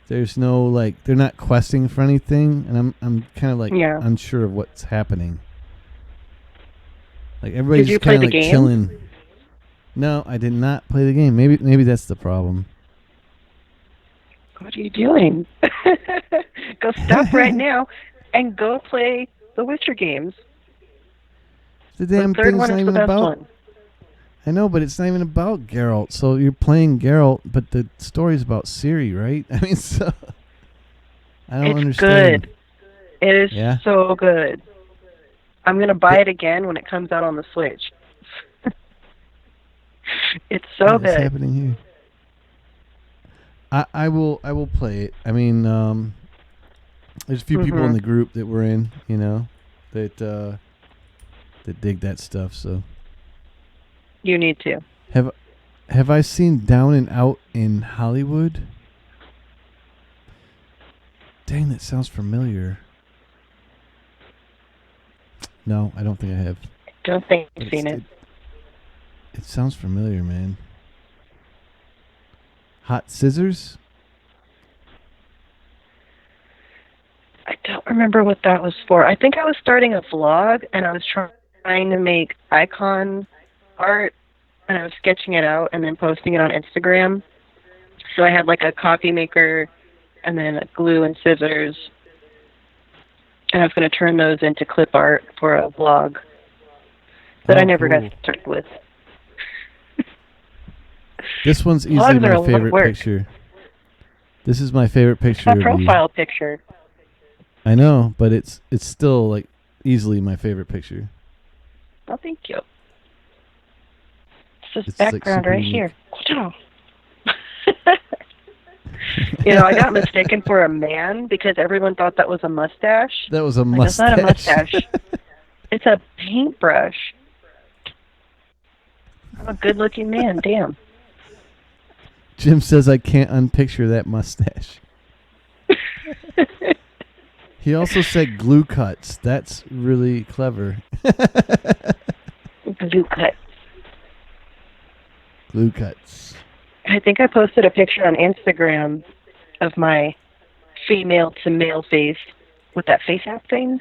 There's no, like, they're not questing for anything, and I'm kind of like unsure of what's happening. Like, everybody's just kind of like chilling. No, I did not play the game. Maybe that's the problem. What are you doing? Go stop right now and go play the Witcher games. The damn third thing's one not is the even best about. one. I know, but it's not even about Geralt. So you're playing Geralt, but the story's about Ciri, right? I mean, so I don't understand. Good. It is so good. I'm gonna buy it again when it comes out on the Switch. It's so good. What's happening here? I will play it. I mean, there's a few people in the group that we're in, you know, that dig that stuff. So you need to. Have I seen Down and Out in Hollywood? Dang, that sounds familiar. No, I don't think I have. Don't think I've seen it. It sounds familiar, man. Hot Scissors? I don't remember what that was for. I think I was starting a vlog, and I was trying to make icon art, and I was sketching it out and then posting it on Instagram. So I had like a coffee maker and then a glue and scissors, and I was going to turn those into clip art for a vlog that I never got started with. This one's easily my favorite picture. This is my favorite picture. It's my profile picture. I know, but it's still like easily my favorite picture. Oh, thank you. It's this background right here. You know, I got mistaken for a man because everyone thought that was a mustache. That was a mustache. It's not a mustache. It's a paintbrush. I'm a good-looking man. Damn. Jim says I can't unpicture that mustache. He also said glue cuts. That's really clever. Glue cuts. Glue cuts. I think I posted a picture on Instagram of my female to male face with that face app thing.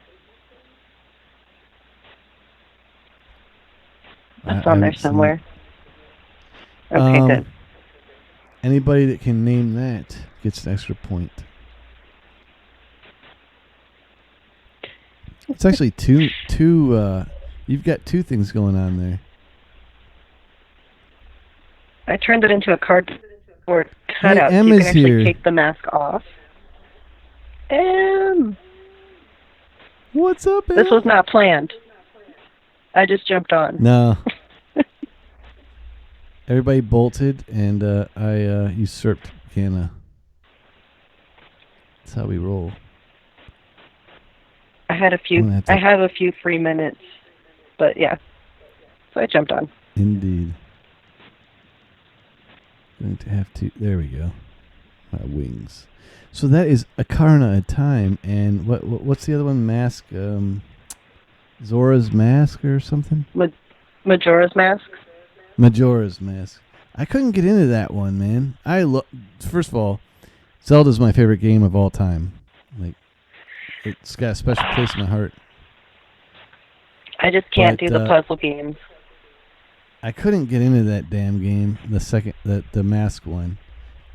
That's on there somewhere. Okay, good. Anybody that can name that gets an extra point. It's actually two. You've got two things going on there. I turned it into a cardboard cutout. Hey, M so you is can actually here. take the mask off. What's up, M? This was not planned. I just jumped on. No. Everybody bolted, and I usurped GANNA. That's how we roll. I have a few free minutes, but yeah. So I jumped on. Indeed. Going to have to. There we go. wings. So that is a Karna a time, and what's the other one? Mask, Zora's Mask or something? Majora's Mask. Majora's Mask. I couldn't get into that one, man. First of all, Zelda's my favorite game of all time. Like, it's got a special place in my heart. I just can't do the puzzle games. I couldn't get into that damn game. The Mask one.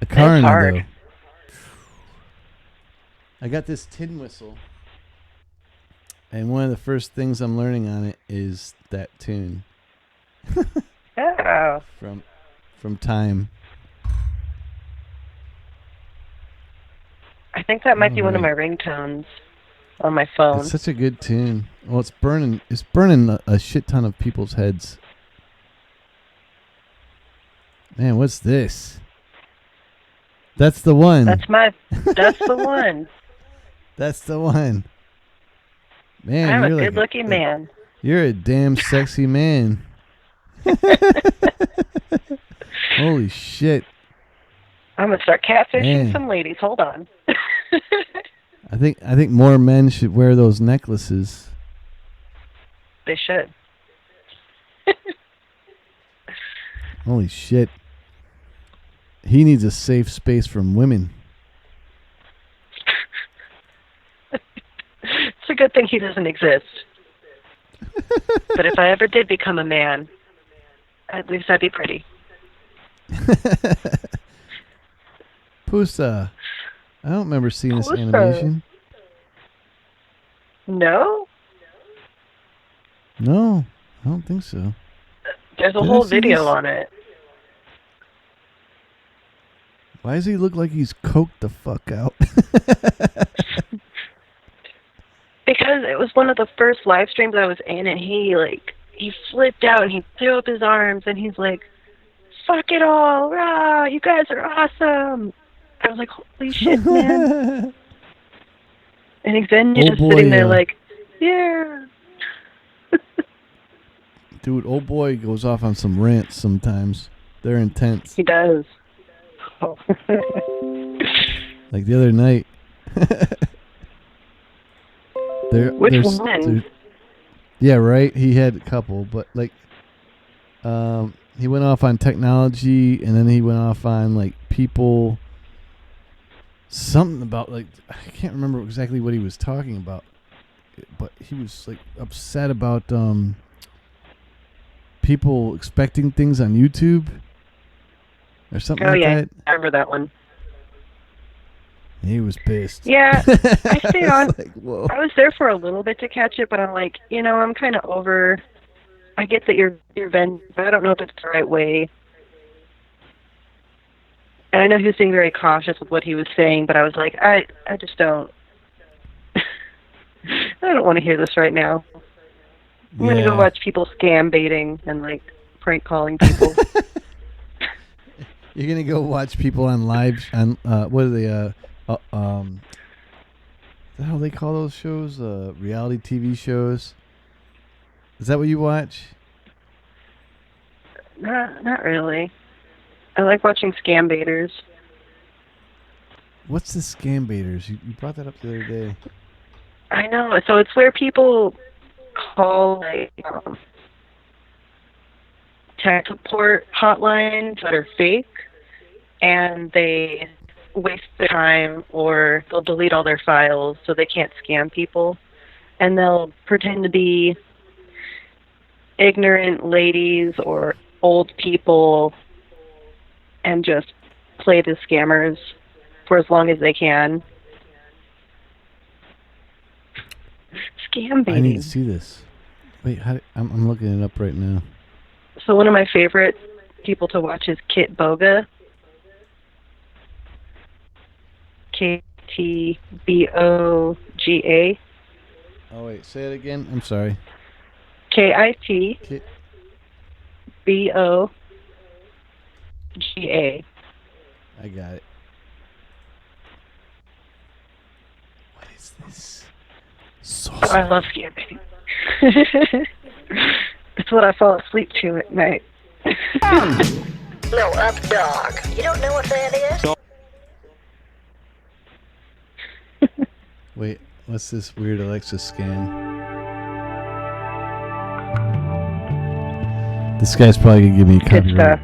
Karna, though. I got this tin whistle, and one of the first things I'm learning on it is that tune. Oh. From Time. I think that might be one of my ringtones on my phone. It's such a good tune. Well, it's burning a shit ton of people's heads. Man, what's this? That's the one. That's the one. That's the one. Man, I'm you're a good-looking man. You're a damn sexy man. Holy shit. I'm gonna start catfishing some ladies. Hold on. I think more men should wear those necklaces. They should. Holy shit. He needs a safe space from women. It's a good thing he doesn't exist. But if I ever did become a man, at least I'd be pretty. Pusa. I don't remember seeing this animation. No? No, I don't think so. There's a whole video on it. Why does he look like he's coked the fuck out? Because it was one of the first live streams I was in, and he flipped out and he threw up his arms and he's like, "Fuck it all, rah, you guys are awesome." I was like, holy shit, man. And then you're just sitting there like, yeah. Dude, old boy goes off on some rants sometimes. They're intense. He does. Oh. Like the other night. Which one? Yeah, right? He had a couple, but like he went off on technology, and then he went off on like people, something about like, I can't remember exactly what he was talking about, but he was like upset about people expecting things on YouTube or something like that. I remember that one. He was pissed. Yeah, I stayed on. Like, whoa. I was there for a little bit to catch it, but I'm like, I'm kind of over. I get that you're venting, but I don't know if it's the right way. And I know he was being very cautious with what he was saying, but I was like, I just don't. I don't want to hear this right now. I'm going to go watch people scam baiting and like prank calling people. You're going to go watch people on live, on what are they, is that how they call those shows? Reality TV shows? Is that what you watch? Not really. I like watching scam baiters. What's the scam baiters? You brought that up the other day. I know. So it's where people call like tech support hotlines that are fake, and they waste their time, or they'll delete all their files so they can't scam people, and they'll pretend to be ignorant ladies or old people and just play the scammers for as long as they can. Scam baiting. I need to see this. Wait, I'm looking it up right now. So one of my favorite people to watch is Kit Boga. KTBOGA. Oh wait, say it again. I'm sorry. KITBOGA. I got it. What is this? Oh, I love scamming. It's what I fall asleep to at night. Blow up dog. You don't know what that is? Wait, what's this weird Alexa scam? This guy's probably gonna give me a copyright.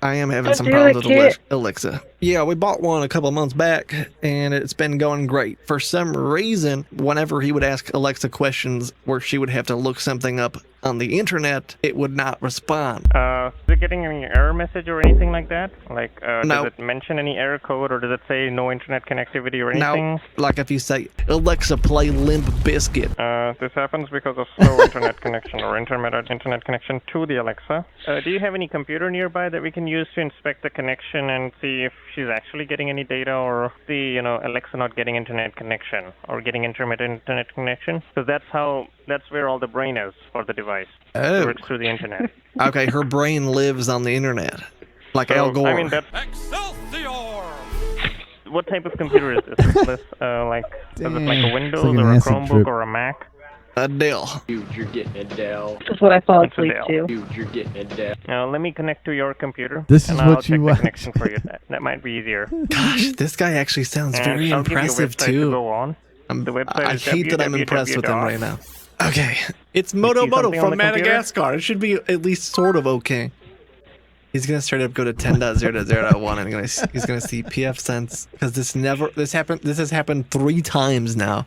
I am having some problems with Alexa. Yeah, we bought one a couple months back, and it's been going great. For some reason, whenever he would ask Alexa questions where she would have to look something up on the internet, it would not respond. Is it getting any error message or anything like that? Like, No. does it mention any error code, or does it say no internet connectivity or anything? No, like if you say, Alexa, play Limp Bizkit. This happens because of slow internet connection or intermittent internet connection to the Alexa. Do you have any computer nearby that we can use to inspect the connection and see if she's actually getting any data, or the Alexa not getting internet connection or getting intermittent internet connection? Because that's where all the brain is for the device. Oh. It works through the internet. Okay, her brain lives on the internet, like Al Gore. I mean, what type of computer is this? Is this like is it like a Windows like an or a acid Chromebook trip. or a Mac? A Dell. Dude, you're getting a Dell. This is what I fall It's a asleep Dell. to. Dude, you're getting a Dell. Now let me connect to your computer. This is and I'll what check you the want. connection for you. That might be easier. Gosh, this guy actually sounds And very I'll give you a impressive website to too. go on. The website I is hate that I'm impressed with him right now. Okay, it's see Moto Moto something on from the computer? Madagascar. It should be at least sort of okay. He's gonna straight up go to 10.0.0.1 and he's gonna see pfSense, because this has happened 3 times now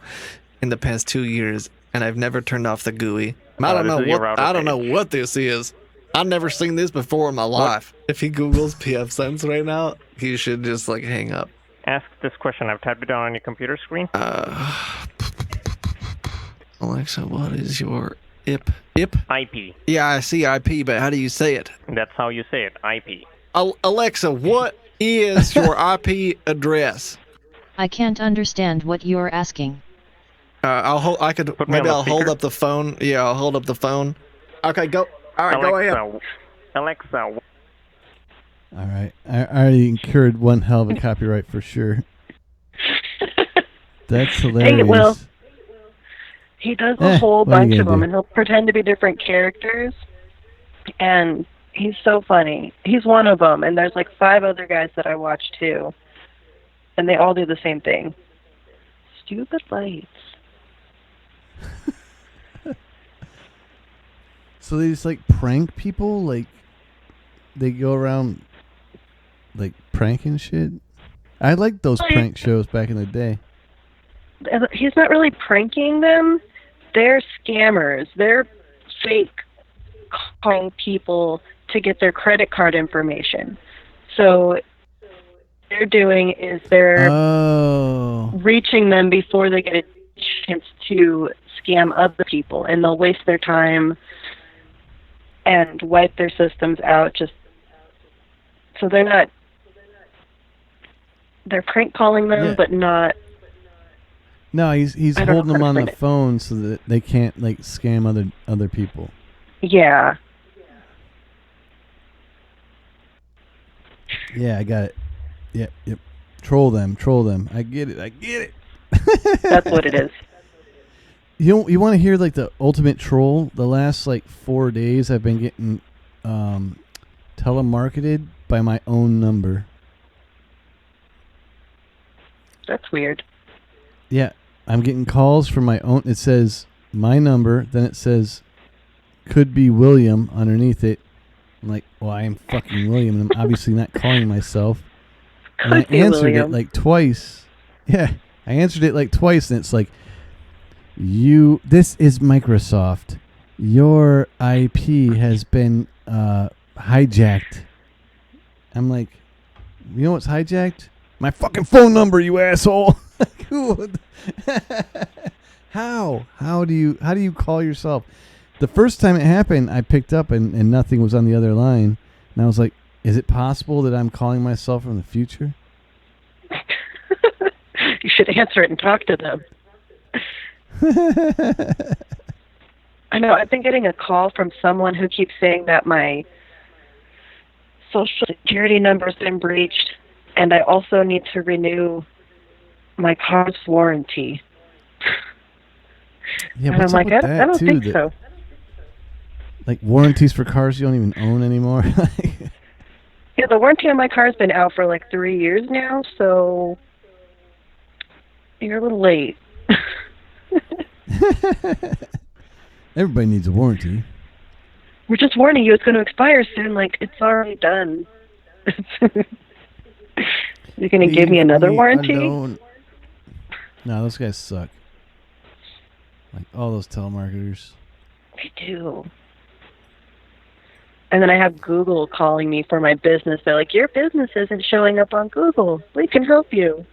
in the past 2 years, and I've never turned off the GUI. I don't know what this is. I've never seen this before in my life. If he Googles pfSense right now, he should just like hang up. Ask this question. I've typed it down on your computer screen. Alexa, what is your IP? IP. Yeah, I see IP, but how do you say it? That's how you say it. IP. Alexa, what is your IP address? I can't understand what you're asking. I'll hold up the phone. Yeah, I'll hold up the phone. Okay, go. All right, go ahead. Alexa. All right, I already incurred one hell of a copyright for sure. That's hilarious. Dang it, Will. He does a whole what are you bunch of gonna them, do? and he'll pretend to be different characters. And he's so funny. He's one of them, and there's like 5 other guys that I watch too. And they all do the same thing. Stupid lights. So they just like prank people, like they go around like pranking shit. I liked those prank shows back in the day. He's not really pranking them. They're scammers. They're fake calling people to get their credit card information. So what they're doing is they're reaching them before they get a chance to scam other people, and they'll waste their time and wipe their systems out just so they're prank calling them, but not. No, he's I don't holding know them how on to the explain it. phone so that they can't like scam other people. Yeah. Yeah, I got it. Yep. Troll them. I get it. That's what it is. You want to hear like the ultimate troll? The last like 4 days I've been getting telemarketed by my own number. That's weird. Yeah, I'm getting calls from my own. It says my number, then it says could be William underneath it. I'm like, well, I am fucking William, and I'm obviously not calling myself. And I answered it like twice. Yeah, I answered it like twice, and it's like, this is Microsoft. Your IP has been hijacked. I'm like, you know what's hijacked? My fucking phone number, you asshole. How do you call yourself? The first time it happened, I picked up and nothing was on the other line. And I was like, is it possible that I'm calling myself from the future? You should answer it and talk to them. I know, I've been getting a call from someone who keeps saying that my social security number's been breached, and I also need to renew my car's warranty. Yeah, and I'm what's like, up with I that, don't too, think that- so. Like warranties for cars you don't even own anymore. Yeah, the warranty on my car's been out for like 3 years now, so You're a little late. Everybody needs a warranty. We're just warning you, it's going to expire soon. Like, it's already done. You're going to give me another warranty? No, those guys suck. Like all those telemarketers. They do. And then I have Google calling me for my business. They're like, your business isn't showing up on Google. We can help you.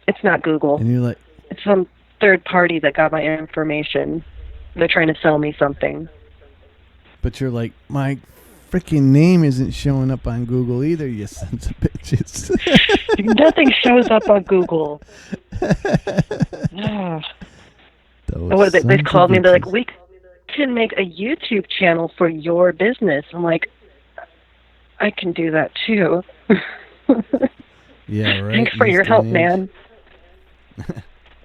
It's not Google. And you're like, it's some third party that got my information. They're trying to sell me something. But you're like, my freaking name isn't showing up on Google either, you sons of bitches. Nothing shows up on Google. They called me. They're like, we can make a YouTube channel for your business. I'm like, I can do that too. Yeah, right. Thanks for your help, man.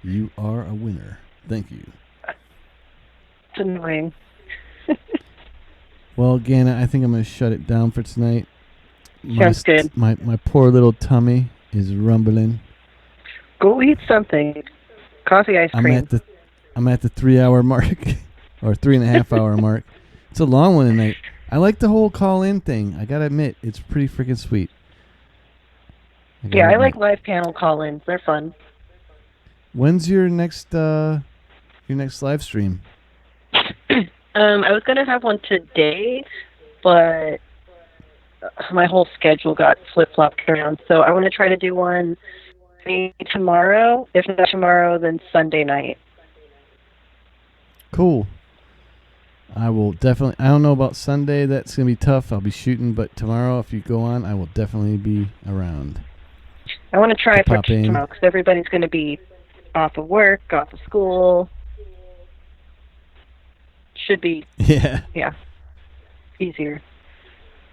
You are a winner. Thank you. It's annoying. Well, Ganna, I think I'm going to shut it down for tonight. Sounds good. My poor little tummy is rumbling. Go eat something. Coffee, ice cream. I'm at the 3-hour mark, or 3.5-hour mark. It's a long one tonight. I like the whole call-in thing. I gotta admit, it's pretty freaking sweet. I like live panel call-ins. They're fun. When's your next live stream? I was gonna have one today, but my whole schedule got flip-flopped around. So I want to try to do one maybe tomorrow. If not tomorrow, then Sunday night. Cool. I will definitely. I don't know about Sunday. That's gonna be tough. I'll be shooting, but tomorrow, if you go on, I will definitely be around. I want to try for tomorrow because everybody's going to be off of work, off of school. Should be. Yeah. Yeah. Easier.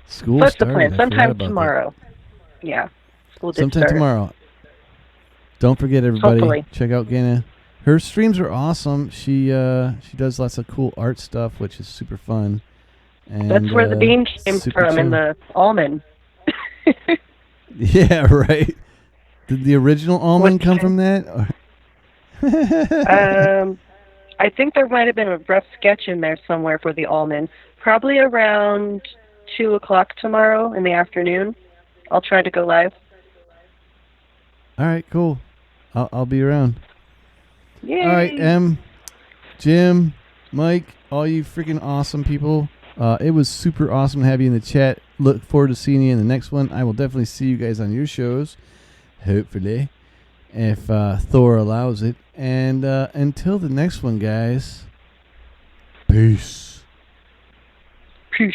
School. What's the plan? Sometime tomorrow. That. Yeah. School did sometime start. Tomorrow. Don't forget, everybody. Hopefully. Check out Ganna. Her streams are awesome. She does lots of cool art stuff, which is super fun. And, that's where the bean came from, in the almond. Yeah, right. Did the original almond come from that? I think there might have been a rough sketch in there somewhere for the almond. Probably around 2 o'clock tomorrow in the afternoon. I'll try to go live. All right, cool. I'll be around. Yay. All right, Jim, Mike, all you freaking awesome people. It was super awesome to have you in the chat. Look forward to seeing you in the next one. I will definitely see you guys on your shows, hopefully, if Thor allows it. And until the next one, guys, peace. Peace.